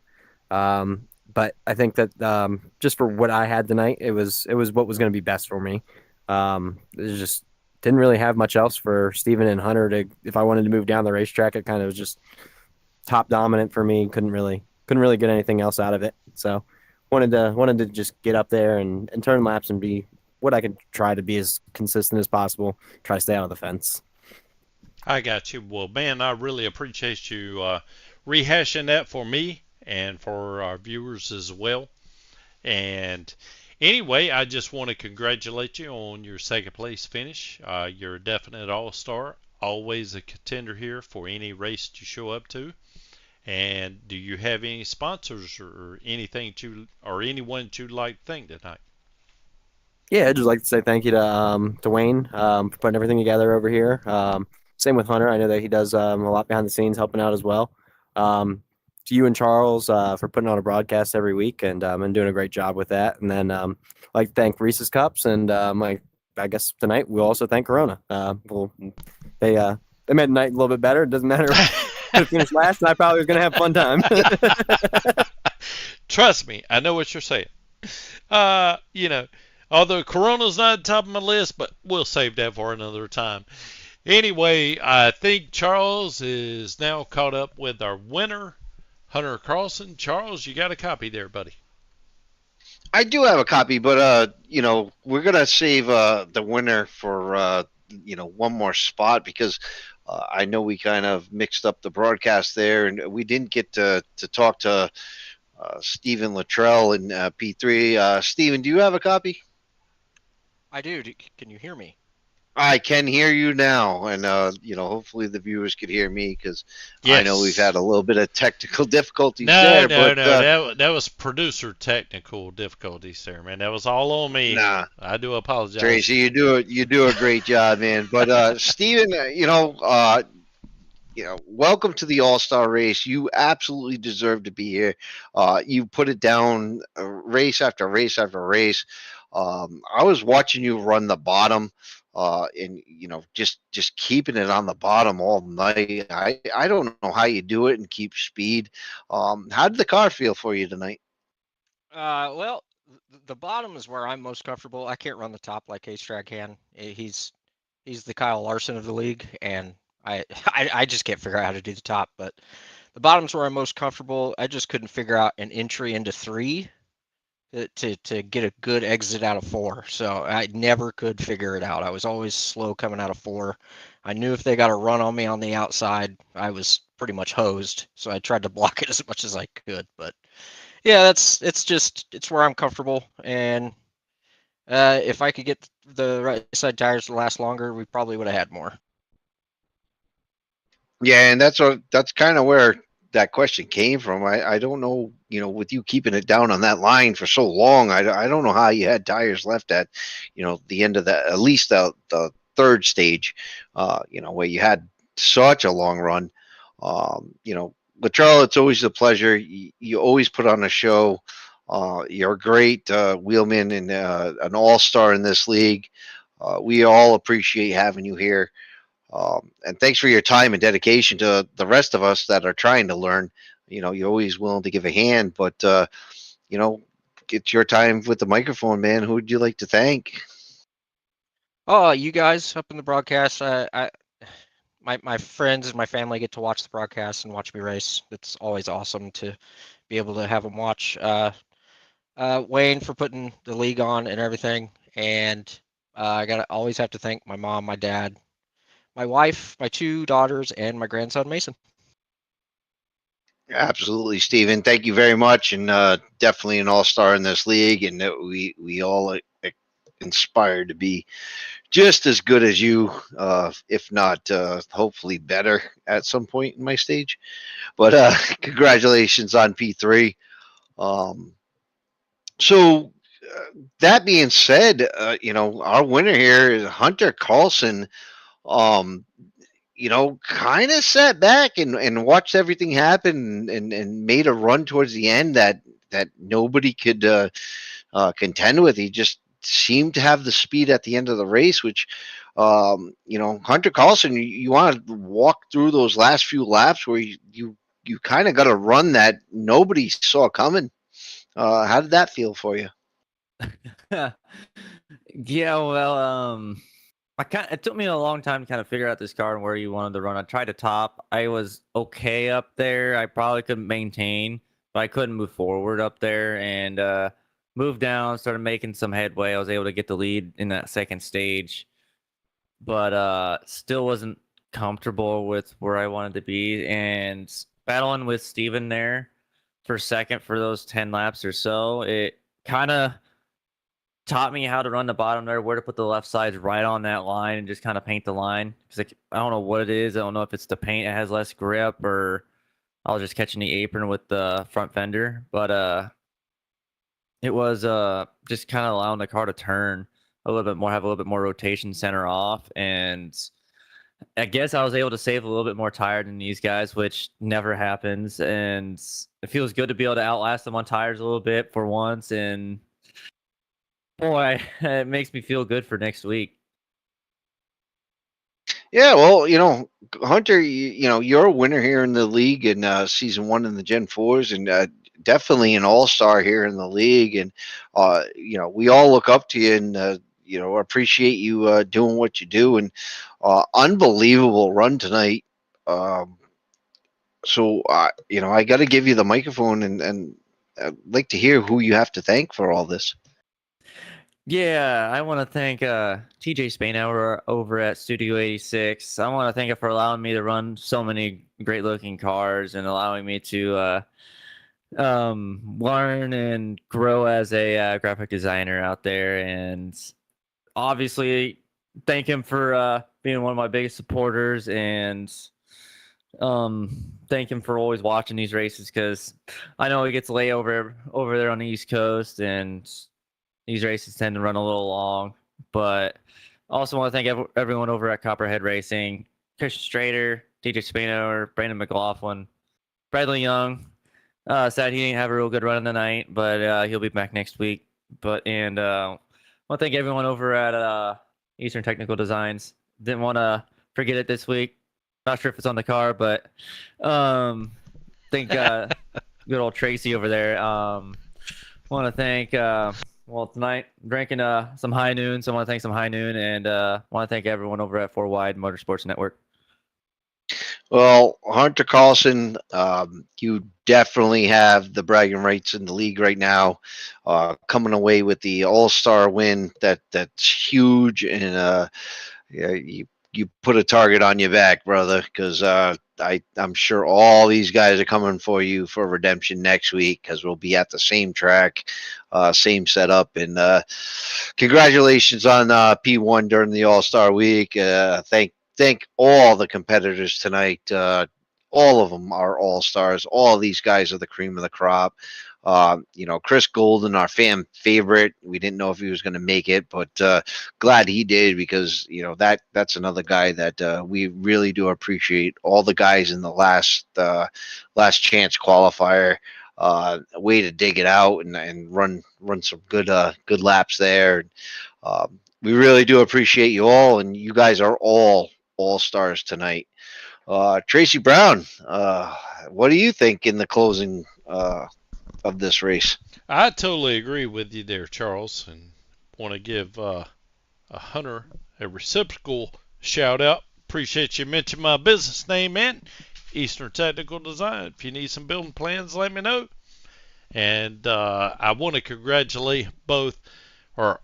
But I think that just for what I had tonight, it was what was going to be best for me. It just didn't really have much else for Steven and Hunter to. If I wanted to move down the racetrack, it kind of was just top dominant for me. Couldn't really get anything else out of it. So wanted to just get up there and turn laps and be what I could try to be as consistent as possible. Try to stay out of the fence. I got you. Well, man, I really appreciate you rehashing that for me and for our viewers as well. And anyway, I just want to congratulate you on your second place finish. You're a definite all-star, always a contender here for any race you show up to. And do you have any sponsors or anything or anyone that you'd like to thank tonight? Yeah, I'd just like to say thank you to Wayne for putting everything together over here. Same with Hunter. I know that he does a lot behind the scenes helping out as well. To you and Charles for putting on a broadcast every week and doing a great job with that. And then I'd like to thank Reese's Cups and I guess tonight we'll also thank Corona. They made the night a little bit better. It doesn't matter who finished last, and I probably was going to have a fun time. Trust me, I know what you're saying. Although Corona's not at the top of my list, but we'll save that for another time. Anyway, I think Charles is now caught up with our winner, Hunter Carlson. Charles, you got a copy there, buddy? I do have a copy, but we're gonna save the winner for one more spot because I know we kind of mixed up the broadcast there, and we didn't get to talk to Stephen Luttrell in P3. Stephen, do you have a copy? I do. Can you hear me? I can hear you now, and hopefully the viewers could hear me because yes. I know we've had a little bit of technical difficulties there. No, that was producer technical difficulties there, man. That was all on me. Nah, I do apologize. Tracy, you do a great job, man. But Steven, welcome to the All-Star race. You absolutely deserve to be here. You put it down race after race after race. I was watching you run the bottom. And just keeping it on the bottom all night. I don't know how you do it and keep speed. How did the car feel for you tonight? Well, the bottom is where I'm most comfortable. I can't run the top like H-Track can. He's the Kyle Larson of the league, and I just can't figure out how to do the top. But the bottom's where I'm most comfortable. I just couldn't figure out an entry into 3. To get a good exit out of 4. So I never could figure it out. I was always slow coming out of 4. I knew if they got a run on me on the outside, I was pretty much hosed. So I tried to block it as much as I could. But yeah, it's where I'm comfortable. And if I could get the right side tires to last longer, we probably would have had more. Yeah, and that's kind of where that question came from. I don't know, with you keeping it down on that line for so long, I don't know how you had tires left at, the end of at least the third stage, where you had such a long run. Luttrell, it's always a pleasure. You always put on a show. You're a great wheelman and an all-star in this league. We all appreciate having you here. And thanks for your time and dedication to the rest of us that are trying to learn. You're always willing to give a hand, but it's your time with the microphone, man. Who would you like to thank? Oh, you guys up in the broadcast. My friends and my family get to watch the broadcast and watch me race. It's always awesome to be able to have them watch. Wayne for putting the league on and everything, and I always have to thank my mom, my dad, my wife, my 2 daughters, and my grandson Mason. Absolutely, Stephen. Thank you very much, and definitely an all-star in this league, and we all inspired to be just as good as you, if not hopefully better at some point in my stage. But congratulations on P3. So that being said, our winner here is Hunter Carlson. Kind of sat back and watched everything happen and made a run towards the end that nobody could contend with. He just seemed to have the speed at the end of the race, which, Hunter Carlson, you want to walk through those last few laps where you kind of got a run that nobody saw coming. How did that feel for you? Yeah, well, it took me a long time to kind of figure out this car and where you wanted to run. I tried to top. I was okay up there. I probably couldn't maintain, but I couldn't move forward up there and moved down, started making some headway. I was able to get the lead in that second stage, but still wasn't comfortable with where I wanted to be. And battling with Steven there for second for those 10 laps or so, it kind of taught me how to run the bottom there, where to put the left sides right on that line and just kind of paint the line. Because I don't know what it is. I don't know if it's the paint, it has less grip, or I was just catching the apron with the front fender. But it was just kind of allowing the car to turn a little bit more, have a little bit more rotation center off. And I guess I was able to save a little bit more tire than these guys, which never happens. And it feels good to be able to outlast them on tires a little bit for once. And boy, it makes me feel good for next week. Yeah, well, Hunter, you're a winner here in the league in season 1 in the Gen 4s, and definitely an all-star here in the league. And we all look up to you, and appreciate you doing what you do. And unbelievable run tonight. So I got to give you the microphone, and I'd like to hear who you have to thank for all this. Yeah, I want to thank TJ Spainhour over at Studio 86. I want to thank him for allowing me to run so many great looking cars and allowing me to learn and grow as a graphic designer out there. And obviously, thank him for being one of my biggest supporters, and thank him for always watching these races, because I know he gets layover over there on the East Coast, and these races tend to run a little long. But I also want to thank everyone over at Copperhead Racing, Christian Strader, TJ Spano, Brandon McLaughlin, Bradley Young. Sad he didn't have a real good run in the night, but he'll be back next week. I want to thank everyone over at Eastern Technical Designs. Didn't want to forget it this week. Not sure if it's on the car, but thank good old Tracy over there. Want to thank tonight drinking some High Noon, so I want to thank some High Noon, and want to thank everyone over at 4 Wide Motorsports Network. Well, Hunter Carlson, you definitely have the bragging rights in the league right now. Coming away with the All-Star win, that's huge, and you put a target on your back, brother, because I'm sure all these guys are coming for you for redemption next week, because we'll be at the same track, same setup. And congratulations on P1 during the All-Star week. Thank all the competitors tonight. All of them are all-stars. All of these guys are the cream of the crop. Chris Golden, our fan favorite. We didn't know if he was going to make it, but glad he did, because that's another guy that we really do appreciate. All the guys in the last chance qualifier, way to dig it out and run some good laps there. We really do appreciate you all, and you guys are all stars tonight. Tracy Brown, what do you think in the closing of this race? I totally agree with you there, Charles, and want to give Hunter a reciprocal shout out. Appreciate you mentioning my business name, man. Eastern Technical Design. If you need some building plans, let me know. And I want to congratulate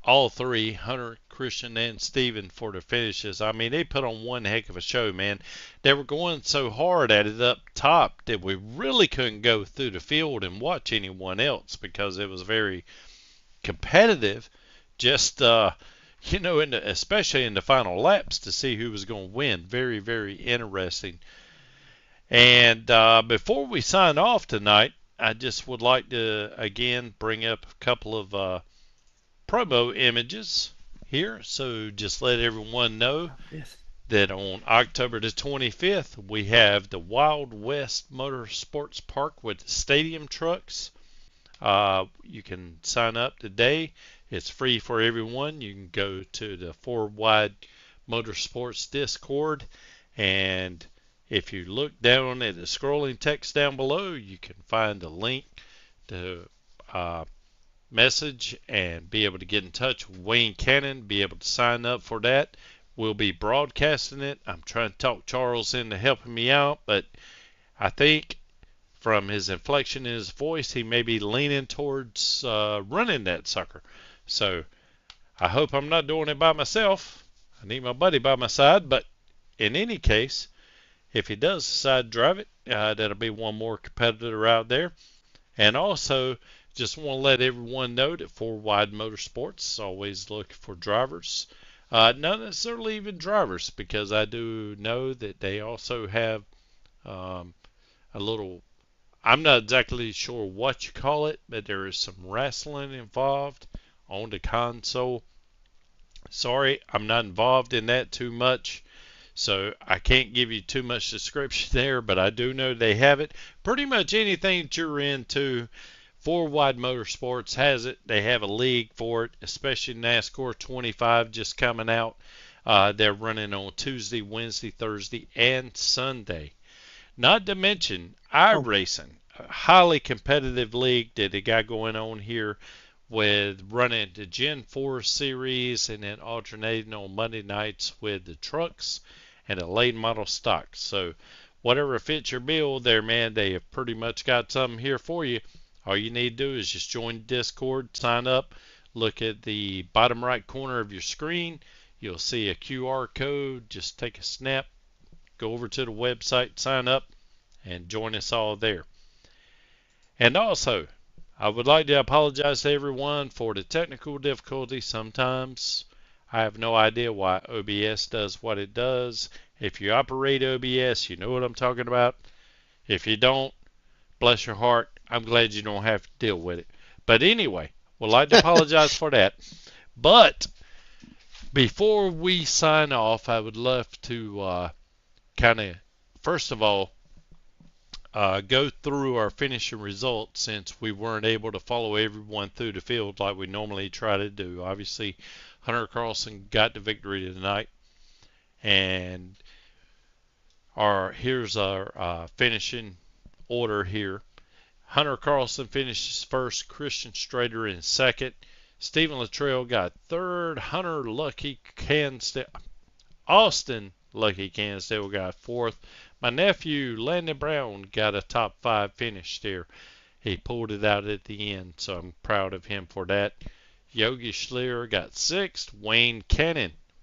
all three, Hunter, Christian, and Steven, for their finishes. I mean, they put on one heck of a show, man. They were going so hard at it up top that we really couldn't go through the field and watch anyone else, because it was very competitive. Just, especially in the final laps, to see who was going to win. Very, very interesting. And before we sign off tonight, I just would like to, again, bring up a couple of promo images here. So just let everyone know that on October the 25th, we have the Wild West Motorsports Park with stadium trucks. You can sign up today. It's free for everyone. You can go to the 4 Wide Motorsports Discord, and if you look down at the scrolling text down below, you can find a link to message and be able to get in touch with Wayne Cannon, be able to sign up for that. We'll be broadcasting it. I'm trying to talk Charles into helping me out, but I think from his inflection in his voice, he may be leaning towards running that sucker. So I hope I'm not doing it by myself. I need my buddy by my side, but in any case, if he does decide to drive it, That'll be one more competitor out there. And also, just want to let everyone know that Four Wide Motorsports is always looking for drivers. Not necessarily even drivers, because I do know that they also have a little, I'm not exactly sure what you call it, but there is some wrestling involved on the console. Sorry, I'm not involved in that too much, so I can't give you too much description there, but I do know they have it. Pretty much anything that you're into, Four Wide Motorsports has it. They have a league for it, especially NASCAR 25 just coming out. They're running on Tuesday, Wednesday, Thursday, and Sunday. Not to mention iRacing, a highly competitive league that they got going on here with running the Gen4 series and then alternating on Monday nights with the trucks and the late model stock. So whatever fits your bill there, man, they have pretty much got something here for you. All you need to do is just join Discord, sign up, look at the bottom right corner of your screen. You'll see a QR code. Just take a snap, go over to the website, sign up, and join us all there. And also, I would like to apologize to everyone for the technical difficulties. Sometimes I have no idea why OBS does what it does. If you operate OBS, you know what I'm talking about. If you don't, bless your heart, I'm glad you don't have to deal with it. But anyway, would like to apologize for that. But before we sign off, I would love to kind of, first of all, go through our finishing results, since we weren't able to follow everyone through the field like we normally try to do. Obviously, Hunter Carlson got the victory tonight, and here's our finishing order here. Hunter Carlson finishes first, Christian Strader in second, Stephen Luttrell got third, Austin Lucky Cansdale got fourth. My nephew Landon Brown got a top 5 finish there. He pulled it out at the end, so I'm proud of him for that. Yogi Schleer got 6th.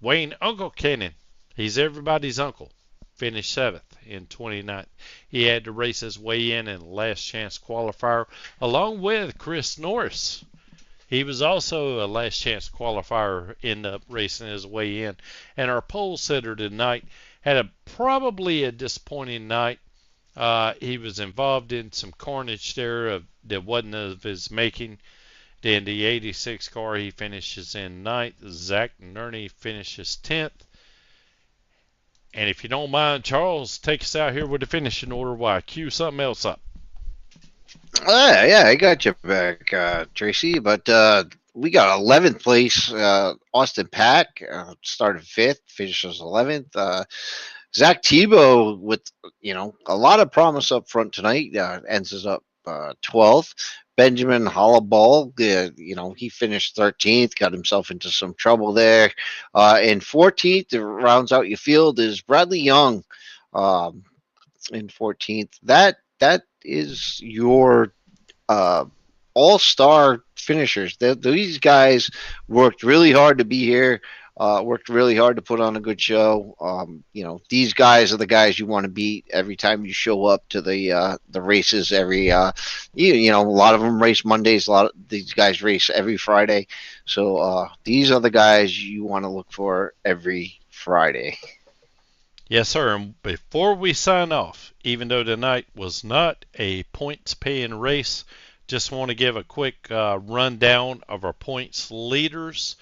Wayne Uncle Cannon, he's everybody's uncle, finished 7th in 29th. He had to race his way in the last chance qualifier along with Chris Norris. He was also a last chance qualifier, ended up racing his way in. And our pole sitter tonight had probably a disappointing night. He was involved in some carnage there that wasn't of his making. Then the 86 car, he finishes in 9th. Zach Nerney finishes 10th. And if you don't mind, Charles, take us out here with the finishing order while I cue something else up. Yeah, I got you back, Tracy. But we got 11th place. Austin Pack started 5th, finishes 11th. Zach Tebow with a lot of promise up front tonight. Ends up 12th. Benjamin Hollaball, he finished 13th, got himself into some trouble there. And 14th, to rounds out your field, is Bradley Young in 14th. That is your all-star finishers. These guys worked really hard to be here. Worked really hard to put on a good show. These guys are the guys you want to beat every time you show up to the races. A lot of them race Mondays. A lot of these guys race every Friday. So these are the guys you want to look for every Friday. Yes, sir. And before we sign off, even though tonight was not a points-paying race, just want to give a quick rundown of our points leaders.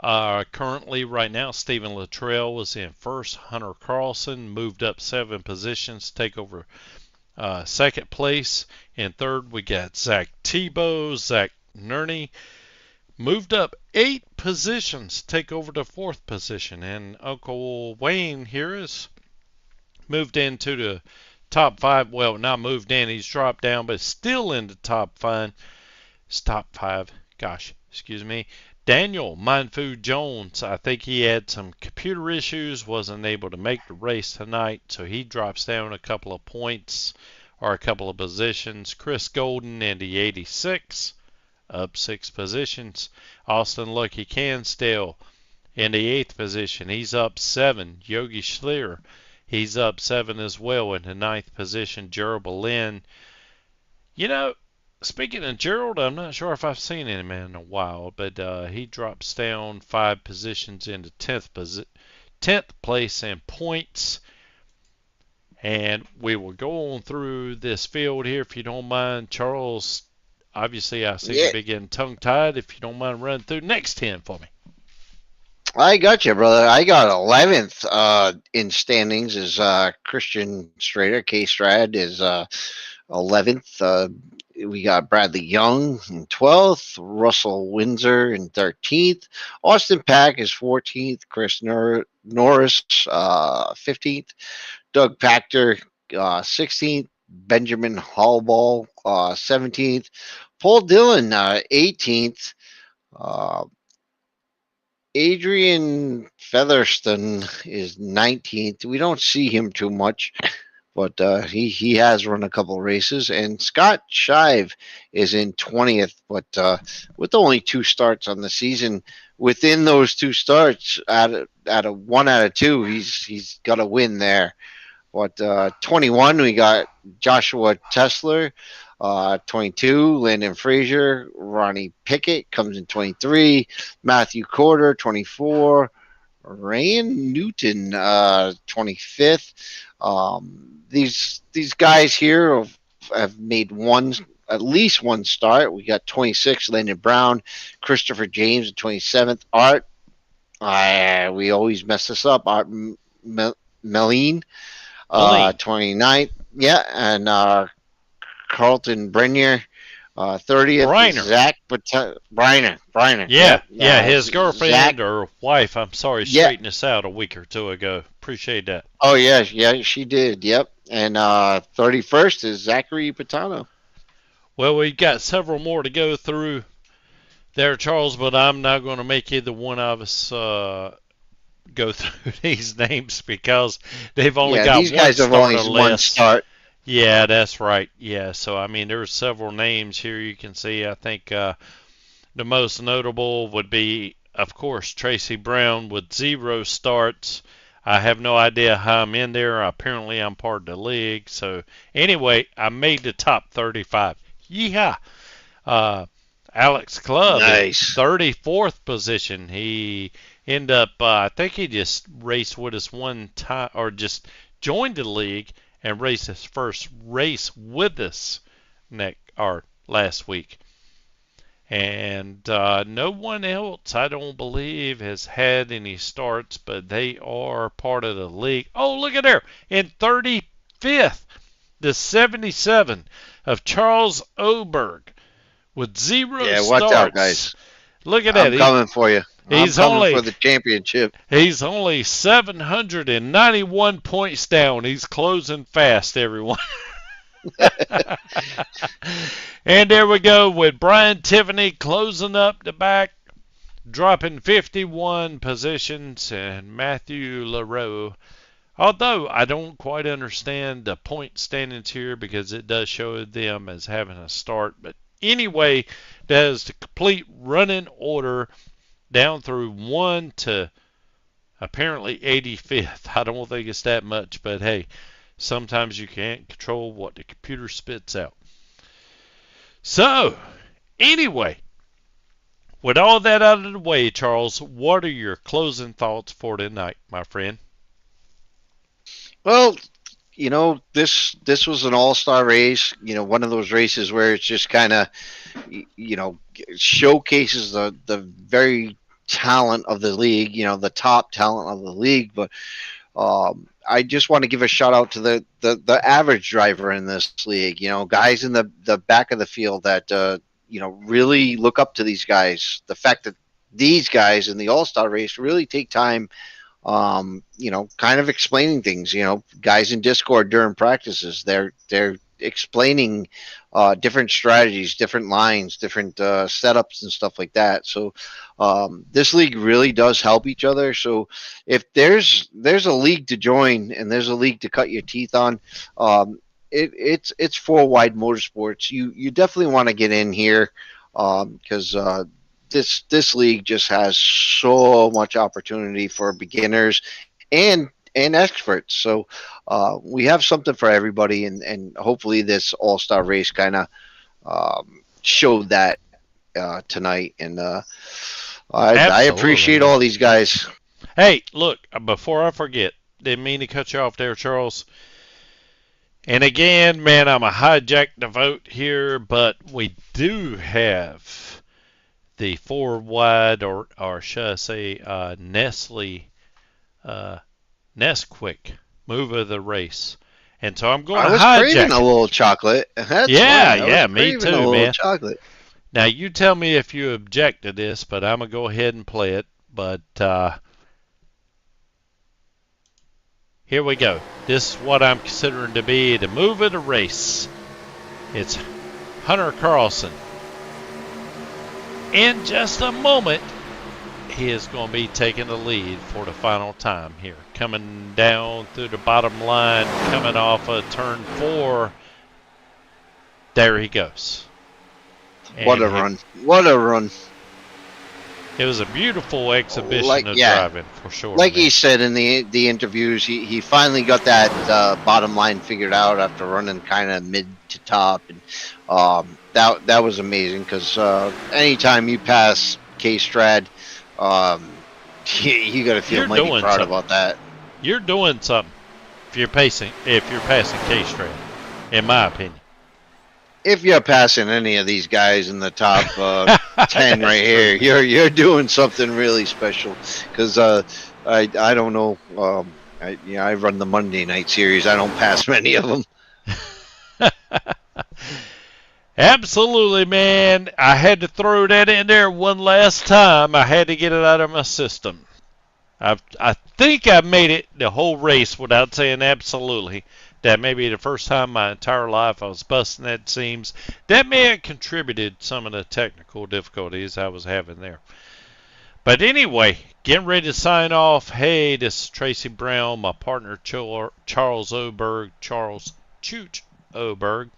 Currently, right now, Stephen Luttrell was in first. Hunter Carlson moved up 7 positions, take over second place. In third, we got Zach Tebow. Zach Nerney moved up 8 positions, take over the 4th position. And Uncle Wayne here is moved into the top 5. Well, not moved in, he's dropped down, but still in the top 5. Excuse me. Daniel Mindfood Jones, I think he had some computer issues, wasn't able to make the race tonight, so he drops down a couple of points or a couple of positions. Chris Golden in the 86, up 6 positions. Austin Lucky Cansdale in the 8th position, he's up 7. Yogi Schleer, He's up 7 as well in the 9th position. Gerald Berlin. You know, speaking of Gerald, I'm not sure if I've seen him in a while, but he drops down 5 positions into 10th place in points. And we will go on through this field here if you don't mind. Charles, obviously I seem to be getting tongue-tied. If you don't mind running through the next 10 for me. I got you, brother. I got 11th in standings is Christian Strader. K-Strad is 11th. We got Bradley Young in 12th, Russell Windsor in 13th, Austin Pack is 14th, Chris Norris 15th, Doug Pachter 16th, Benjamin Hallball 17th, Paul Dillon 18th, Adrian Featherston is 19th. We don't see him too much, but he has run a couple races. And Scott Shive is in 20th, but with only 2 starts on the season, within those 2 starts, out of 1 out of 2, he's got a win there. But 21, we got Joshua Tesler. 22, Landon Frazier. Ronnie Pickett comes in 23. Matthew Corder, 24. Ryan Newton, 25th. These guys here have made at least one start. We got 26, Landon Brown. Christopher James at 27th. Art, we always mess this up. Art Meline, 29th. Yeah, and Carlton Brenier, 30th. Briner. Zach Briner. Yeah, his girlfriend Zach, or wife, I'm sorry, straightened us out a week or 2 ago. Appreciate that. Oh, yeah, she did. Yep. And 31st is Zachary Patano. Well, we've got several more to go through there, Charles, but I'm not going to make either one of us go through these names because they've only got these guys have only one start. Yeah, that's right. Yeah, so I mean, there's several names here you can see. I think the most notable would be, of course, Tracy Brown with 0 starts. I have no idea how I'm in there. Apparently, I'm part of the league. So anyway, I made the top 35. Yeehaw! Alex Clubb, nice. 34th position. He ended up, I think he just raced with us one time, or just joined the league and raced his first race with us last week. And no one else, I don't believe, has had any starts, but they are part of the league. Oh, look at there. In 35th, the 77 of Charles Oberg with 0 starts. Yeah, watch out, guys. Look at that. I'm coming for you. I'm coming for the championship. He's only 791 points down. He's closing fast, everyone. And there we go with Brian Tiffany closing up the back, dropping 51 positions, and Matthew LaRoe. Although I don't quite understand the point standings here because it does show them as having a start. But anyway, that is the complete running order down through 1 to apparently 85th. I don't think it's that much, but hey, sometimes you can't control what the computer spits out. So, anyway, with all that out of the way, Charles, what are your closing thoughts for tonight, my friend? Well, this was an all-star race. One of those races where it's just kind of, showcases the very talent of the league, the top talent of the league. But I just want to give a shout out to the average driver in this league, guys in the back of the field that, really look up to these guys. The fact that these guys in the all-star race really take time, kind of explaining things, guys in Discord during practices, they're explaining different strategies, different lines, different setups and stuff like that. So this league really does help each other. So if there's a league to join and there's a league to cut your teeth on, it's 4 Wide Motorsports. You definitely want to get in here because this league just has so much opportunity for beginners and and experts. So we have something for everybody, and hopefully this all-star race kind of showed that tonight. And I appreciate Absolutely. all these guys. Hey, look, before I forget, didn't mean to cut you off there, Charles. And again, man, I'm a hijack the vote here, but we do have the four wide, or should I say, Nesquik move of the race. And so I'm going I to was craving hijack a it. little chocolate. That's Yeah, why I was yeah, me craving a too, little man. chocolate. Now, you tell me if you object to this, but I'm going to go ahead and play it. But here we go. This is what I'm considering to be the move of the race. It's Hunter Carlson. In just a moment, he is going to be taking the lead for the final time here. Coming down through the bottom line, coming off of turn 4. There he goes. What a run. What a run. It was a beautiful exhibition of yeah. driving, for sure. Like man. he said in the interviews, he finally got that bottom line figured out after running kind of mid to top, and that was amazing because anytime you pass K Strad, you got to feel You're mighty doing proud something. about that. You're doing something if you're passing K-Strad, in my opinion. If you're passing any of these guys in the top 10 right That's here, you're doing something really special. Because I don't know, I run the Monday night series. I don't pass many of them. Absolutely, man. I had to throw that in there one last time. I had to get it out of my system. I think I made it the whole race without saying absolutely. That may be the first time in my entire life I was busting at seams. That may have contributed some of the technical difficulties I was having there. But anyway, getting ready to sign off. Hey, this is Tracy Brown, my partner Charles Oberg, Charles Chooch Oberg.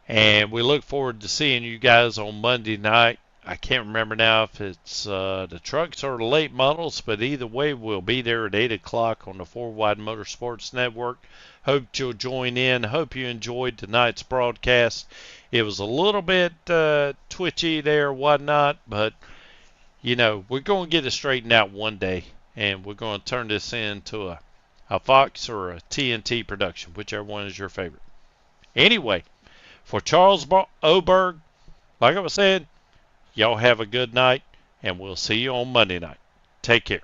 And we look forward to seeing you guys on Monday night. I can't remember now if it's the trucks or the late models, but either way, we'll be there at 8 o'clock on the 4 Wide Motorsports Network. Hope you'll join in. Hope you enjoyed tonight's broadcast. It was a little bit twitchy there, whatnot, but, you know, we're going to get it straightened out one day, and we're going to turn this into a Fox or a TNT production, whichever one is your favorite. Anyway, for Charles Oberg, like I was saying, y'all have a good night, and we'll see you on Monday night. Take care.